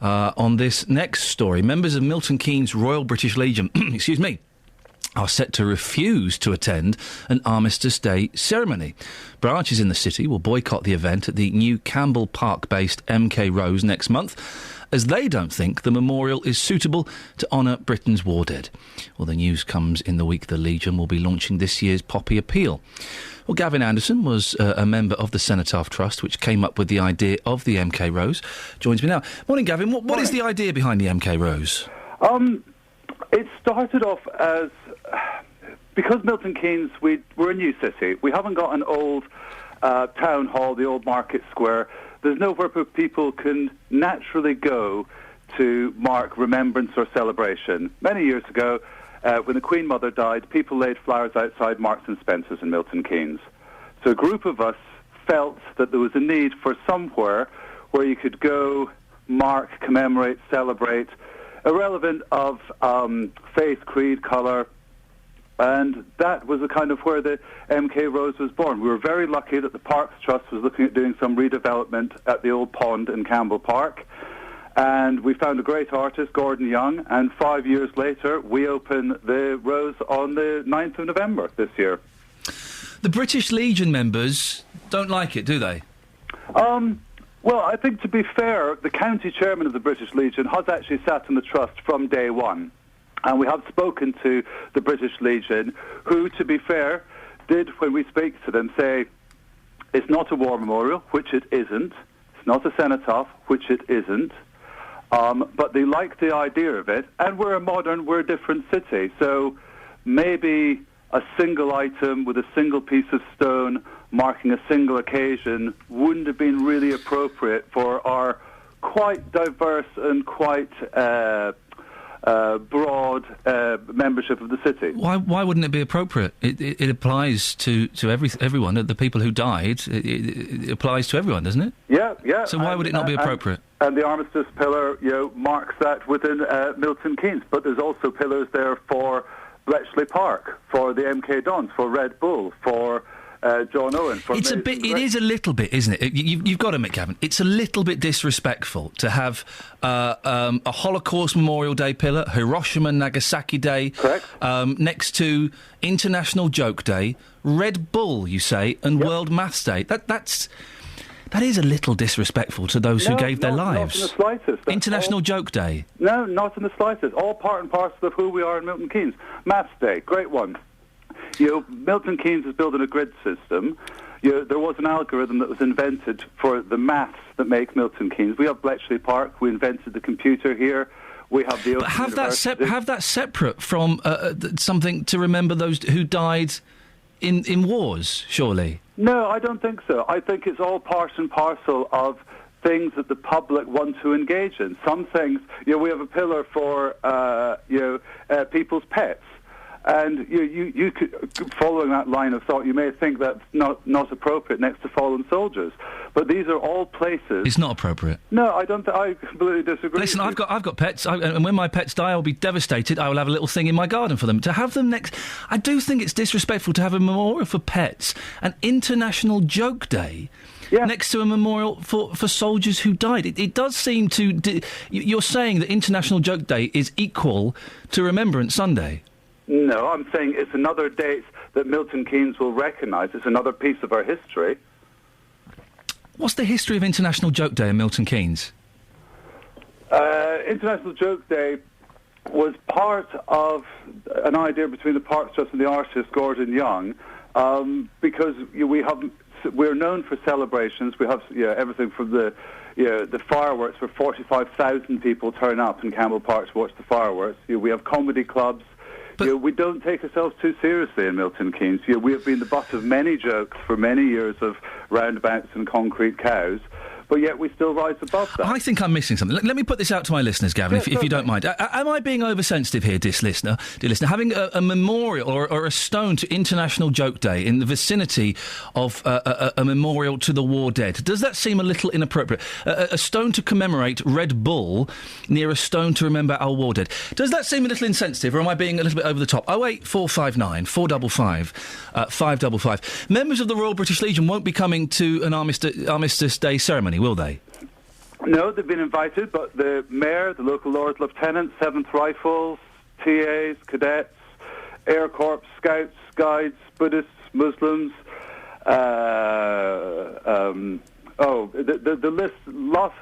S4: on this next story. Members of Milton Keynes Royal British Legion, excuse me, are set to refuse to attend an Armistice Day ceremony. Branches in the city will boycott the event at the new Campbell Park-based MK Rose next month, as they don't think the memorial is suitable to honour Britain's war dead. Well, the news comes in the week the Legion will be launching this year's Poppy Appeal. Well, Gavin Anderson was a member of the Cenotaph Trust, which came up with the idea of the MK Rose. Joins me now. Morning, Gavin. What is the idea behind the MK Rose?
S26: It started off as... Because Milton Keynes, we're a new city. We haven't got an old town hall, the old market square. There's nowhere where people can naturally go to mark remembrance or celebration. Many years ago, when the Queen Mother died, people laid flowers outside Marks and Spencer's in Milton Keynes. So a group of us felt that there was a need for somewhere where you could go, mark, commemorate, celebrate, irrelevant of faith, creed, colour. And that was the kind of where the MK Rose was born. We were very lucky that the Parks Trust was looking at doing some redevelopment at the old pond in Campbell Park. And we found a great artist, Gordon Young, and 5 years later, we opened the Rose on the 9th of November this year.
S4: The British Legion members don't like it, do they?
S26: Well, I think to be fair, the county chairman of the British Legion has actually sat in the trust from day one. And we have spoken to the British Legion, who, to be fair, did, when we speak to them, say it's not a war memorial, which it isn't. It's not a cenotaph, which it isn't. But they like the idea of it, and we're a different city. So maybe a single item with a single piece of stone marking a single occasion wouldn't have been really appropriate for our quite diverse and quite broad membership of the city.
S4: Why wouldn't it be appropriate? It applies to everyone. The people who died, it applies to everyone, doesn't it?
S26: Yeah.
S4: So why would it not be appropriate?
S26: And the armistice pillar, marks that within Milton Keynes. But there's also pillars there for Bletchley Park, for the MK Dons, for Red Bull, for John Owen.
S4: It is a little bit, isn't it? You've got to admit, Gavin, it's a little bit disrespectful to have a Holocaust Memorial Day pillar, Hiroshima and Nagasaki Day, next to International Joke Day, Red Bull, you say, and World Maths Day. That is a little disrespectful to those who gave their lives.
S26: Not in the slightest.
S4: International Joke Day.
S26: No, not in the slightest. All part and parcel of who we are in Milton Keynes. Maths Day, great one. Milton Keynes is building a grid system. There was an algorithm that was invented for the maths that make Milton Keynes. We have Bletchley Park. We invented the computer here. We have the. But
S4: have that separate from something to remember those who died in wars. Surely.
S26: No, I don't think so. I think it's all part and parcel of things that the public want to engage in. Some things, we have a pillar for people's pets. And you could, following that line of thought, you may think that's not appropriate next to fallen soldiers. But these are all places.
S4: It's not appropriate.
S26: No, I don't. I completely disagree.
S4: Listen, I've got pets, and when my pets die, I'll be devastated. I will have a little thing in my garden for them. To have them next, I do think it's disrespectful to have a memorial for pets, an International Joke Day.
S26: Yeah.
S4: Next to a memorial for soldiers who died. It does seem to. You're saying that International Joke Day is equal to Remembrance Sunday.
S26: No, I'm saying it's another date that Milton Keynes will recognise. It's another piece of our history.
S4: What's the history of International Joke Day in Milton Keynes?
S26: International Joke Day was part of an idea between the Parks Trust and the artist Gordon Young, because we're known for celebrations. We have everything from the fireworks, where 45,000 people turn up in Campbell Park to watch the fireworks. We have comedy clubs. We don't take ourselves too seriously in Milton Keynes. We have been the butt of many jokes for many years of roundabouts and concrete cows, but yet we still rise above that.
S4: I think I'm missing something. Let me put this out to my listeners, Gavin, if you don't mind. Am I being oversensitive here, dear listener? Having a memorial or a stone to International Joke Day in the vicinity of a memorial to the war dead, does that seem a little inappropriate? A stone to commemorate Red Bull near a stone to remember our war dead. Does that seem a little insensitive, or am I being a little bit over the top? 08459 455 555. Members of the Royal British Legion won't be coming to an Armistice Day ceremony, will they?
S26: No, they've been invited, but the Mayor, the local Lord Lieutenant, 7th Rifles, TAs, cadets, Air Corps, Scouts, Guides, Buddhists, Muslims, the list,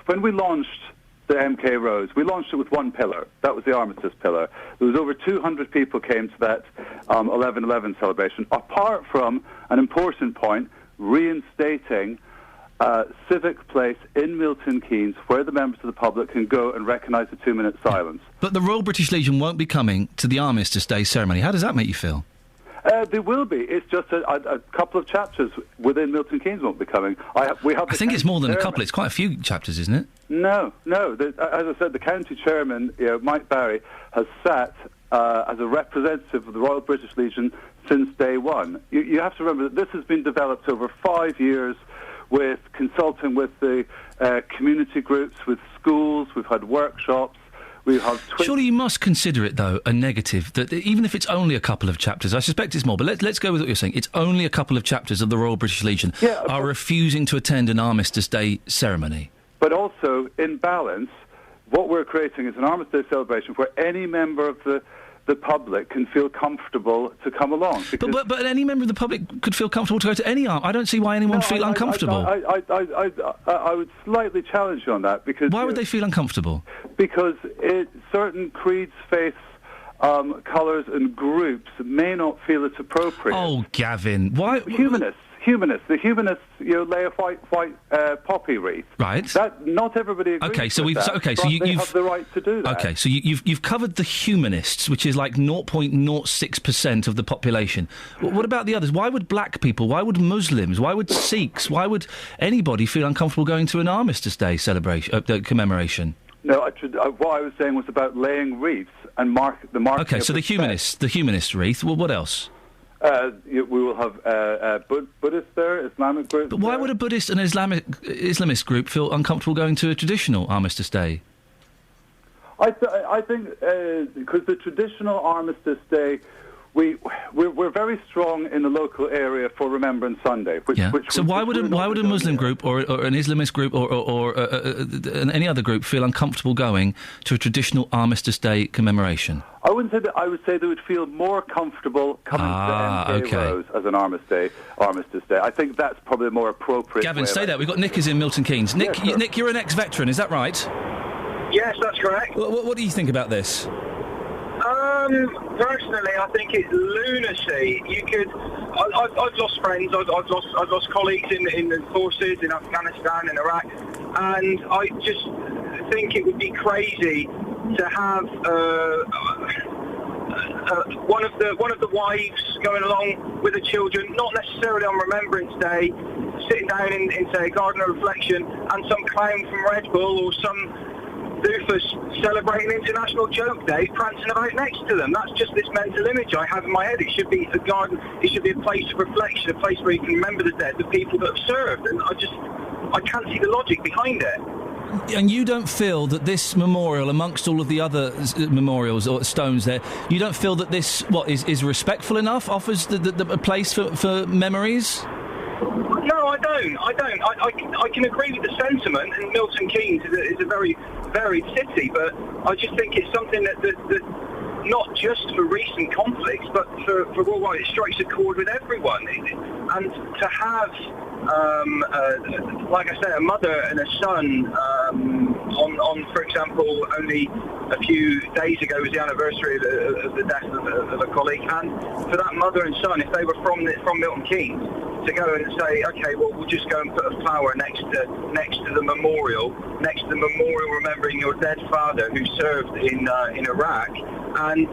S26: when we launched the MK Rose, we launched it with one pillar. That was the Armistice pillar. There was over 200 people came to that 11/11 celebration, apart from an important point, reinstating civic place in Milton Keynes where the members of the public can go and recognise a 2-minute silence.
S4: But the Royal British Legion won't be coming to the Armistice Day ceremony. How does that make you feel?
S26: They will be. It's just a couple of chapters within Milton Keynes won't be coming. I
S4: think it's more than a couple. It's quite a few chapters, isn't it?
S26: No. As I said, the county chairman, Mike Barry, has sat as a representative of the Royal British Legion since day one. You have to remember that this has been developed over 5 years with consulting with the community groups, with schools. We've had workshops.
S4: Surely you must consider it, though, a negative, that even if it's only a couple of chapters, I suspect it's more, but let's go with what you're saying. It's only a couple of chapters of the Royal British Legion are refusing to attend an Armistice Day ceremony.
S26: But also, in balance, what we're creating is an Armistice Day celebration where any member of the public can feel comfortable to come along.
S4: But any member of the public could feel comfortable to go to any arm. I don't see why anyone would feel uncomfortable.
S26: I would slightly challenge you on that, because...
S4: Why would they feel uncomfortable?
S26: Because certain creeds, faiths, colours and groups may not feel it's appropriate.
S4: Oh, Gavin, why?
S26: Humanists. The humanists, lay a white poppy wreath.
S4: Right.
S26: That not everybody agrees
S4: Okay, so
S26: with that,
S4: they
S26: have the right to do that.
S4: Okay, so you've covered the humanists, which is like 0.06% of the population. What about the others? Why would black people? Why would Muslims? Why would Sikhs? Why would anybody feel uncomfortable going to an Armistice Day celebration commemoration?
S26: No, what I was saying was about laying wreaths and marking.
S4: Okay, so the humanist wreath. Well, what else?
S26: We will have Buddhists there, Islamic groups.
S4: But why would a Buddhist and Islamist group feel uncomfortable going to a traditional Armistice Day?
S26: I think because the traditional Armistice Day, we're very strong in the local area for Remembrance Sunday.
S4: So why would a Muslim group or an Islamist group or any other group feel uncomfortable going to a traditional Armistice Day commemoration?
S26: I wouldn't say that. I would say they would feel more comfortable coming to MK Rose as an Armistice Day. I think that's probably a more appropriate.
S4: Gavin, stay there. We've got Nick is in Milton Keynes. Nick,
S26: yeah, sure.
S4: Nick, you're an ex-veteran, is that right?
S1: Yes, that's correct.
S4: What do you think about this?
S1: Personally, I think it's lunacy. I've lost friends. I've lost colleagues in the forces in Afghanistan and Iraq, and I just think it would be crazy to have one of the wives going along with the children, not necessarily on Remembrance Day, sitting down in say a garden of reflection, and some clown from Red Bull or some doofus celebrating International Joke Day prancing about next to them. That's just this mental image I have in my head. It should be a garden, it should be a place of reflection, a place where you can remember the dead, the people that have served, and I can't see the logic behind it.
S4: And you don't feel that this memorial, amongst all of the other memorials or stones there, you don't feel that this, is respectful enough, offers a place for memories?
S1: No, I don't. I can agree with the sentiment, and Milton Keynes is a very varied city, but I just think it's something that not just for recent conflicts, but for worldwide, it strikes a chord with everyone. And to have, like I say, a mother and a son on, for example, only a few days ago was the anniversary of the death of a colleague, and for that mother and son, if they were from Milton Keynes, to go and say, okay, well, we'll just go and put a flower next to the memorial remembering your dead father who served in Iraq, and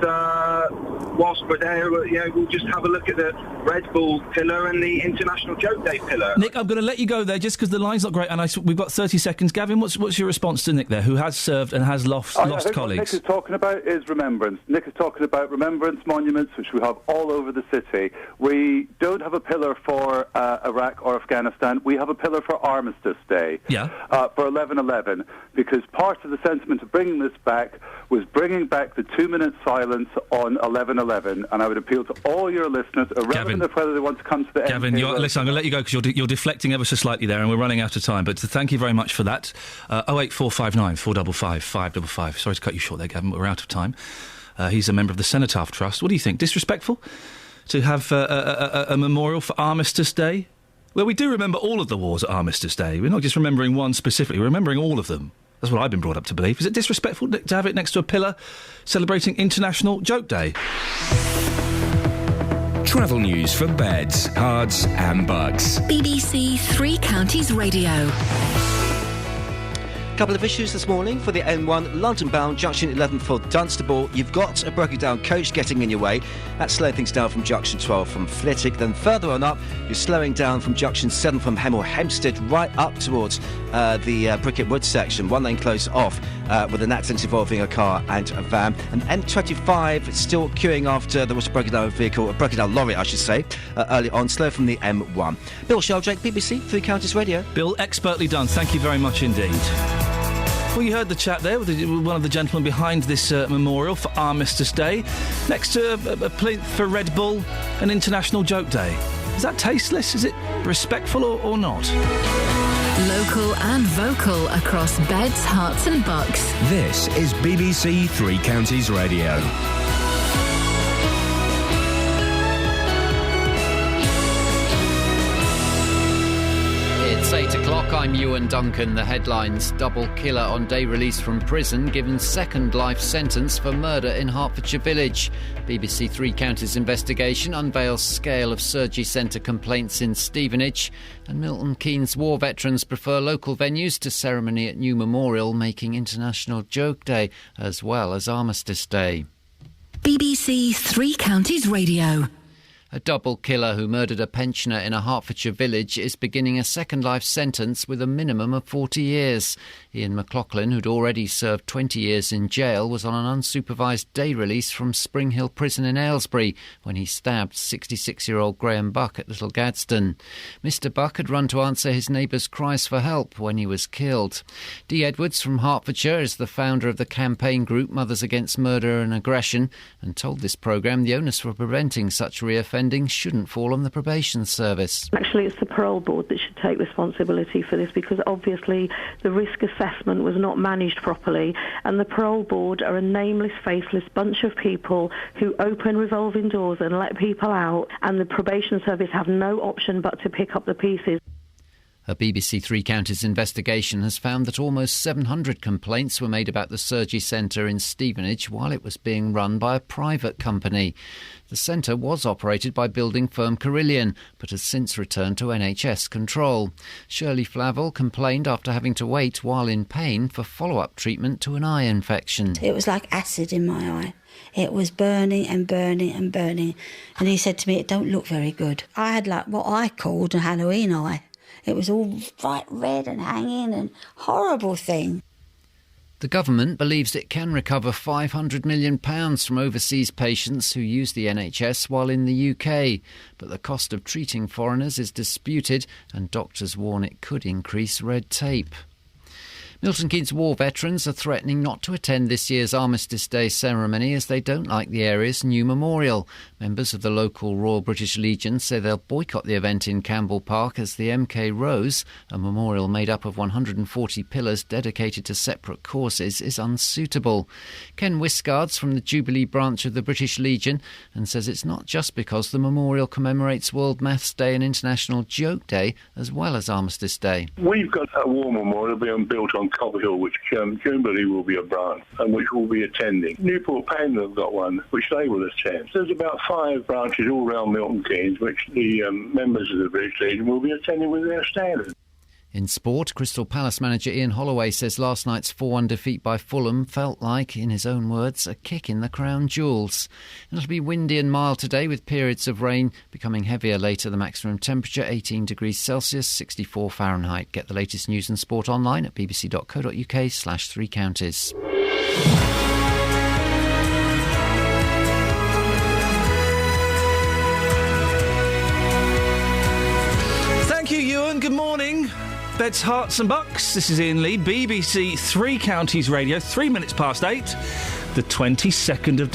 S1: whilst we're there, we'll just have a look at the Red Bull pillar and the International Joke Day pillar.
S4: Nick, I'm going to let you go there just because the line's not great, and we've got 30 seconds. Gavin, what's your response to Nick there, who has served and has lost
S26: I think
S4: colleagues?
S26: What Nick is talking about is remembrance. Nick is talking about remembrance monuments, which we have all over the city. We don't have a pillar for Iraq or Afghanistan. We have a pillar for Armistice Day, for 11/11, because part of the sentiment of bringing this back was bringing back the 2-minute silence on 11/11, and I would appeal to all your listeners, irrelevant of whether they want to come to the
S4: Gavin, listen, I'm going to let you go because you're deflecting ever so slightly there, and we're running out of time, but thank you very much for that. 08459 455 555. Sorry to cut you short there, Gavin, but we're out of time. He's a member of the Cenotaph Trust. What do you think? Disrespectful to have a memorial for Armistice Day? Well, we do remember all of the wars at Armistice Day. We're not just remembering one specifically, we're remembering all of them. That's what I've been brought up to believe. Is it disrespectful to have it next to a pillar celebrating International Joke Day?
S6: Travel news for beds, cards and bugs.
S5: BBC Three Counties Radio.
S13: Couple of issues this morning for the M1 London-bound junction 11 for Dunstable. You've got a broken down coach getting in your way. That's slowing things down from junction 12 from Flitwick. Then further on up, you're slowing down from junction 7 from Hemel Hempstead right up towards the Bricket Wood section. One lane closed off with an accident involving a car and a van. And M25 still queuing after there was a broken down vehicle, a broken down lorry, I should say, early on, slow from the M1. Bill Sheldrake, BBC Three Counties Radio.
S4: Bill, expertly done. Thank you very much indeed. Well, you heard the chat there with one of the gentlemen behind this memorial for Armistice Day, next to a plinth for Red Bull and International Joke Day. Is that tasteless? Is it respectful or not?
S5: Local and vocal across beds, hearts and bucks.
S6: This is BBC Three Counties Radio.
S3: It's 8 o'clock, I'm Ewan Duncan. The headlines: double killer on day release from prison, given second life sentence for murder in Hertfordshire Village. BBC Three Counties investigation unveils scale of surgery centre complaints in Stevenage. And Milton Keynes war veterans prefer local venues to ceremony at new memorial, making International Joke Day as well as Armistice Day.
S5: BBC Three Counties Radio.
S3: A double killer who murdered a pensioner in a Hertfordshire village is beginning a second life sentence with a minimum of 40 years. Iain McLaughlin, who'd already served 20 years in jail, was on an unsupervised day release from Spring Hill Prison in Aylesbury when he stabbed 66-year-old Graham Buck at Little Gadsden. Mr Buck had run to answer his neighbour's cries for help when he was killed. Dee Edwards from Hertfordshire is the founder of the campaign group Mothers Against Murder and Aggression and told this programme the onus for preventing such reoffending shouldn't fall on the probation service.
S2: Actually, it's the parole board that should take responsibility for this, because obviously the risk assessment was not managed properly, and the parole board are a nameless, faceless bunch of people who open revolving doors and let people out, and the probation service have no option but to pick up the pieces.
S3: A BBC Three Counties investigation has found that almost 700 complaints were made about the surgery centre in Stevenage while it was being run by a private company. The centre was operated by building firm Carillion, but has since returned to NHS control. Shirley Flavel complained after having to wait while in pain for follow-up treatment to an eye infection.
S7: It was like acid in my eye. It was burning and burning and burning. And he said to me, it don't look very good. I had like what I called a Halloween eye. It was all bright red and hanging and horrible thing.
S3: The government believes it can recover £500 million from overseas patients who use the NHS while in the UK. But the cost of treating foreigners is disputed and doctors warn it could increase red tape. Milton Keynes war veterans are threatening not to attend this year's Armistice Day ceremony as they don't like the area's new memorial. Members of the local Royal British Legion say they'll boycott the event in Campbell Park as the MK Rose, a memorial made up of 140 pillars dedicated to separate causes, is unsuitable. Ken Wiscards from the Jubilee branch of the British Legion and says it's not just because the memorial commemorates World Maths Day and International Joke Day as well as Armistice Day.
S14: We've got a war memorial being built on Cobble Hill, which Jubilee will be a branch and which will be attending. Newport Pagnell have got one which they will attend. There's about 5 branches all around Milton Keynes which the members of the British Legion will be attending with their standards.
S3: In sport, Crystal Palace manager Ian Holloway says last night's 4-1 defeat by Fulham felt like, in his own words, a kick in the crown jewels. It'll be windy and mild today with periods of rain becoming heavier later. The maximum temperature 18 degrees Celsius, 64 Fahrenheit. Get the latest news and sport online at bbc.co.uk/3 counties.
S4: Thank you, Ewan. Good morning. Beds, Hearts and Bucks. This is Iain Lee, BBC Three Counties Radio, 3 minutes past 8, the 22nd of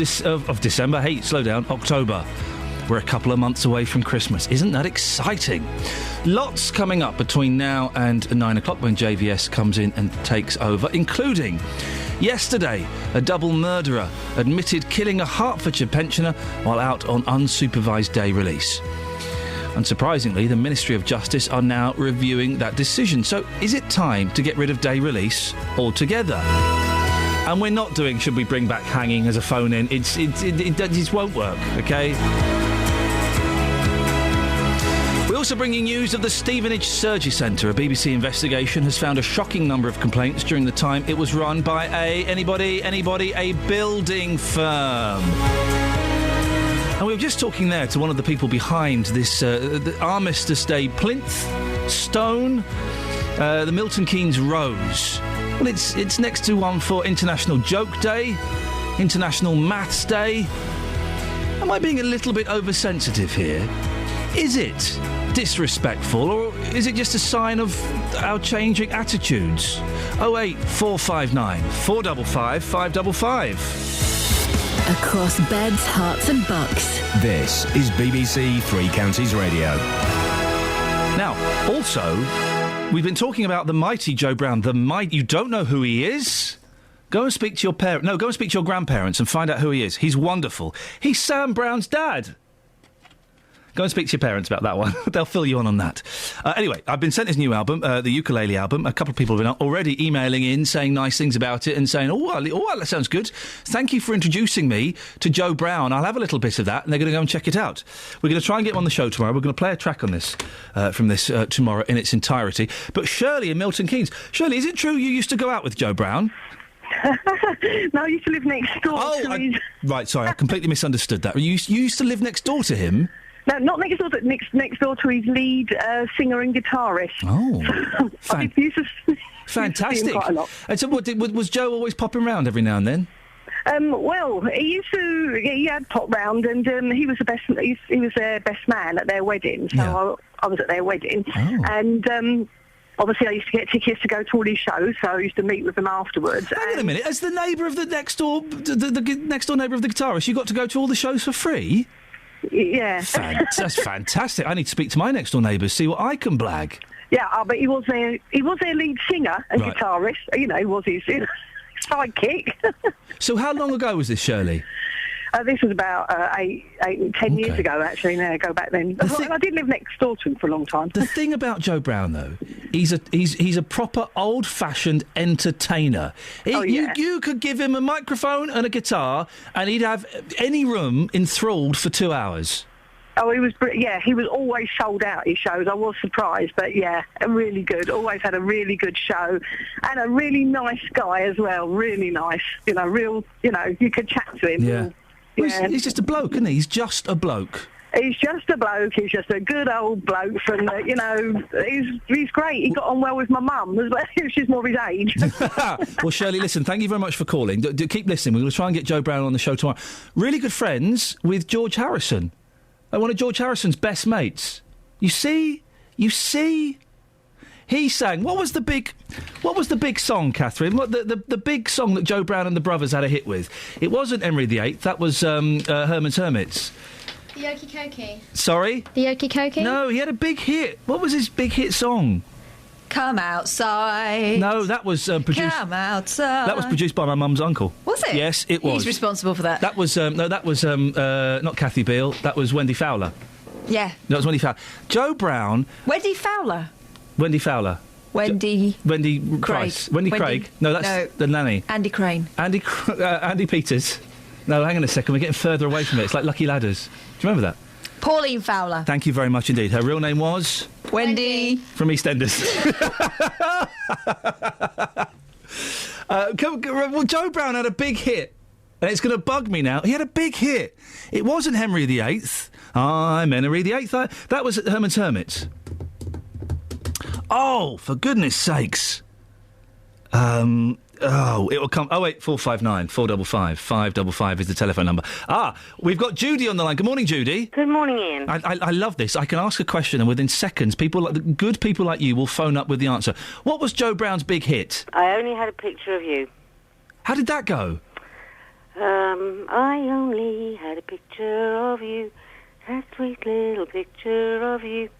S4: December. Hey, slow down, October. We're a couple of months away from Christmas. Isn't that exciting? Lots coming up between now and 9 o'clock when JVS comes in and takes over, including yesterday, a double murderer admitted killing a Hertfordshire pensioner while out on unsupervised day release. Unsurprisingly, the Ministry of Justice are now reviewing that decision. So is it time to get rid of day release altogether? And we're not doing should we bring back hanging as a phone-in. It won't work, OK? We're also bringing news of the Stevenage Surgery Centre. A BBC investigation has found a shocking number of complaints during the time it was run by a building firm. And we were just talking there to one of the people behind this the Armistice Day plinth stone, the Milton Keynes Rose. Well, it's next to one for International Joke Day, International Maths Day. Am I being a little bit oversensitive here? Is it disrespectful, or is it just a sign of our changing attitudes? 08459 455 555.
S5: Across beds, hearts and bucks.
S6: This is BBC Three Counties Radio.
S4: Now, also, we've been talking about the mighty Joe Brown. You don't know who he is? Go and speak to your parents. No, go and speak to your grandparents and find out who he is. He's wonderful. He's Sam Brown's dad. Go and speak to your parents about that one. They'll fill you on that. Anyway, I've been sent his new album, the ukulele album. A couple of people have been already emailing in, saying nice things about it and saying, oh, that sounds good. Thank you for introducing me to Joe Brown. I'll have a little bit of that, and they're going to go and check it out. We're going to try and get him on the show tomorrow. We're going to play a track on this from this tomorrow in its entirety. But Shirley in Milton Keynes. Shirley, is it true you used to go out with Joe Brown?
S15: No, I used to live next door to his...
S4: Right, sorry, I completely misunderstood that. You used to live next door to him?
S15: No, not next door, but next door to his lead singer and guitarist.
S4: Oh, fantastic!
S15: Quite a lot.
S4: And so, was Joe always popping round every now and then?
S15: Well, he had popped round, and he was he was their best man at their wedding. So I was at their wedding, and. Obviously, I used to get tickets to go to all these shows, so I used to meet with them afterwards.
S4: Hang on a minute. As the neighbour of the next door, the next door neighbour of the guitarist, you got to go to all the shows for free?
S15: Yeah.
S4: That's fantastic. I need to speak to my next door neighbours, see what I can blag.
S15: Yeah, but he was their lead singer and guitarist. You know, he was his sidekick.
S4: So how long ago was this, Shirley?
S15: This was about 10 years ago, actually. Now go back then. I did live next door to him for a long time.
S4: The thing about Joe Brown, though, he's a proper old-fashioned entertainer. You could give him a microphone and a guitar, and he'd have any room enthralled for 2 hours.
S15: Oh, he was always sold out, his shows. I was surprised, but really good. Always had a really good show, and a really nice guy as well. Really nice, you could chat to him.
S4: Yeah. He's just a bloke, isn't he? He's just a bloke.
S15: He's just a bloke. He's just a good old bloke from, he's great. He got on well with my mum as well. She's more of his age.
S4: Well, Shirley, listen, thank you very much for calling. Keep listening. We're going to try and get Joe Brown on the show tomorrow. Really good friends with George Harrison. One of George Harrison's best mates. You see? He sang. What was the big song, Catherine? What the big song that Joe Brown and the Brothers had a hit with? It wasn't Henry VIII. That was Herman's Hermits.
S17: The Okie Kokie.
S4: Sorry?
S17: The Okie Kokie?
S4: No, he had a big hit. What was his big hit song?
S17: Come outside.
S4: No, that was produced.
S17: Come outside.
S4: That was produced by my mum's uncle.
S17: Was it?
S4: Yes, it was.
S17: He's responsible for that.
S4: That was not Kathy Beale. That was Wendy Fowler.
S17: Yeah.
S4: No, it was Wendy Fowler. Joe Brown.
S17: Wendy Fowler.
S4: Wendy Fowler.
S17: Wendy
S4: Price. Wendy Craig. No, that's the nanny.
S17: Andy Crane.
S4: Andy Peters. No, hang on a second. We're getting further away from it. It's like Lucky Ladders. Do you remember that?
S17: Pauline Fowler.
S4: Thank you very much indeed. Her real name was?
S17: Wendy.
S4: From EastEnders. Well, Joe Brown had a big hit. And it's going to bug me now. He had a big hit. It wasn't Henry VIII. I'm Henry VIII. That was Herman's Hermits. Oh, for goodness sakes. It will come. 08459 455 555 is the telephone number. We've got Judy on the line. Good morning, Judy.
S19: Good morning, Ian.
S4: I love this. I can ask a question and within seconds, good people like you will phone up with the answer. What was Joe Brown's big hit?
S19: I only had a picture of you.
S4: How did that go?
S19: I only had a picture of you, a sweet little picture of you.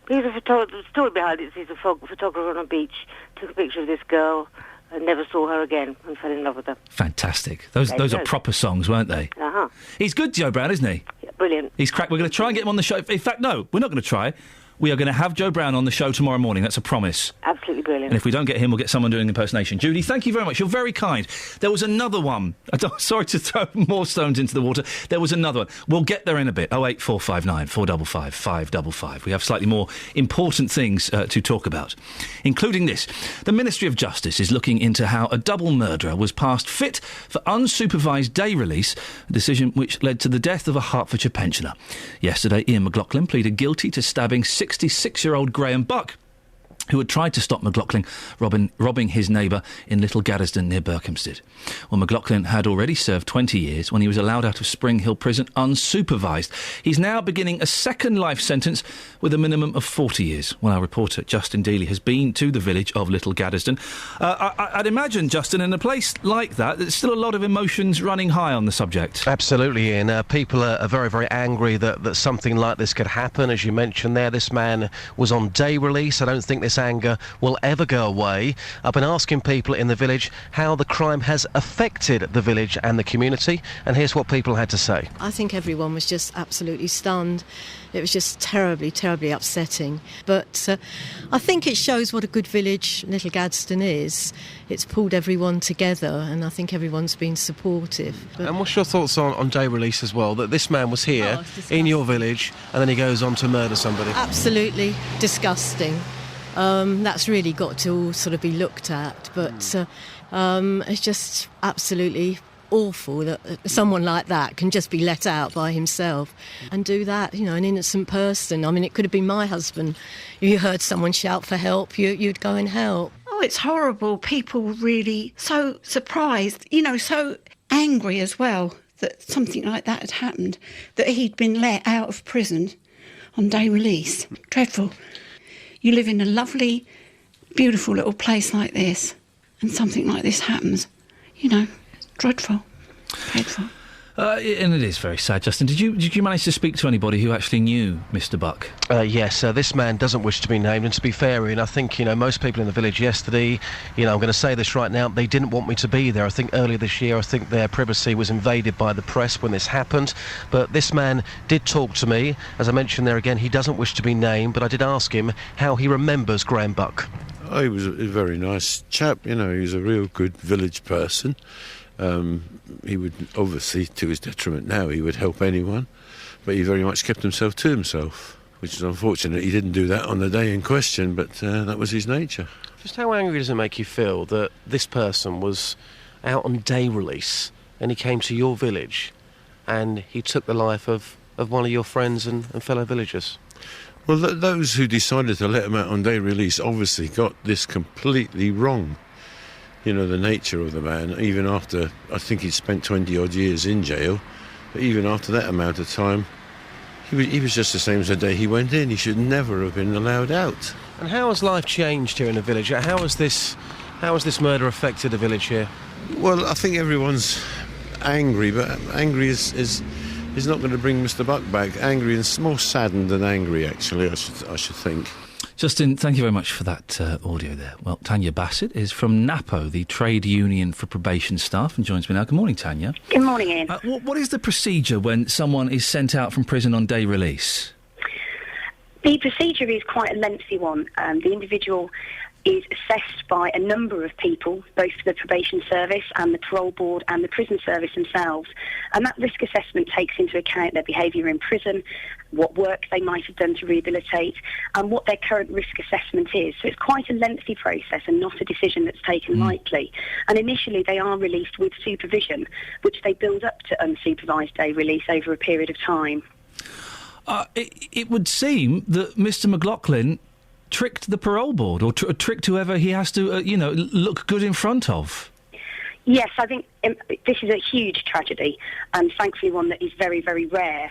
S19: The story behind it is a photographer on a beach took a picture of this girl and never saw her again and fell in love with her.
S4: Fantastic. Those are proper songs, weren't they?
S19: Uh-huh.
S4: He's good, Joe Brown, isn't he?
S19: Yeah, brilliant.
S4: He's cracked. We're going to try and get him on the show. In fact, no, we're not going to try. We are going to have Joe Brown on the show tomorrow morning. That's a promise.
S19: Absolutely brilliant.
S4: And if we don't get him, we'll get someone doing impersonation. Judy, thank you very much. You're very kind. There was another one. Sorry to throw more stones into the water. There was another one. We'll get there in a bit. 08459 455 555. We have slightly more important things to talk about, including this. The Ministry of Justice is looking into how a double murderer was passed fit for unsupervised day release, a decision which led to the death of a Hertfordshire pensioner. Yesterday, Iain McLaughlin pleaded guilty to stabbing 66-year-old Graham Buck, who had tried to stop McLaughlin robbing his neighbour in Little Gaddesden near Berkhamsted. Well, McLaughlin had already served 20 years when he was allowed out of Spring Hill Prison unsupervised. He's now beginning a second life sentence with a minimum of 40 years. Well, our reporter, Justin Dealey, has been to the village of Little Gaddesden. I'd imagine, Justin, in a place like that, there's still a lot of emotions running high on the subject.
S16: Absolutely, Ian. People are very, very angry that something like this could happen. As you mentioned there, this man was on day release. I don't think this this anger will ever go away. I've been asking people in the village how the crime has affected the village and the community, and here's what people had to say.
S9: I think everyone was just absolutely stunned. It was just terribly, terribly upsetting. But I think it shows what a good village Little Gadsden is. It's pulled everyone together, and I think everyone's been supportive. But
S16: and what's your thoughts on day release as well, that this man was here in your village and then he goes on to murder somebody?
S9: Absolutely disgusting. That's really got to all sort of be looked at, but it's just absolutely awful that someone like that can just be let out by himself and do that, you know, an innocent person. I mean, it could have been my husband. You heard someone shout for help, you'd go and help.
S20: Oh, it's horrible. People really so surprised, you know, so angry as well that something like that had happened, that he'd been let out of prison on day release. Dreadful. You live in a lovely, beautiful little place like this, and something like this happens, you know. Dreadful. Dreadful.
S4: And it is very sad, Justin. Did you manage to speak to anybody who actually knew Mr. Buck?
S16: Yes, this man doesn't wish to be named, and to be fair, Ian, I think, you know, most people in the village yesterday, you know, I'm going to say this right now, they didn't want me to be there. I think earlier this year, I think their privacy was invaded by the press when this happened, but this man did talk to me. As I mentioned there again, he doesn't wish to be named, but I did ask him how he remembers Graham Buck.
S21: Oh, he was a very nice chap, you know, he was a real good village person. He would, obviously, to his detriment now, he would help anyone, but he very much kept himself to himself, which is unfortunate. He didn't do that on the day in question, but that was his nature.
S16: Just how angry does it make you feel that this person was out on day release and he came to your village and he took the life of one of your friends and fellow villagers?
S21: Well, those who decided to let him out on day release obviously got this completely wrong. You know, the nature of the man, even after, I think he'd spent 20-odd years in jail, but even after that amount of time, he was just the same as the day he went in. He should never have been allowed out.
S16: And how has life changed here in the village? How has this murder affected the village here?
S21: Well, I think everyone's angry, but angry is not going to bring Mr. Buck back. Angry and more saddened than angry, actually, I should think.
S4: Justin, thank you very much for that audio there. Well, Tanya Bassett is from NAPO, the Trade Union for Probation Staff, and joins me now. Good morning, Tanya.
S22: Good morning, Ian.
S4: What is the procedure when someone is sent out from prison on day release?
S22: The procedure is quite a lengthy one. The individual is assessed by a number of people, both the probation service and the parole board and the prison service themselves. And that risk assessment takes into account their behaviour in prison, what work they might have done to rehabilitate, and what their current risk assessment is. So it's quite a lengthy process and not a decision that's taken lightly. And initially they are released with supervision, which they build up to unsupervised day release over a period of time.
S4: It would seem that Mr. McLaughlin tricked the parole board, or tricked whoever he has to, look good in front of.
S22: Yes, I think this is a huge tragedy, and thankfully one that is very, very rare.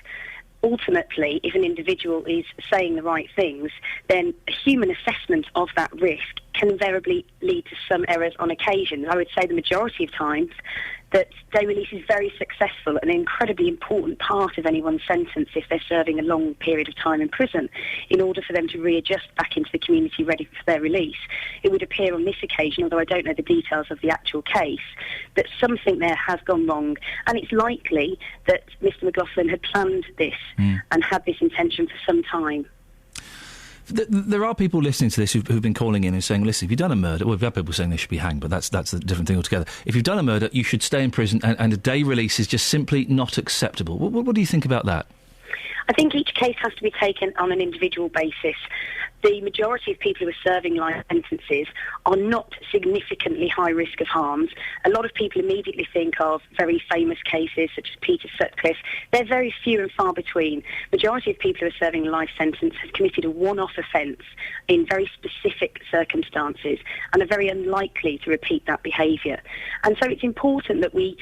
S22: Ultimately, if an individual is saying the right things, then a human assessment of that risk can invariably lead to some errors on occasion. I would say the majority of times that day release is very successful and an incredibly important part of anyone's sentence if they're serving a long period of time in prison, in order for them to readjust back into the community ready for their release. It would appear on this occasion, although I don't know the details of the actual case, that something there has gone wrong, and it's likely that Mr. McLaughlin had planned this and had this intention for some time.
S4: There are people listening to this who've been calling in and saying, listen, if you've done a murder... Well, we've had people saying they should be hanged, but that's a different thing altogether. If you've done a murder, you should stay in prison, and a day release is just simply not acceptable. What do you think about that?
S22: I think each case has to be taken on an individual basis. The majority of people who are serving life sentences are not significantly high risk of harms. A lot of people immediately think of very famous cases such as Peter Sutcliffe. They're very few and far between. Majority of people who are serving a life sentence have committed a one-off offence in very specific circumstances and are very unlikely to repeat that behaviour. And so it's important that we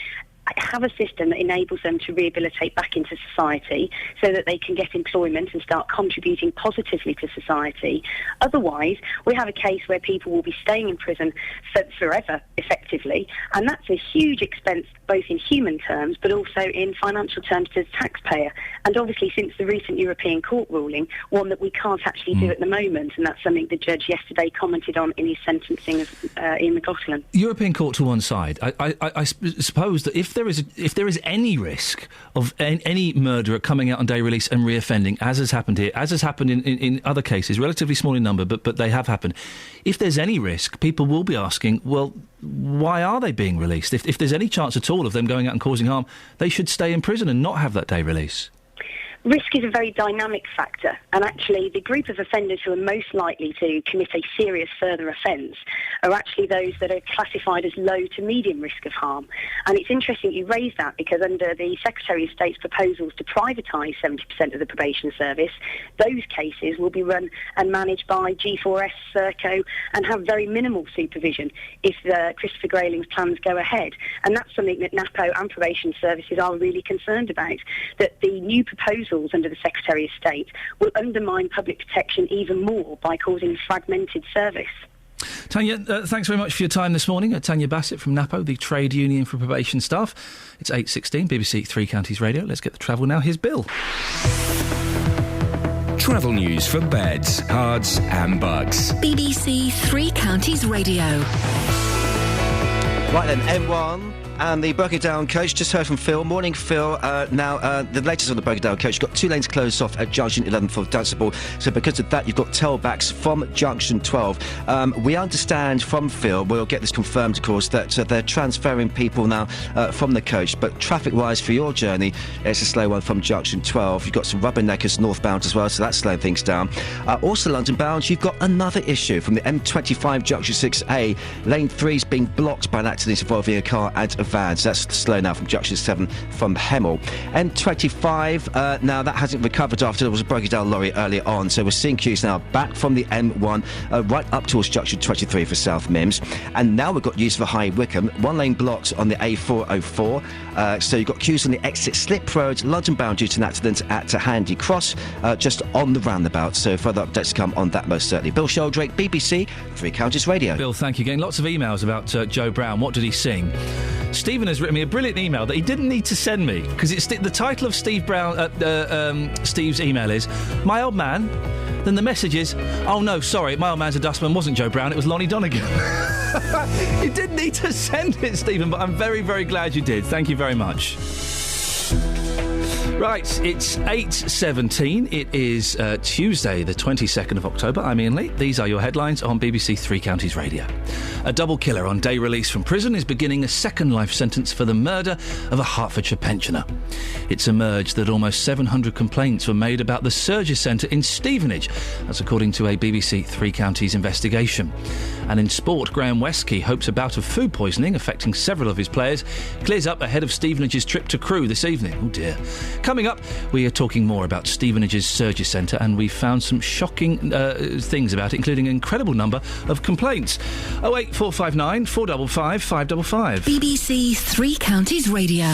S22: have a system that enables them to rehabilitate back into society so that they can get employment and start contributing positively to society. Otherwise, we have a case where people will be staying in prison forever, effectively, and that's a huge expense both in human terms but also in financial terms to the taxpayer. And obviously, since the recent European Court ruling, one that we can't actually do at the moment, and that's something the judge yesterday commented on in his sentencing of Iain McLaughlin.
S4: European Court to one side. I suppose that if there is any risk of any murderer coming out on day release and reoffending, as has happened here, as has happened in other cases, relatively small in number, but they have happened. If there's any risk, people will be asking, well, why are they being released? If there's any chance at all of them going out and causing harm, they should stay in prison and not have that day release.
S22: Risk is a very dynamic factor, and actually the group of offenders who are most likely to commit a serious further offence are actually those that are classified as low to medium risk of harm. And it's interesting you raise that, because under the Secretary of State's proposals to privatise 70% of the probation service, those cases will be run and managed by G4S, Serco, and have very minimal supervision if Christopher Grayling's plans go ahead. And that's something that NAPO and probation services are really concerned about, that the new proposals under the Secretary of State will undermine public protection even more by causing fragmented service.
S4: Tanya, thanks very much for your time this morning. Tanya Bassett from NAPO, the Trade Union for Probation Staff. It's 8:16, BBC Three Counties Radio. Let's get the travel now. Here's Bill.
S6: Travel news for beds, cards and bugs.
S5: BBC Three Counties Radio.
S13: Right then, M1 and the Berkeley Down coach. Just heard from Phil. Morning, Phil. Now, the latest on the Berkeley Down coach. You've got 2 lanes closed off at Junction 11 for Dunstable. So because of that, you've got tailbacks from Junction 12. We understand from Phil, we'll get this confirmed, of course, that they're transferring people now from the coach. But traffic-wise, for your journey, it's a slow one from Junction 12. You've got some rubberneckers northbound as well, so that's slowing things down. Also London-bound, you've got another issue from the M25 Junction 6A. Lane 3's being blocked by an accident involving a car and a van, so that's slow now from Junction 7 from Hemel. M25, now that hasn't recovered after there was a broken down lorry earlier on, so we're seeing queues now back from the M1 right up towards Junction 23 for South Mims. And now we've got use for High Wycombe, 1 lane blocked on the A404, so you've got queues on the exit Slip Road, London bound due to an accident at Handy Cross, just on the roundabout, so further updates to come on that most certainly. Bill Sheldrake, BBC Three Counties Radio.
S4: Bill, thank you again. Lots of emails about Joe Brown. What did he sing? Stephen has written me a brilliant email that he didn't need to send me, because it's the title of Steve's email is My Old Man. Then the message is, oh no, sorry, My Old Man's a Dustman wasn't Joe Brown, it was Lonnie Donegan. You didn't need to send it, Stephen, but I'm very, very glad you did. Thank you very much. Right, it's 8:17. It is Tuesday, the 22nd of October. I'm Iain Lee. These are your headlines on BBC Three Counties Radio. A double killer on day release from prison is beginning a second life sentence for the murder of a Hertfordshire pensioner. It's emerged that almost 700 complaints were made about the Surgery Centre in Stevenage. That's according to a BBC Three Counties investigation. And in sport, Graham Westkey hopes a bout of food poisoning affecting several of his players clears up ahead of Stevenage's trip to Crewe this evening. Oh dear. Coming up, we are talking more about Stevenage's Surgery Centre, and we've found some shocking things about it, including an incredible number of complaints. 08459 455 555.
S5: BBC Three Counties Radio.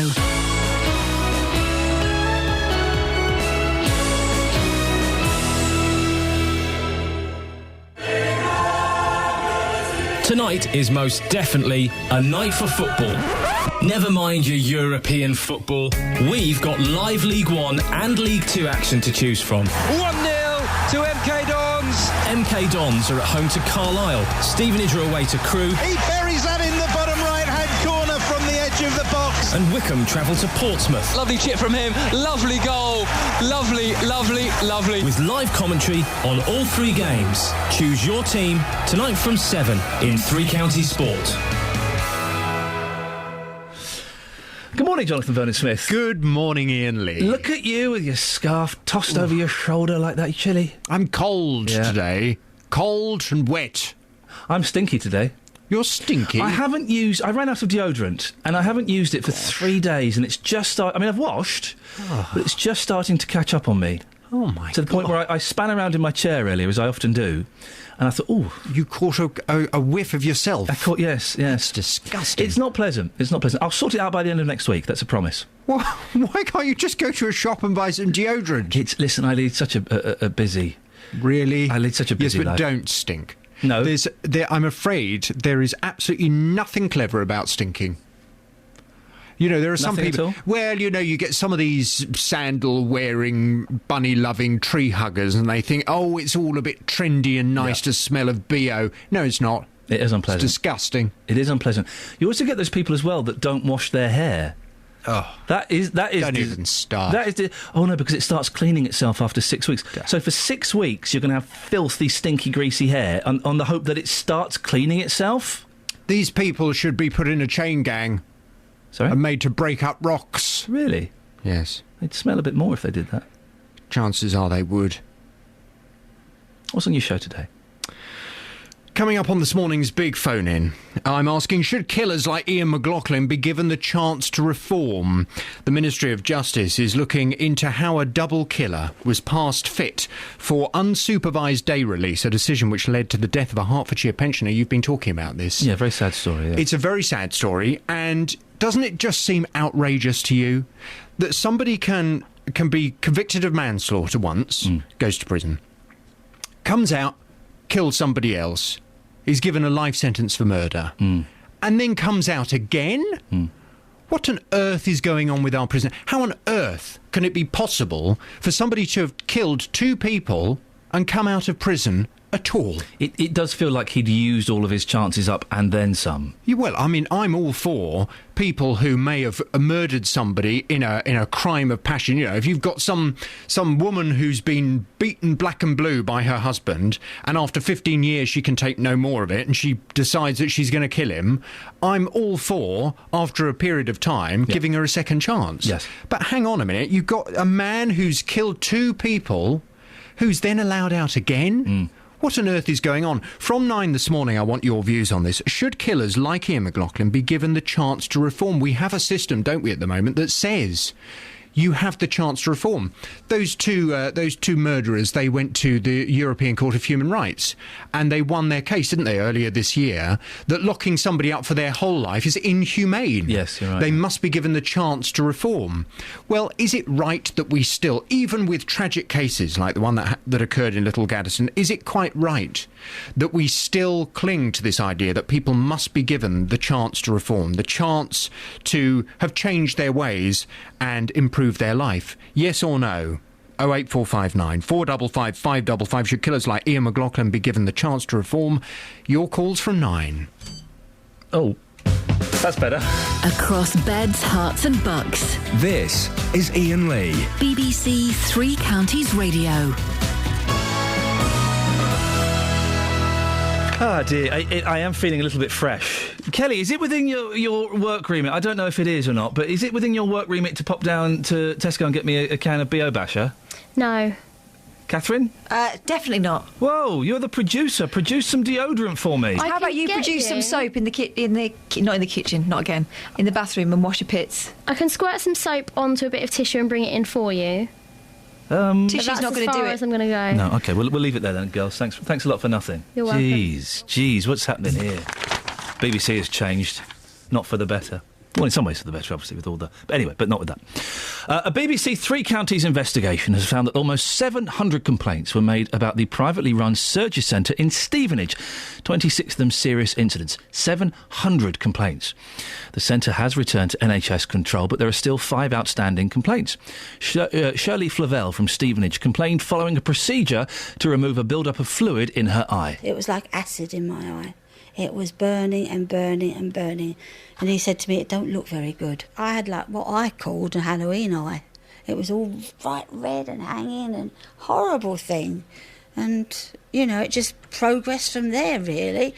S10: Tonight is most definitely a night for football. Never mind your European football. We've got live League One and League Two action to choose from.
S11: 1-0 to MK Dons.
S10: MK Dons are at home to Carlisle. Stevenage are away to Crewe.
S11: He buries that in the bottom right-hand corner from the edge of the box.
S10: And Wycombe travel to Portsmouth.
S11: Lovely chip from him. Lovely goal. Lovely, lovely, lovely.
S10: With live commentary on all 3 games. Choose your team tonight from 7 in Three Counties Sport.
S4: Good morning, Jonathan Vernon-Smith.
S12: Good morning, Iain Lee.
S4: Look at you with your scarf tossed over your shoulder like that, chilly.
S12: I'm cold today. Cold and wet.
S4: I'm stinky today.
S12: You're stinky?
S4: I ran out of deodorant, and I haven't used it for 3 days, and it's just I've washed, but it's just starting to catch up on me.
S12: Oh, my
S4: To the point where I span around in my chair earlier, as I often do, and I thought, oh...
S12: You caught a whiff of yourself?
S4: I caught, yes.
S12: It's disgusting.
S4: It's not pleasant. I'll sort it out by the end of next week, that's a promise.
S12: Well, why can't you just go to a shop and buy some deodorant?
S4: Listen, I lead such a busy...
S12: Really?
S4: I lead such a busy
S12: life.
S4: life.
S12: Yes, but don't stink.
S4: No.
S12: I'm afraid there is absolutely nothing clever about stinking. You know, there are some
S4: Nothing
S12: people...
S4: at all?
S12: Well, you know, you get some of these sandal-wearing, bunny-loving tree huggers and they think, oh, it's all a bit trendy and nice to smell of BO. No, it's not.
S4: It is unpleasant.
S12: It's disgusting.
S4: It is unpleasant. You also get those people as well that don't wash their hair.
S12: Oh.
S4: That is...
S12: Don't even start.
S4: Oh, no, because it starts cleaning itself after 6 weeks. Yeah. So for 6 weeks, you're going to have filthy, stinky, greasy hair on the hope that it starts cleaning itself?
S12: These people should be put in a chain gang.
S4: Sorry?
S12: And made to break up rocks.
S4: Really?
S12: Yes.
S4: They'd smell a bit more if they did that.
S12: Chances are they would.
S4: What's on your show today?
S12: Coming up on this morning's big phone-in, I'm asking, should killers like Iain McLaughlin be given the chance to reform? The Ministry of Justice is looking into how a double killer was passed fit for unsupervised day release, a decision which led to the death of a Hertfordshire pensioner. You've been talking about this.
S4: Yeah, very sad story. Yeah.
S12: It's a very sad story, and doesn't it just seem outrageous to you that somebody can be convicted of manslaughter once, goes to prison, comes out, kills somebody else, is given a life sentence for murder, and then comes out again? What on earth is going on with our prison? How on earth can it be possible for somebody to have killed 2 people and come out of prison at all?
S4: It does feel like he'd used all of his chances up and then some.
S12: Yeah, well, I mean, I'm all for people who may have murdered somebody in a crime of passion. You know, if you've got some woman who's been beaten black and blue by her husband, and after 15 years she can take no more of it, and she decides that she's going to kill him, I'm all for, after a period of time, giving her a second chance.
S4: Yes.
S12: But hang on a minute, you've got a man who's killed 2 people, who's then allowed out again? What on earth is going on? From 9 this morning, I want your views on this. Should killers like Iain McLaughlin be given the chance to reform? We have a system, don't we, at the moment, that says you have the chance to reform. Those two murderers, they went to the European Court of Human Rights, and they won their case, didn't they, earlier this year, that locking somebody up for their whole life is inhumane.
S4: Yes, you're right.
S12: They must be given the chance to reform. Well, is it right that we still, even with tragic cases like the one that occurred in Little Gaddison, is it quite right that we still cling to this idea that people must be given the chance to reform, the chance to have changed their ways and improve their life? Yes or no? 08459 455 555. Should killers like Iain McLaughlin be given the chance to reform? Your calls from 9.
S4: Oh, that's better.
S5: Across beds, hearts and bucks.
S6: This is Iain Lee.
S5: BBC Three Counties Radio.
S4: Ah, dear, I am feeling a little bit fresh. Kelly, is it within your work remit? I don't know if it is or not, but is it within your work remit to pop down to Tesco and get me a can of B.O. Basher?
S17: No.
S4: Catherine?
S17: Definitely not.
S4: Whoa, you're the producer. Produce some deodorant for me.
S17: How about you produce some soap in the not in the kitchen, not again, in the bathroom, and wash your pits?
S1: I can squirt some soap onto a bit of tissue and bring it in for you.
S17: Tissue's not going to do it.
S1: As I'm going to go.
S4: No, OK, we'll leave it there then, girls. Thanks a lot for nothing.
S1: You're welcome.
S4: Jeez, what's happening here? BBC has changed, not for the better. Well, in some ways for the better, obviously, with all the... But anyway, but not with that. A BBC Three Counties investigation has found that almost 700 complaints were made about the privately run surgery centre in Stevenage. 26 of them serious incidents. 700 complaints. The centre has returned to NHS control, but there are still 5 outstanding complaints. Shirley Flavel from Stevenage complained following a procedure to remove a build-up of fluid in her eye.
S7: It was like acid in my eye. It was burning and burning and burning. And he said to me, it don't look very good. I had like what I called a Halloween eye. It was all bright red and hanging and horrible thing. And, you know, it just progressed from there, really.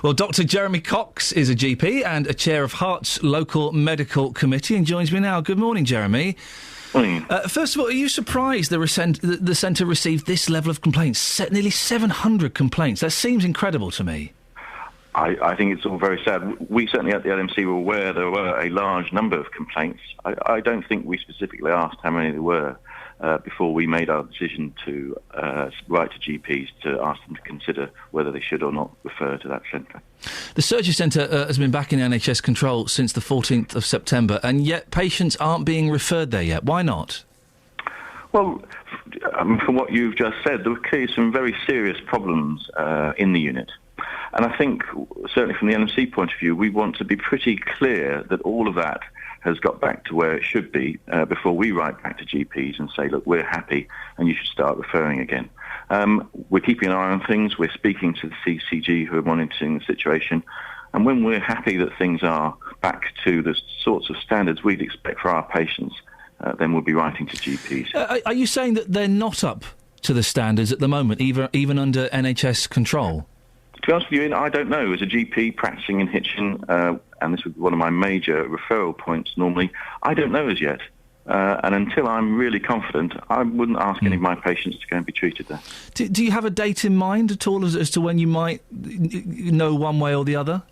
S4: Well, Dr. Jeremy Cox is a GP and a chair of Hert's Local Medical Committee and joins me now. Good morning, Jeremy.
S8: Morning.
S4: First of all, are you surprised the centre received this level of complaints? Nearly 700 complaints. That seems incredible to me.
S8: I think it's all very sad. We certainly at the LMC were aware there were a large number of complaints. I don't think we specifically asked how many there were. before we made our decision to write to GPs to ask them to consider whether they should or not refer to that centre.
S4: The surgery centre has been back in NHS control since the 14th of September, and yet patients aren't being referred there yet. Why not?
S8: Well, from what you've just said, there were clearly some very serious problems in the unit. And I think, certainly from the LMC point of view, we want to be pretty clear that all of that has got back to where it should be before we write back to GPs and say, look, we're happy and you should start referring again. We're keeping an eye on things. We're speaking to the CCG who are monitoring the situation. And when we're happy that things are back to the sorts of standards we'd expect for our patients, then we'll be writing to GPs.
S4: Are you saying that they're not up to the standards at the moment, even under NHS control?
S8: To be honest with you, Ian, I don't know. As a GP practicing in Hitchin, and this would be one of my major referral points normally, I don't know as yet. And until I'm really confident, I wouldn't ask any of my patients to go and be treated there.
S4: Do you have a date in mind at all as to when you might know one way or the other?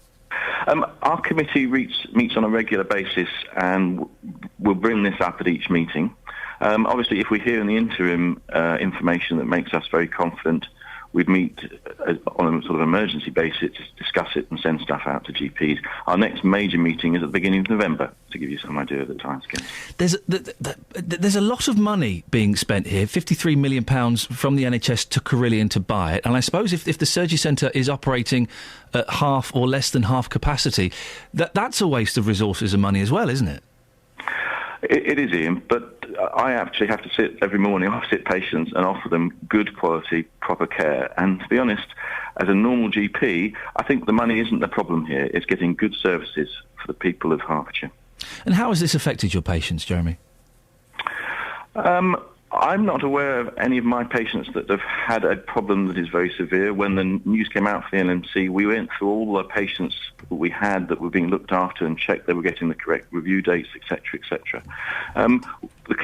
S8: Our committee meets on a regular basis, and we'll bring this up at each meeting. Obviously, if we hear in the interim information that makes us very confident, we'd meet on a sort of emergency basis to discuss it and send stuff out to GPs. Our next major meeting is at the beginning of November, to give you some idea of the timescale.
S4: There's a lot of money being spent here, £53 million from the NHS to Carillion to buy it, and I suppose if the surgery centre is operating at half or less than half capacity, that's a waste of resources and money as well, isn't it?
S8: It is, Ian, but I actually have to sit every morning opposite patients and offer them good quality, proper care. And to be honest, as a normal GP, I think the money isn't the problem here. It's getting good services for the people of Hertfordshire.
S4: And how has this affected your patients, Jeremy?
S8: I'm not aware of any of my patients that have had a problem that is very severe. When the news came out for the LMC, we went through all the patients that we had that were being looked after and checked they were getting the correct review dates, etc., etc.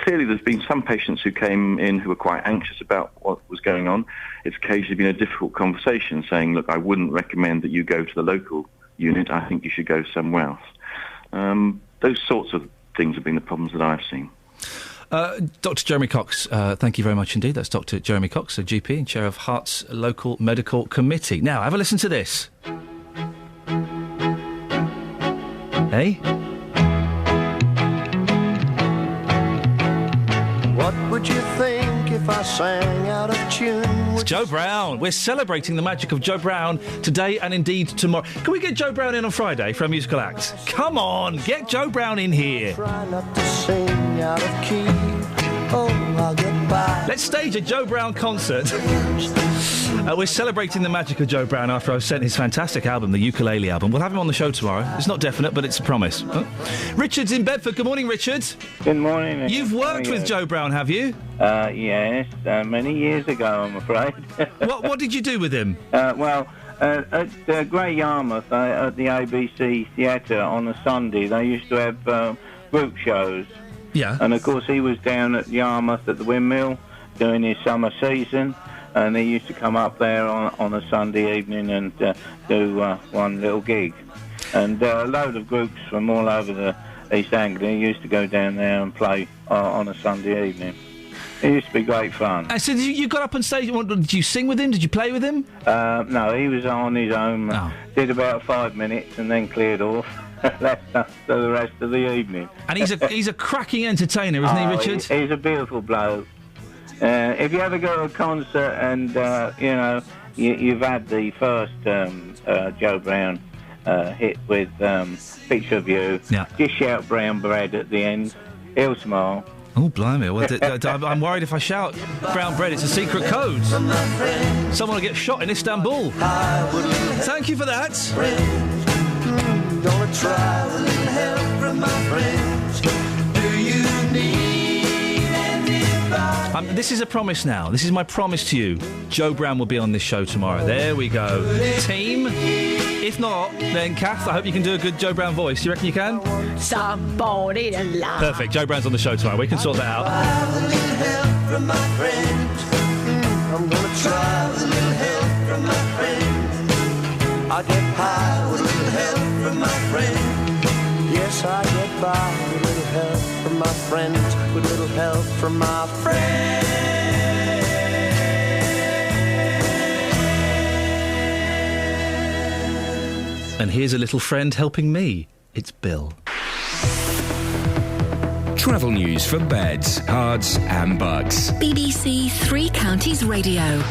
S8: Clearly, there's been some patients who came in who were quite anxious about what was going on. It's occasionally been a difficult conversation saying, look, I wouldn't recommend that you go to the local unit. I think you should go somewhere else. Those sorts of things have been the problems that I've seen.
S4: Dr. Jeremy Cox, thank you very much indeed. That's Dr. Jeremy Cox, a GP and chair of Hert's Local Medical Committee. Now, have a listen to this. Hey?
S2: What would you think if I sang out of tune?
S4: It's Joe Brown. We're celebrating the magic of Joe Brown today and indeed tomorrow. Can we get Joe Brown in on Friday for a musical act? Come on, get Joe Brown in here.
S2: Try not to sing out of key. Oh, I'll get by.
S4: Let's stage a Joe Brown concert. We're celebrating the magic of Joe Brown after I've sent his fantastic album, the Ukulele album. We'll have him on the show tomorrow. It's not definite, but it's a promise. Richard's in Bedford. Good morning, Richard.
S18: Good morning.
S4: You've worked with Joe Brown, have you?
S18: Yes, many years ago, I'm afraid.
S4: What did you do with him?
S18: At Grey Yarmouth, at the ABC Theatre on a Sunday, they used to have group shows.
S4: Yeah.
S18: And, of course, he was down at Yarmouth at the Windmill doing his summer season, and he used to come up there on a Sunday evening and do one little gig. And a load of groups from all over the East Anglia used to go down there and play on a Sunday evening. It used to be great fun.
S4: So you got up on stage, did you sing with him? Did you play with him?
S18: No, he was on his own, did about 5 minutes and then cleared off. Left us for the rest of the evening.
S4: And he's a cracking entertainer, isn't he, Richard?
S18: He's a beautiful bloke. If you ever go to a concert and, you've had the first Joe Brown hit with Picture of You, just shout brown bread at the end. He'll smile.
S4: Oh, blimey. Well, I'm worried if I shout brown bread, it's a secret code. Someone will get shot in Istanbul. Thank you for that.
S2: Gonna try a little help from my friends. Do you need anybody?
S4: This is a promise now. This is my promise to you. Joe Brown will be on this show tomorrow. There we go. Team. If not, then Kath, I hope you can do a good Joe Brown voice. Do you reckon you can?
S17: Somebody to love.
S4: Perfect. Joe Brown's on the show tomorrow. We can sort that out.
S2: A little help from my friends. I'm gonna try a little help from my friends. I get high with a little help from my friends. Yes, I get by with a little help from my friends, with little help from my friends.
S4: And here's a little friend helping me. It's Bill.
S6: Travel news for beds, cards and bugs.
S5: BBC Three Counties Radio.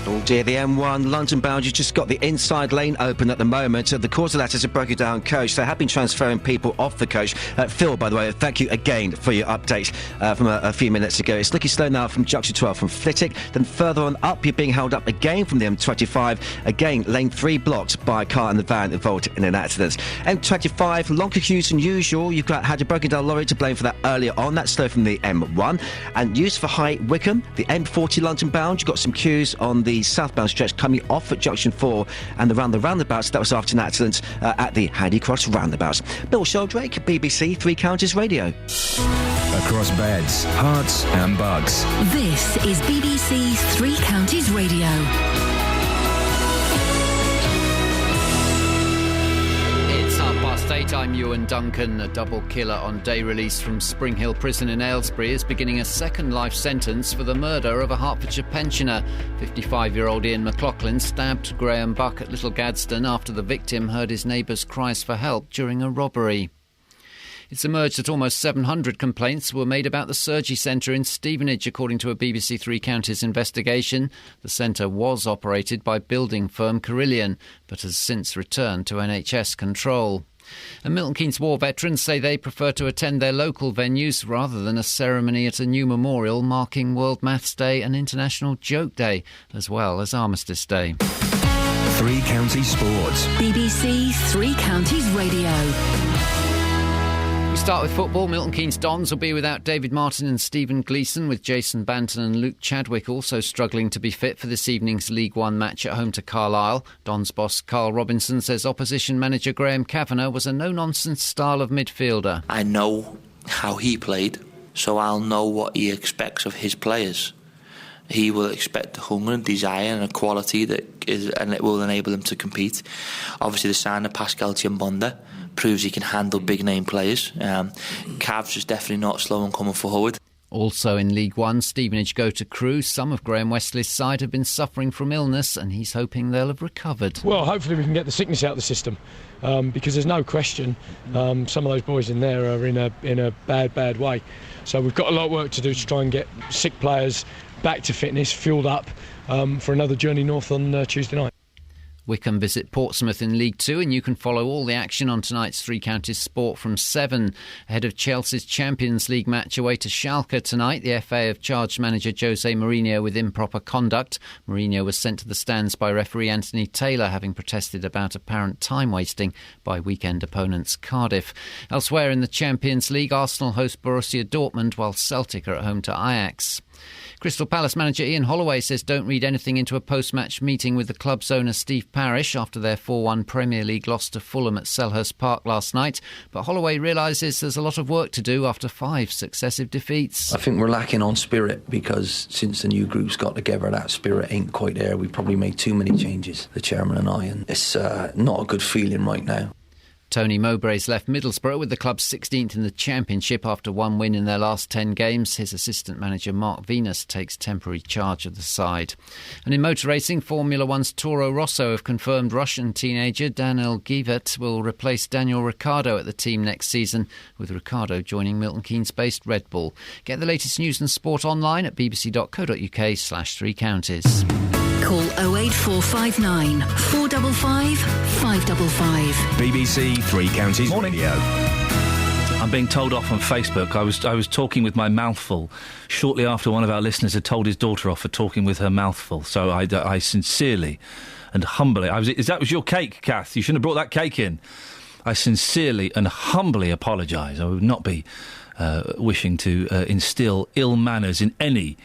S13: Oh dear, the M1 London bound, you've just got the inside lane open at the moment. The cause of that is a broken down coach. They have been transferring people off the coach. Phil, by the way, thank you again for your update from a few minutes ago. It's looking slow now from junction 12 from Flitwick. Then further on up, you're being held up again from the M25. Again, lane 3 blocked by a car and the van involved in an accident. M25, longer queues than usual. You've had a broken down lorry to blame for that earlier on. That's slow from the M1. And used for High Wycombe, the M40 London bound, you've got some queues on the southbound stretch coming off at junction 4 and around the roundabouts. That was after an accident at the Handy Cross roundabouts. Bill Sheldrake, BBC Three Counties Radio.
S6: Across beds, hearts and bugs.
S5: This is BBC Three Counties Radio.
S3: It's 8:30. I'm Ewan Duncan. A double killer on day release from Spring Hill Prison in Aylesbury is beginning a second life sentence for the murder of a Hertfordshire pensioner. 55-year-old Iain McLaughlin stabbed Graham Buck at Little Gadsden after the victim heard his neighbours' cries for help during a robbery. It's emerged that almost 700 complaints were made about the Surgery Centre in Stevenage, according to a BBC Three Counties investigation. The centre was operated by building firm Carillion, but has since returned to NHS control. And Milton Keynes war veterans say they prefer to attend their local venues rather than a ceremony at a new memorial marking World Maths Day and International Joke Day, as well as Armistice Day.
S6: Three Counties Sports.
S5: BBC Three Counties Radio.
S3: We start with football. Milton Keynes Dons will be without David Martin and Stephen Gleeson, with Jason Banton and Luke Chadwick also struggling to be fit for this evening's League One match at home to Carlisle. Dons boss Carl Robinson says opposition manager Graham Kavanagh was a no-nonsense style of midfielder.
S14: I know how he played, so I'll know what he expects of his players. He will expect the hunger and desire and a quality that is, and it will enable him to compete. Obviously, the sign of Pascal Chiambonda proves he can handle big-name players. Cavs is definitely not slow in coming forward.
S3: Also in League One, Stevenage go to Crewe. Some of Graham Westley's side have been suffering from illness, and he's hoping they'll have recovered.
S23: Well, hopefully we can get the sickness out of the system, because there's no question some of those boys in there are in a bad way. So we've got a lot of work to do to try and get sick players back to fitness, fueled up for another journey north on Tuesday night.
S3: Wycombe visit Portsmouth in League 2, and you can follow all the action on tonight's Three Counties Sport from 7. Ahead of Chelsea's Champions League match away to Schalke tonight, the FA have charged manager Jose Mourinho with improper conduct. Mourinho was sent to the stands by referee Anthony Taylor, having protested about apparent time wasting by weekend opponents Cardiff. Elsewhere in the Champions League, Arsenal host Borussia Dortmund, while Celtic are at home to Ajax. Crystal Palace manager Ian Holloway says don't read anything into a post-match meeting with the club's owner Steve Parish after their 4-1 Premier League loss to Fulham at Selhurst Park last night. But Holloway realises there's a lot of work to do after 5 successive defeats.
S24: I think we're lacking on spirit, because since the new group's got together, that spirit ain't quite there. We've probably made too many changes, the chairman and I, and it's not a good feeling right now.
S3: Tony Mowbray's left Middlesbrough with the club 16th in the Championship after 1 win in their last 10 games. His assistant manager Mark Venus takes temporary charge of the side. And in motor racing, Formula One's Toro Rosso have confirmed Russian teenager Daniil Givet will replace Daniel Ricciardo at the team next season, with Ricciardo joining Milton Keynes-based Red Bull. Get the latest news and sport online at bbc.co.uk/3 counties.
S5: Call 08459 455 555.
S6: BBC Three Counties Radio.
S4: I'm being told off on Facebook. I was talking with my mouth full shortly after one of our listeners had told his daughter off for talking with her mouth full. So I sincerely and humbly... that was your cake, Kath. You shouldn't have brought that cake in. I sincerely and humbly apologise. I would not be wishing to instil ill manners in any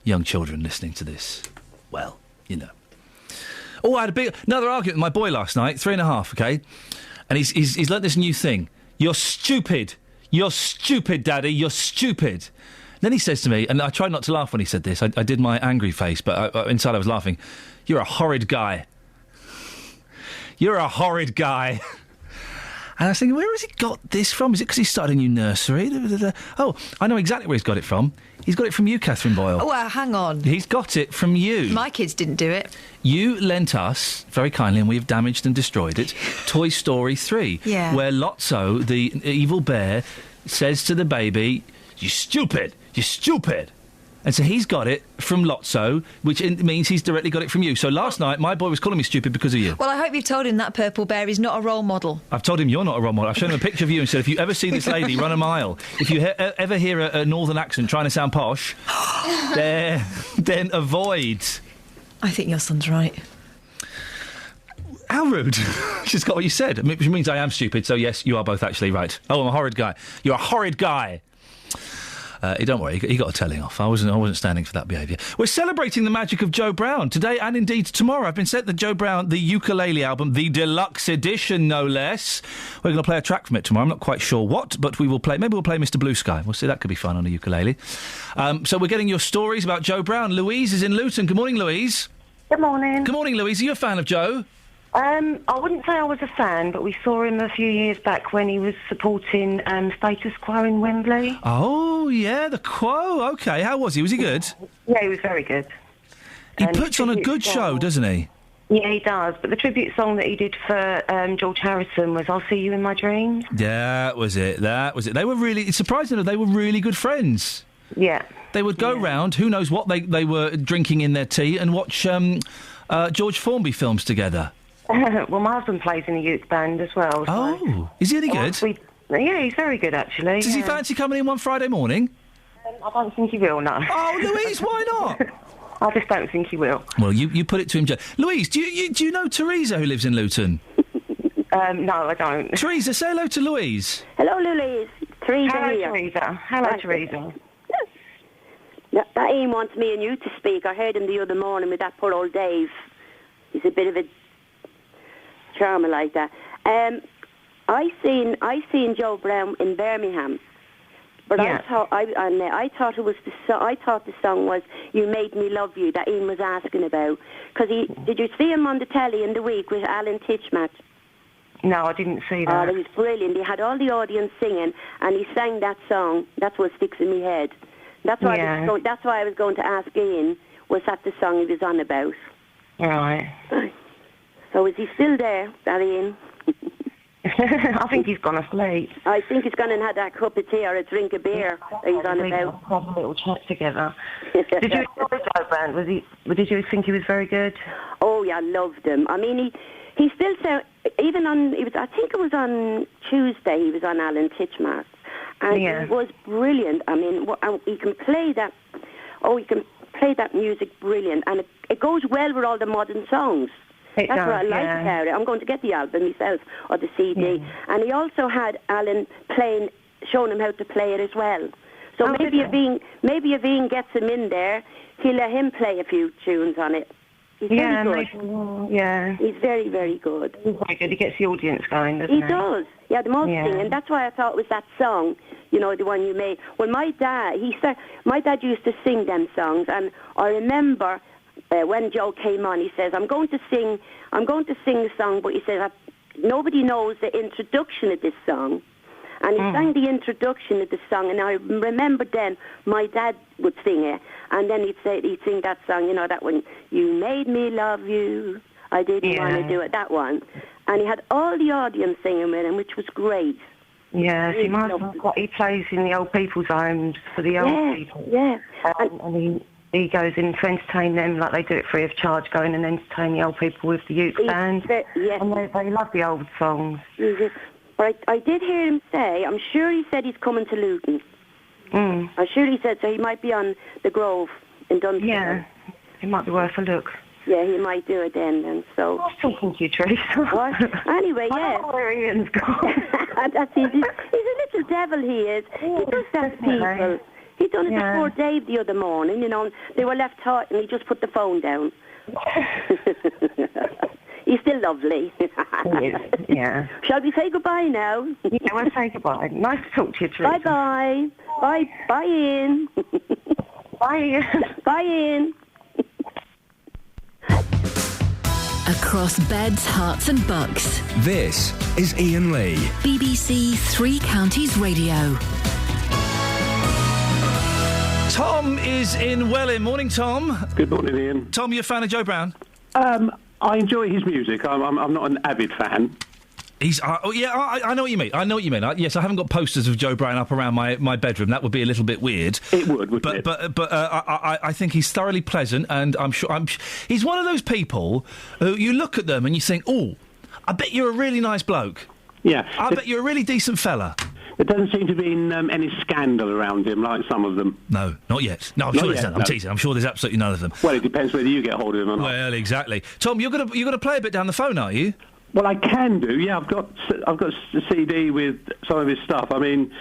S4: young children listening to this. Well, you know. Oh, I had another argument with my boy last night, 3.5, OK? And he's learnt this new thing. You're stupid. You're stupid, Daddy. You're stupid. Then he says to me, and I tried not to laugh when he said this. I did my angry face, but inside I was laughing. You're a horrid guy. You're a horrid guy. And I was thinking, where has he got this from? Is it because he started a new nursery? Oh, I know exactly where he's got it from. He's got it from you, Catherine Boyle.
S17: Oh, well, hang on.
S4: He's got it from you.
S17: My kids didn't do it.
S4: You lent us, very kindly, and we have damaged and destroyed it, Toy Story 3.
S17: Yeah.
S4: Where Lotso, the evil bear, says to the baby, "You stupid! You stupid!" And so he's got it from Lotso, which means he's directly got it from you. So last night, my boy was calling me stupid because of you.
S17: Well, I hope you've told him that purple bear is not a role model.
S4: I've told him you're not a role model. I've shown him a picture of you and said, if you ever see this lady run a mile, if you ever hear a northern accent trying to sound posh, then avoid.
S17: I think your son's right.
S4: How rude. She's got what you said, which means I am stupid, so yes, you are both actually right. Oh, I'm a horrid guy. You're a horrid guy. Don't worry, he got a telling off. I wasn't standing for that behaviour. We're celebrating the magic of Joe Brown today and indeed tomorrow. I've been sent the Joe Brown, the ukulele album, the deluxe edition, no less. We're going to play a track from it tomorrow. I'm not quite sure what, but we will play. Maybe we'll play Mr. Blue Sky. We'll see. That could be fun on a ukulele. So we're getting your stories about Joe Brown. Louise is in Luton. Good morning, Louise.
S9: Good morning.
S4: Good morning, Louise. Are you a fan of Joe?
S9: I wouldn't say I was a fan, but we saw him a few years back when he was supporting Status Quo in Wembley.
S4: Oh, yeah, the Quo. OK, how was he? Was he good?
S9: Yeah, he was very good.
S4: He puts on a good show, doesn't he?
S9: Yeah, he does. But the tribute song that he did for George Harrison was "I'll See You in My Dreams."
S4: That was it. They were really... It's surprising that they were really good friends.
S9: Yeah.
S4: They would go round, who knows what they were drinking in their tea, and watch George Formby films together.
S9: Well, my husband plays in a youth band as well. So
S4: Oh, is he any good?
S9: Yeah, he's very good, actually.
S4: Does he fancy coming in one Friday morning?
S9: I don't think he will, no.
S4: Oh, Louise, why not?
S9: I just don't think he will.
S4: Well, you put it to him, Joe. Louise, do you know Teresa, who lives in Luton?
S9: No, I don't.
S4: Teresa, say hello to Louise.
S15: Hello, Louise. Teresa
S9: Hello,
S15: here.
S9: Teresa. Hello, Teresa.
S15: That Iain wants me and you to speak. I heard him the other morning with that poor old Dave. He's a bit of a charmer like that. I seen Joe Brown in Birmingham, but
S9: Yeah.
S15: I thought it was I thought the song was "You Made Me Love You" that Iain was asking about. Because did you see him on the telly in the week with Alan Titchmarsh?
S9: No, I didn't see
S15: Oh,
S9: that.
S15: that was brilliant. He had all the audience singing, and he sang that song. That's what sticks in my head. That's why that's why I was going to ask Iain. Was that the song he was on about?
S9: Right.
S15: So is he still there, that Iain?
S9: I think he's gone asleep.
S15: I think he's gone and had that cup of tea or a drink of beer that he's on about.
S9: Have a little chat together. Did you enjoy Joe Brown? Did you think he was very good?
S15: Oh yeah, I loved him. I mean, he still sound even on. I think it was on Tuesday. He was on Alan Titchmarsh, and
S9: Yeah.
S15: he was brilliant. I mean, he can play that. Oh, he can play that music brilliant, and it goes well with all the modern songs. That's what I like about it. I'm going to get the album myself, or the CD. And he also had Alan showing him how to play it as well. So maybe if Iain gets him in there, he'll let him play a few tunes on it. He's very good. He's very, very good.
S9: He's very good. He gets the audience going, doesn't he?
S15: He does. Yeah, the most thing. And that's why I thought it was that song, you know, the one you made. Well, my dad used to sing them songs, and I remember... when Joe came on, he says, I'm going to sing the song, but he says, nobody knows the introduction of this song. And he sang the introduction of the song, and I remember then my dad would sing it, and then he'd sing that song, you know, that one, "You made me love you, I didn't want to do it," that one. And he had all the audience singing with him, which was great.
S9: Yeah, he plays in the old people's homes for the old people.
S15: Yeah,
S9: and he goes in to entertain them like they do it free of charge, going and entertain the old people with the youth band. And they love the old songs.
S15: But I did hear him say, I'm sure he said he's coming to Luton. I'm sure he said, so he might be on the Grove in Dunstable.
S9: Yeah, it might be worth a look.
S15: Yeah, he might do it then, and so...
S9: I was talking to you, Teresa.
S15: What? Anyway,
S9: I don't know where Iain's gone.
S15: He's a little devil, he is. He does that to people. He done it to poor Dave the other morning, you know, and they were left hot and he just put the phone down. He's still lovely.
S9: He is, yeah.
S15: Shall we say goodbye now?
S9: Yeah, we'll say goodbye. Nice to talk to you, Teresa.
S15: Bye-bye. Bye, Iain.
S9: Bye, Iain.
S15: Bye, Iain.
S5: across beds, hearts and bucks.
S6: This is Iain Lee.
S5: BBC Three Counties Radio.
S4: Tom is in Welwyn. Morning, Tom.
S16: Good morning, Iain.
S4: Tom, you a fan of Joe Brown?
S16: I enjoy his music. I'm not an avid fan.
S4: He's I know what you mean. Yes, I haven't got posters of Joe Brown up around my bedroom. That would be a little bit weird.
S16: It would, wouldn't it?
S4: But I think he's thoroughly pleasant, and I'm sure he's one of those people who you look at them and you think, oh, I bet you're a really nice bloke.
S16: Yeah,
S4: I bet you're a really decent fella.
S16: There doesn't seem to be any scandal around him like some of them.
S4: No, not yet. No, I'm
S16: Not
S4: sure there's
S16: yet,
S4: none. I'm teasing. I'm sure there's absolutely none of them.
S16: Well, it depends whether you get hold of him or not.
S4: Well, exactly. Tom, you're gonna play a bit down the phone, are you?
S16: Well, I can do. Yeah, I've got a CD with some of his stuff. I mean,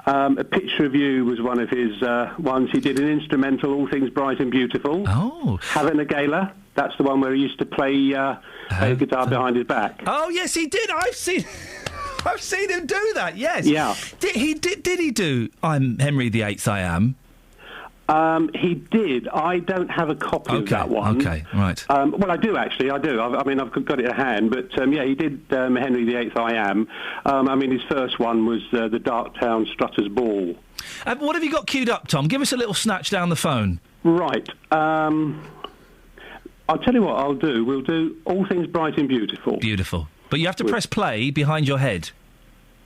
S16: A Picture of You was one of his ones. He did an instrumental, All Things Bright and Beautiful.
S4: Oh.
S16: Having a Gala. That's the one where he used to play guitar behind his back.
S4: Oh yes, he did. I've seen him do that. Yes.
S16: Yeah.
S4: Did he do I'm Henry VIII, I Am?
S16: He did. I don't have a copy of that one.
S4: Okay, right.
S16: Well, I do actually. I do. I mean, I've got it at hand. But yeah, he did Henry VIII, I Am. I mean, his first one was the Darktown Strutters Ball.
S4: What have you got queued up, Tom? Give us a little snatch down the phone.
S16: Right. I'll tell you what I'll do. We'll do All Things Bright and Beautiful.
S4: Beautiful. But you have to press play behind your head.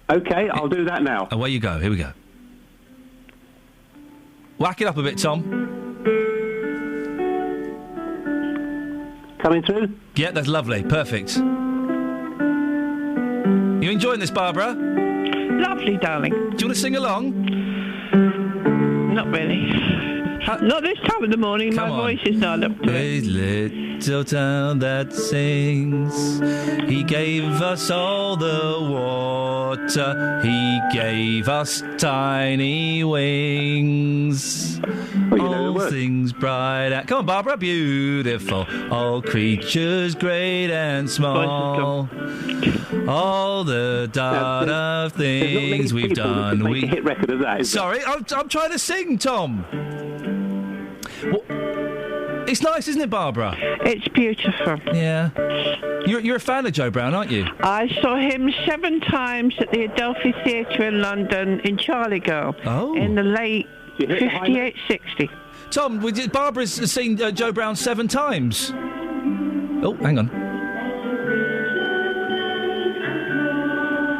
S16: Okay, I'll do that now.
S4: Away you go. Here we go. Whack it up a bit, Tom.
S16: Coming through?
S4: Yeah, that's lovely. Perfect. You enjoying this, Barbara?
S19: Lovely, darling.
S4: Do you want to sing along?
S19: Not really. Not this time of the morning.
S4: Come
S19: My
S4: on.
S19: voice is not up to
S4: A
S19: it.
S4: little town that sings. He gave us all the water. He gave us tiny wings. All things bright and... Come on, Barbara. Beautiful. All creatures great and small. All the dot of things we've done.
S16: Make a hit record of that.
S4: Sorry, I'm trying to sing, Tom. It's nice, isn't it, Barbara?
S19: It's beautiful.
S4: Yeah. You're a fan of Joe Brown, aren't you?
S19: I saw him 7 times at the Adelphi Theatre in London in Charlie Girl.
S4: Oh.
S19: In the late 58, 60.
S4: Tom, Barbara's seen Joe Brown 7 times. Oh, hang on.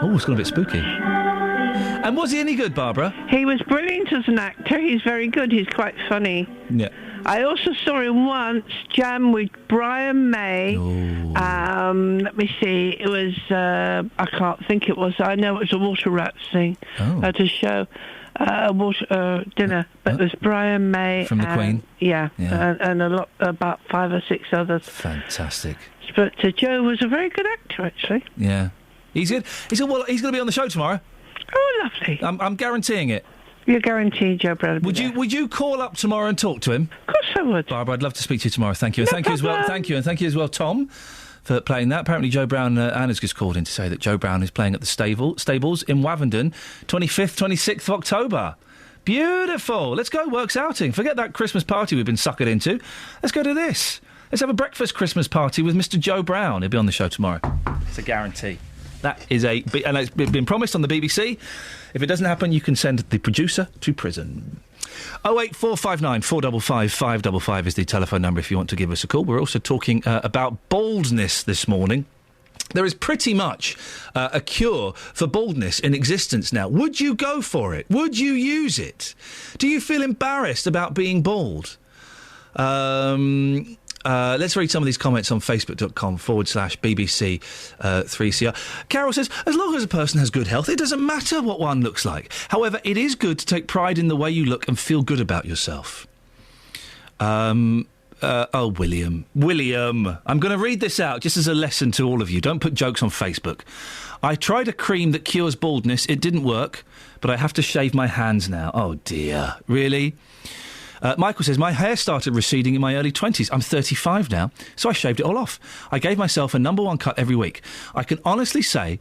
S4: Oh, it's got a bit spooky. And was he any good, Barbara?
S19: He was brilliant as an actor. He's very good. He's quite funny.
S4: Yeah.
S19: I also saw him once jam with Brian May. Let me see. It was, I can't think it was. I know it was a Water Rats thing at a show, dinner. But it was Brian May.
S4: From the Queen?
S19: Yeah. And about 5 or 6 others.
S4: Fantastic.
S19: But Joe was a very good actor, actually.
S4: Yeah. He's good. He's going to be on the show tomorrow.
S19: Oh, lovely.
S4: I'm guaranteeing it.
S19: You're guaranteed, Joe Brown.
S4: Would you call up tomorrow and talk to him?
S19: Of course I would.
S4: Barbara, I'd love to speak to you tomorrow. Thank you. And thank you as well. Thank you. And thank you as well, Tom, for playing that. Apparently Joe Brown, Anna's just called in to say that Joe Brown is playing at the stables in Wavendon, 25th, 26th of October. Beautiful. Let's go, works outing. Forget that Christmas party we've been suckered into. Let's go to this. Let's have a breakfast Christmas party with Mr. Joe Brown. He'll be on the show tomorrow. It's a guarantee. That is and it's been promised on the BBC. If it doesn't happen, you can send the producer to prison. 08459 455 555 is the telephone number if you want to give us a call. We're also talking about baldness this morning. There is pretty much a cure for baldness in existence now. Would you go for it? Would you use it? Do you feel embarrassed about being bald? Let's read some of these comments on facebook.com/BBC 3CR. Carol says, as long as a person has good health, it doesn't matter what one looks like. However, it is good to take pride in the way you look and feel good about yourself. William. I'm going to read this out just as a lesson to all of you. Don't put jokes on Facebook. I tried a cream that cures baldness. It didn't work, but I have to shave my hands now. Oh, dear. Really? Michael says, my hair started receding in my early 20s. I'm 35 now, so I shaved it all off. I gave myself a number 1 cut every week. I can honestly say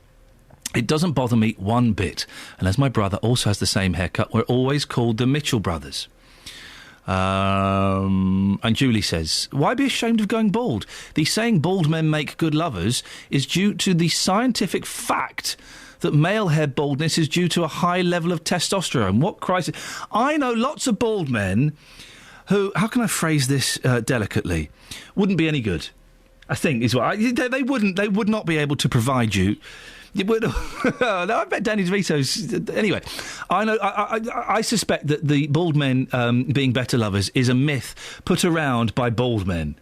S4: it doesn't bother me one bit. And as my brother also has the same haircut, we're always called the Mitchell brothers. And Julie says, why be ashamed of going bald? The saying bald men make good lovers is due to the scientific fact that male hair baldness is due to a high level of testosterone. What crisis? I know lots of bald men who, how can I phrase this delicately, wouldn't be any good, I think, is what they would not be able to provide you. No, I bet Danny DeVito's... Anyway, I know. I suspect that the bald men being better lovers is a myth put around by bald men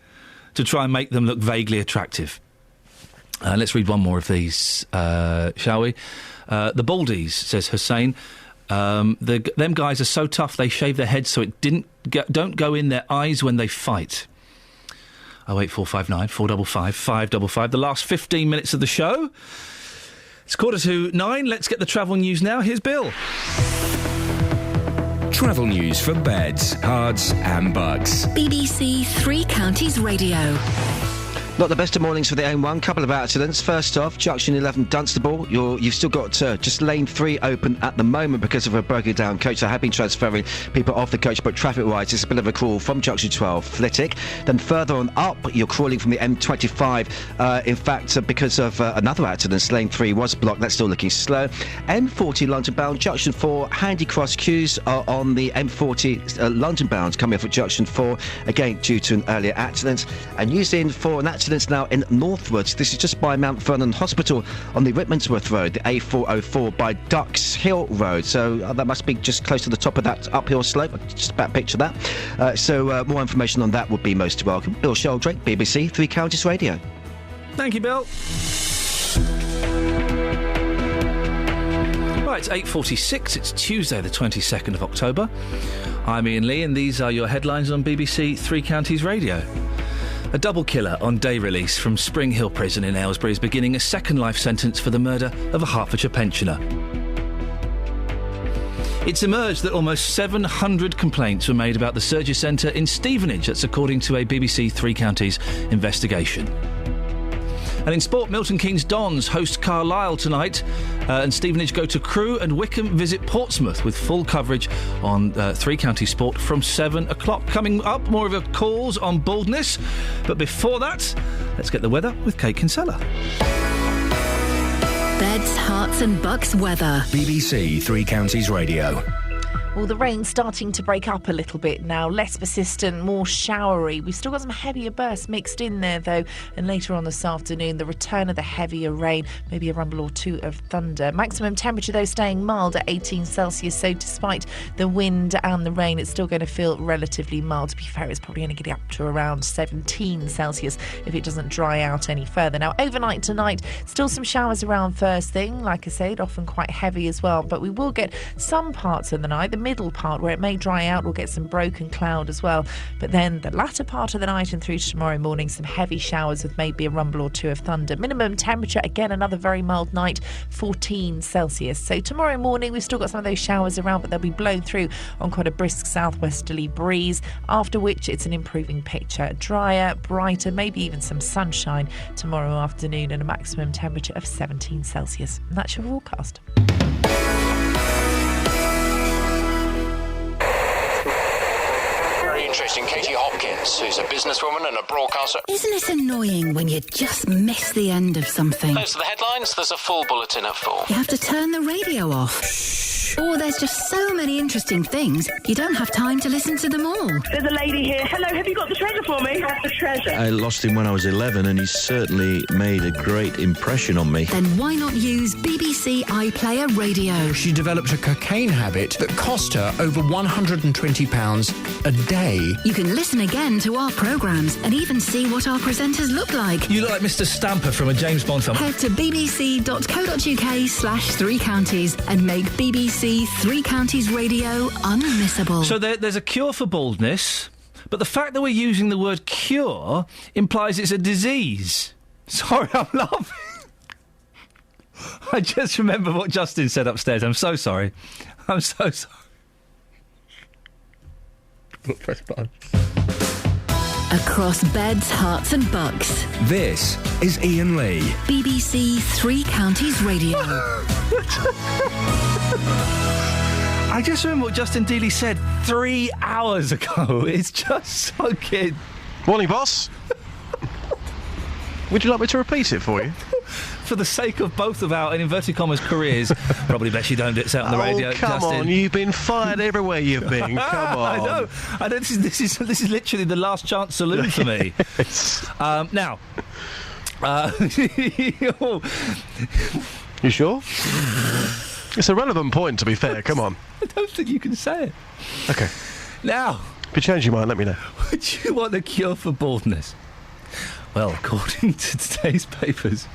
S4: to try and make them look vaguely attractive. Let's read one more of these, shall we? The baldies, says Hussein. Them guys are so tough they shave their heads so it don't go in their eyes when they fight. 08459 455 555. The last 15 minutes of the show. It's 9:15. Let's get the travel news now. Here's Bill.
S6: Travel news for beds, cards and bugs.
S5: BBC Three Counties Radio.
S13: Not the best of mornings for the M1. Couple of accidents. First off, Junction 11 Dunstable. You've still got just lane 3 open at the moment because of a broken down coach. I have been transferring people off the coach, but traffic-wise, it's a bit of a crawl from Junction 12 Flitwick. Then further on up, you're crawling from the M25. In fact, because of another accident, lane 3 was blocked. That's still looking slow. M40 London bound, Junction 4, Handy Cross queues are on the M40 London bound coming off at Junction 4, again due to an earlier accident. And using for an accident now in Northwards. This is just by Mount Vernon Hospital on the Rickmansworth Road, the A404 by Ducks Hill Road. So that must be just close to the top of that uphill slope. Just about picture that. So more information on that would be most welcome. Bill Sheldrake, BBC Three Counties Radio.
S4: Thank you, Bill. Right, it's 8:46. It's Tuesday, the 22nd of October. I'm Iain Lee, and these are your headlines on BBC Three Counties Radio. A double killer on day release from Spring Hill Prison in Aylesbury is beginning a second life sentence for the murder of a Hertfordshire pensioner. It's emerged that almost 700 complaints were made about the Surgery Centre in Stevenage. That's according to a BBC Three Counties investigation. And in sport, Milton Keynes Dons host Carlisle tonight, and Stevenage go to Crewe, and Wickham visit Portsmouth, with full coverage on Three Counties Sport from 7 o'clock. Coming up, more of your calls on baldness. But before that, let's get the weather with Kate Kinsella.
S5: Beds, Herts and Bucks weather.
S6: BBC Three Counties Radio.
S11: Well, the rain's starting to break up a little bit now, less persistent, more showery. We've still got some heavier bursts mixed in there, though, and later on this afternoon, the return of the heavier rain, maybe a rumble or two of thunder. Maximum temperature, though, staying mild at 18 Celsius, so despite the wind and the rain, it's still going to feel relatively mild. To be fair, it's probably only getting up to around 17 Celsius if it doesn't dry out any further. Now, overnight tonight, still some showers around first thing, like I said, often quite heavy as well, but we will get some parts of the night. The middle part where it may dry out, we'll get some broken cloud as well, but then the latter part of the night and through to tomorrow morning, some heavy showers with maybe a rumble or two of thunder. Minimum temperature, again, another very mild night, 14 Celsius. So tomorrow morning we've still got some of those showers around, but they'll be blown through on quite a brisk southwesterly breeze, after which it's an improving picture. Drier, brighter, maybe even some sunshine tomorrow afternoon, and a maximum temperature of 17 Celsius. And that's your forecast.
S20: Interesting Katie Hopkins, who's a businesswoman and a broadcaster.
S5: Isn't it annoying when you just miss the end of something?
S20: Those are the headlines. There's a full bulletin at 4.
S5: You have to turn the radio off. Shh. Or there's just so many interesting things, you don't have time to listen to them all.
S21: There's a lady here. Hello, have you got the treasure for me? Have the treasure.
S22: I lost him when I was 11 and he's certainly made a great impression on me.
S5: Then why not use BBC iPlayer Radio?
S12: She developed a cocaine habit that cost her over £120 a day.
S5: You can listen again to our programmes and even see what our presenters look like.
S4: You look like Mr. Stamper from a James Bond film.
S5: Head to bbc.co.uk/Three Counties and make BBC Three Counties Radio unmissable.
S4: So there's a cure for baldness, but the fact that we're using the word cure implies it's a disease. Sorry, I'm laughing. I just remember what Justin said upstairs. I'm so sorry. I'm so sorry. Press button.
S5: Across beds, hearts and bucks.
S6: This is Iain Lee.
S5: BBC Three Counties Radio.
S4: I just remember what Justin Dealey said 3 hours ago. It's just so good.
S1: Morning, boss. Would you like me to repeat it for you?
S4: For the sake of both of our, in inverted commas, careers, probably best you don't say it on the radio,
S1: come
S4: Justin.
S1: on, you've been fired everywhere you've been. Come on.
S4: I know. This is literally the last chance saloon for me. Now.
S1: You sure? It's a relevant point, to be fair. Come on.
S4: I don't think you can say it.
S1: Okay.
S4: Now.
S1: If you change your mind, let me know.
S4: Would you want a cure for baldness? Well, according to today's papers,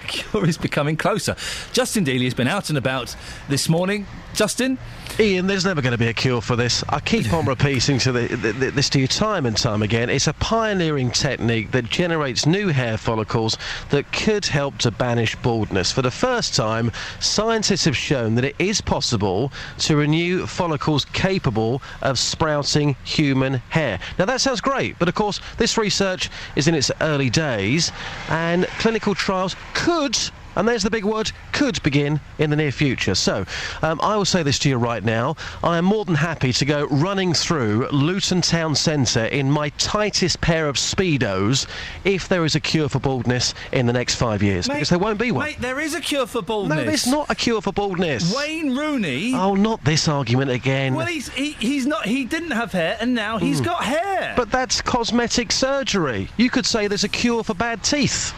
S4: the cure is becoming closer. Justin Dealey has been out and about this morning. Justin?
S1: Iain, there's never going to be a cure for this. I keep on repeating this to you time and time again. It's a pioneering technique that generates new hair follicles that could help to banish baldness. For the first time, scientists have shown that it is possible to renew follicles capable of sprouting human hair. Now, that sounds great, but of course, this research is in its early days, and clinical trials could, and there's the big word, could begin in the near future. So, I will say this to you right now. I am more than happy to go running through Luton Town Centre in my tightest pair of Speedos if there is a cure for baldness in the next 5 years. Because there won't be one.
S4: Mate, there is a cure for baldness.
S1: No, there's not a cure for baldness.
S4: Wayne Rooney...
S1: Oh, not this argument again.
S4: Well, he's not... He didn't have hair, and now he's got hair.
S1: But that's cosmetic surgery. You could say there's a cure for bad teeth.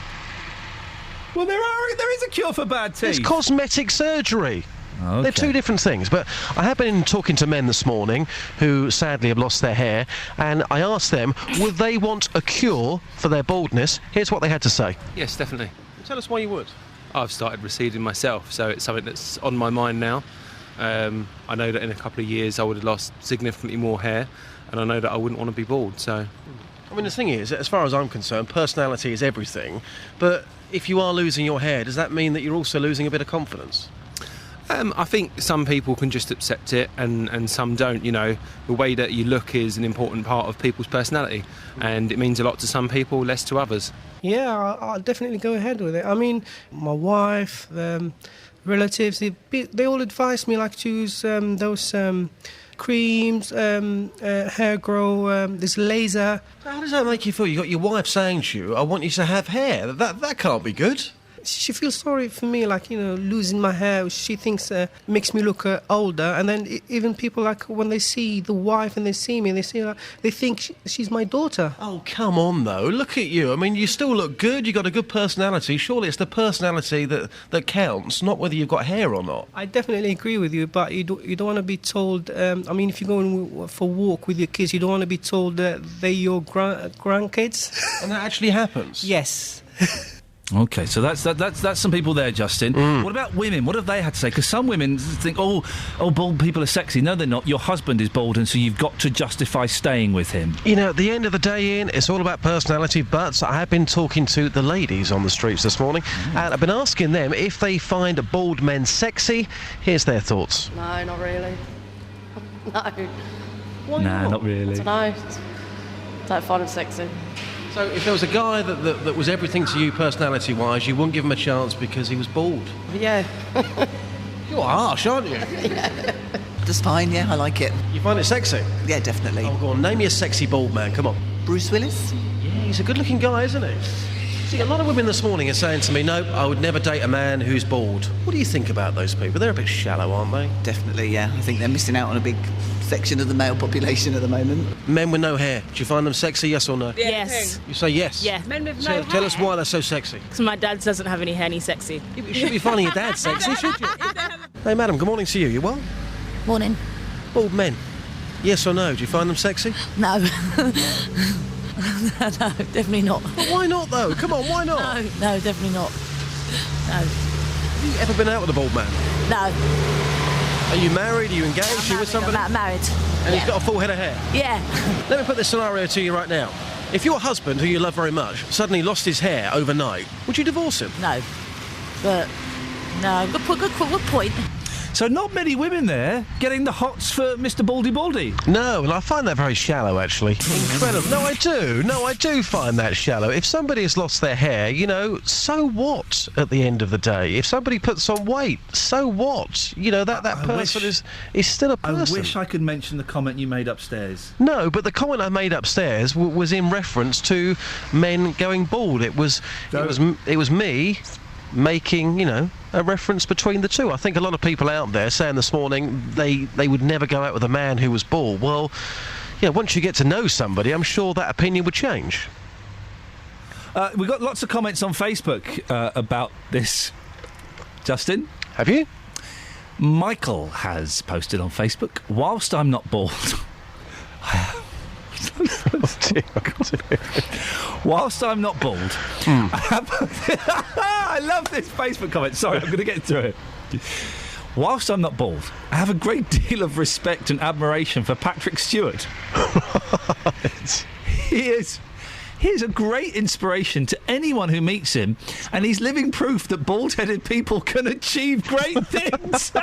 S4: Well, there is a cure for bad teeth.
S1: It's cosmetic surgery.
S4: Okay.
S1: They're two different things. But I have been talking to men this morning who sadly have lost their hair, and I asked them, would they want a cure for their baldness? Here's what they had to say.
S7: Yes, definitely.
S1: Tell us why you would.
S7: I've started receding myself, so it's something that's on my mind now. I know that in a couple of years I would have lost significantly more hair, and I know that I wouldn't want to be bald, so...
S1: I mean, the thing is, as far as I'm concerned, personality is everything, but if you are losing your hair, does that mean that you're also losing a bit of confidence?
S7: I think some people can just accept it and some don't. You know, the way that you look is an important part of people's personality, and it means a lot to some people, less to others.
S8: Yeah, I'll definitely go ahead with it. I mean, my wife, relatives, they all advise me like to use those creams, hair grow, this laser.
S1: How does that make you feel? You got your wife saying to you, I want you to have hair. That can't be good.
S8: She feels sorry for me, like, you know, losing my hair. She thinks makes me look older. And then even people, like, when they see the wife and they see me, they think she's my daughter.
S1: Oh, come on, though. Look at you. I mean, you still look good. You've got a good personality. Surely it's the personality that counts, not whether you've got hair or not.
S8: I definitely agree with you, but you don't want to be told... I mean, if you're going for a walk with your kids, you don't want to be told that they're your grandkids.
S1: And that actually happens?
S8: Yes.
S4: OK, so that's some people there, Justin. What about women? What have they had to say? Because some women think, oh, bald people are sexy. No, they're not. Your husband is bald, and so you've got to justify staying with him.
S1: You know, at the end of the day, Ian, it's all about personality, but I have been talking to the ladies on the streets this morning, and I've been asking them if they find bald men sexy. Here's their thoughts.
S10: No, not really. No.
S1: Why
S4: not really.
S10: I don't know. Don't find them sexy.
S1: So if there was a guy that was everything to you personality-wise, you wouldn't give him a chance because he was bald?
S10: Yeah.
S1: You're harsh, aren't you?
S10: Yeah.
S25: Just fine, yeah, I like it.
S1: You find it sexy?
S25: Yeah, definitely.
S1: Oh, go on, name me a sexy bald man, come on.
S25: Bruce Willis?
S1: Yeah, he's a good-looking guy, isn't he? See, a lot of women this morning are saying to me, nope, I would never date a man who's bald. What do you think about those people? They're a bit shallow, aren't they?
S25: Definitely, yeah. I think they're missing out on a big section of the male population at the moment.
S1: Men with no hair, do you find them sexy, yes or no?
S26: Yes.
S1: You say yes?
S26: Yeah. Men with no hair.
S1: Tell us why they're so sexy.
S26: Because my dad doesn't have any hair and he's sexy.
S1: You should be finding your dad sexy, should you? Hey, madam, good morning to you. You well?
S27: Morning.
S1: Bald men, yes or no? Do you find them sexy?
S27: No. No, definitely not.
S1: But why not, though? Come on, why not?
S27: No, definitely not. No.
S1: Have you ever been out with a bald man?
S27: No.
S1: Are you married? Are you engaged? Are you with somebody?
S27: I'm married.
S1: And he's got a full head of hair?
S27: Yeah.
S1: Let me put this scenario to you right now. If your husband, who you love very much, suddenly lost his hair overnight, would you divorce him?
S27: No. But, no, good point.
S4: So not many women there getting the hots for Mr. Baldy.
S1: No, and I find that very shallow, actually. Incredible. No, I do find that shallow. If somebody has lost their hair, you know, so what at the end of the day? If somebody puts on weight, so what? You know, that person is still a person.
S4: I wish I could mention the comment you made upstairs.
S1: No, but the comment I made upstairs was in reference to men going bald. It was me making, you know, a reference between the two. I think a lot of people out there saying this morning they would never go out with a man who was bald. Well, yeah, once you get to know somebody, I'm sure that opinion would change.
S4: We've got lots of comments on Facebook about this. Justin?
S1: Have you?
S4: Michael has posted on Facebook, whilst I'm not bald... Whilst I'm not bald, I love this Facebook comment. Sorry, I'm going to get to it. Whilst I'm not bald, I have a great deal of respect and admiration for Patrick Stewart. He is a great inspiration to anyone who meets him, and he's living proof that bald-headed people can achieve great things.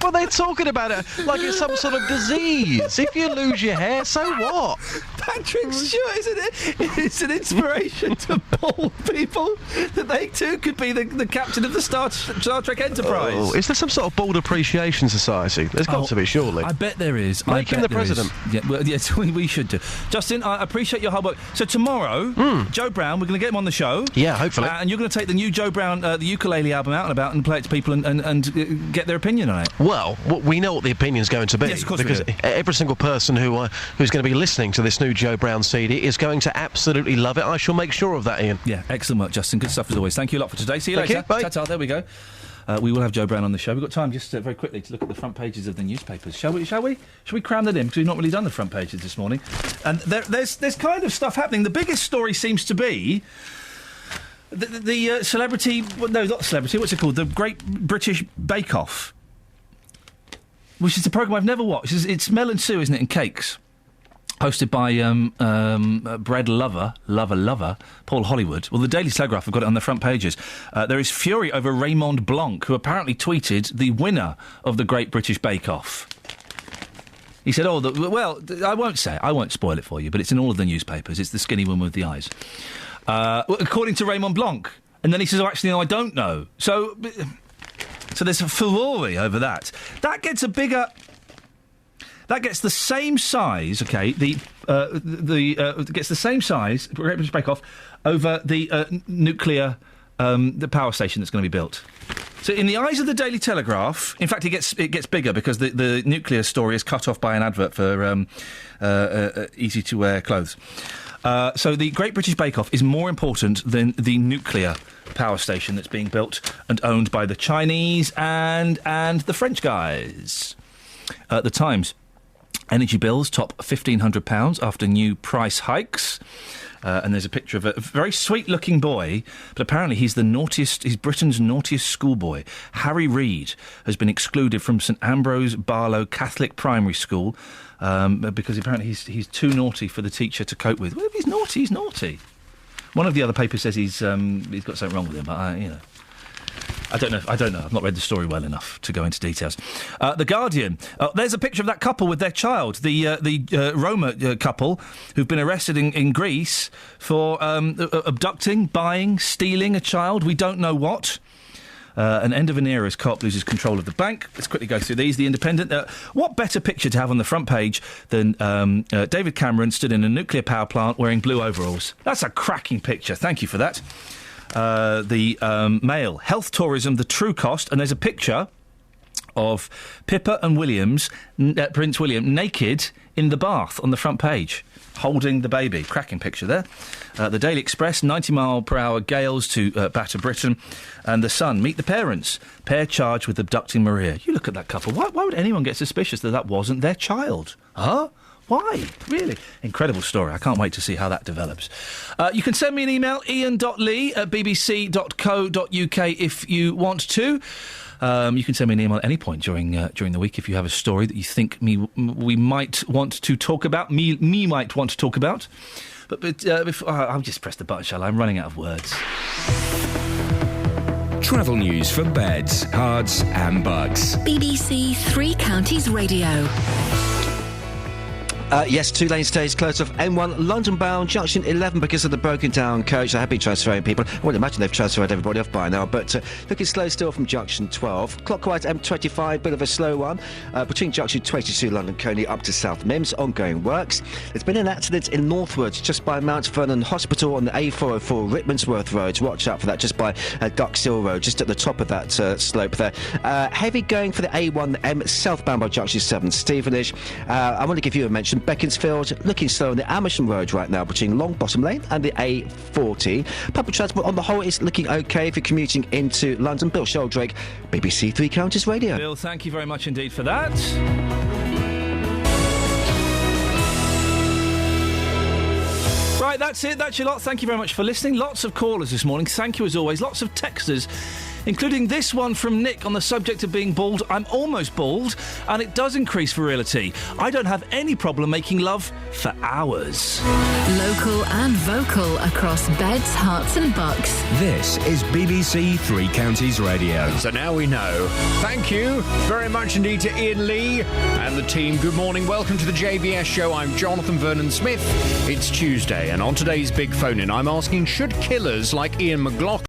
S1: Well, they're talking about it like it's some sort of disease. If you lose your hair, so what?
S4: Patrick Stewart, isn't it? It's an inspiration to bald people that they too could be the captain of the Star Trek Enterprise.
S1: Oh, is there some sort of bald appreciation society? There's got to be, surely.
S4: I bet there is.
S1: Make him the president.
S4: Yeah, well, yes, we should do. Justin, I appreciate your hard work. So tomorrow, Joe Brown, we're going to get him on the show.
S1: Yeah, hopefully.
S4: And you're going to take the new Joe Brown, the ukulele album out and about and play it to people and get their opinion on it.
S1: Well, we know what the opinion's going to be.
S4: Yes, of course
S1: because
S4: we do.
S1: Every single person who's going to be listening to this new Joe Brown CD is going to absolutely love it. I shall make sure of that, Ian.
S4: Yeah, excellent work, Justin. Good stuff as always. Thank you a lot for today. See you later.
S1: Bye.
S4: Ta-ta, there we go. We will have Joe Brown on the show. We've got time just very quickly to look at the front pages of the newspapers. Shall we? Shall we cram that in? Because we've not really done the front pages this morning. And there's kind of stuff happening. The biggest story seems to be the celebrity... Well, no, not celebrity. What's it called? The Great British Bake Off, which is a programme I've never watched. It's Mel and Sue, isn't it, and cakes. Hosted by bread lover, Paul Hollywood. Well, the Daily Telegraph have got it on their front pages. There is fury over Raymond Blanc, who apparently tweeted the winner of the Great British Bake Off. He said, I won't spoil it for you, but it's in all of the newspapers. It's the skinny woman with the eyes. According to Raymond Blanc. And then he says, actually, no, I don't know. So there's a furore over that. That gets the same size, okay, gets the same size, Great British Bake Off, over the nuclear the power station that's going to be built. So in the eyes of the Daily Telegraph, in fact, it gets bigger because the nuclear story is cut off by an advert for easy-to-wear clothes. So the Great British Bake Off is more important than the nuclear power station that's being built and owned by the Chinese and the French guys. The Times. Energy bills top £1,500 after new price hikes. And there's a picture of a very sweet-looking boy, but apparently he's Britain's naughtiest schoolboy. Harry Reid has been excluded from St Ambrose Barlow Catholic Primary School because apparently he's too naughty for the teacher to cope with. Well, if he's naughty, he's naughty. One of the other papers says he's got something wrong with him, but I don't know. I've not read the story well enough to go into details. The Guardian. There's a picture of that couple with their child. The Roma couple who've been arrested in Greece for abducting, buying, stealing a child. We don't know what. An end of an era as cop loses control of the bank. Let's quickly go through these. The Independent. What better picture to have on the front page than David Cameron stood in a nuclear power plant wearing blue overalls? That's a cracking picture. Thank you for that. The Mail. Health tourism, the true cost. And there's a picture of Pippa and Prince William, naked in the bath on the front page, holding the baby. Cracking picture there. The Daily Express, 90-mile-per-hour gales to batter Britain. And The Sun, meet the parents. Pair charged with abducting Maria. You look at that couple. Why would anyone get suspicious that wasn't their child? Huh? Why? Really? Incredible story. I can't wait to see how that develops. You can send me an email, ian.lee@bbc.co.uk if you want to. You can send me an email at any point during the week if you have a story that you think we might want to talk about. Me might want to talk about. But I'll just press the button, shall I? I'm running out of words.
S6: Travel news for beds, cards and bugs.
S5: BBC Three Counties Radio.
S13: Yes, 2 lane stays closed off M1 London bound junction 11 because of the broken down coach. They have been transferring people. I would imagine they've transferred everybody off by now, but looking slow still from junction 12. Clockwise M25, bit of a slow one between junction 22 London Coney up to South Mims. Ongoing works. There's been an accident in Northwards just by Mount Vernon Hospital on the A404 Rickmansworth Road. Watch out for that just by Duxhill Road, just at the top of that slope there. Heavy going for the A1M southbound by junction 7 Stevenage. I want to give you a mention. Beaconsfield looking slow on the Amersham Road right now between Longbottom Lane and the A40. Public transport on the whole is looking okay if you're commuting into London. Bill Sheldrake, BBC Three Counties Radio.
S4: Bill, thank you very much indeed for that. Right, that's it. That's your lot. Thank you very much for listening. Lots of callers this morning. Thank you as always. Lots of texters, including this one from Nick on the subject of being bald. I'm almost bald, and it does increase virility. I don't have any problem making love for hours.
S5: Local and vocal across beds, hearts and bucks.
S6: This is BBC Three Counties Radio.
S12: So now we know. Thank you very much indeed to Iain Lee and the team. Good morning. Welcome to the JVS show. I'm Jonathan Vernon-Smith. It's Tuesday, and on today's Big Phone-In, I'm asking, should killers like Ian McLaughlin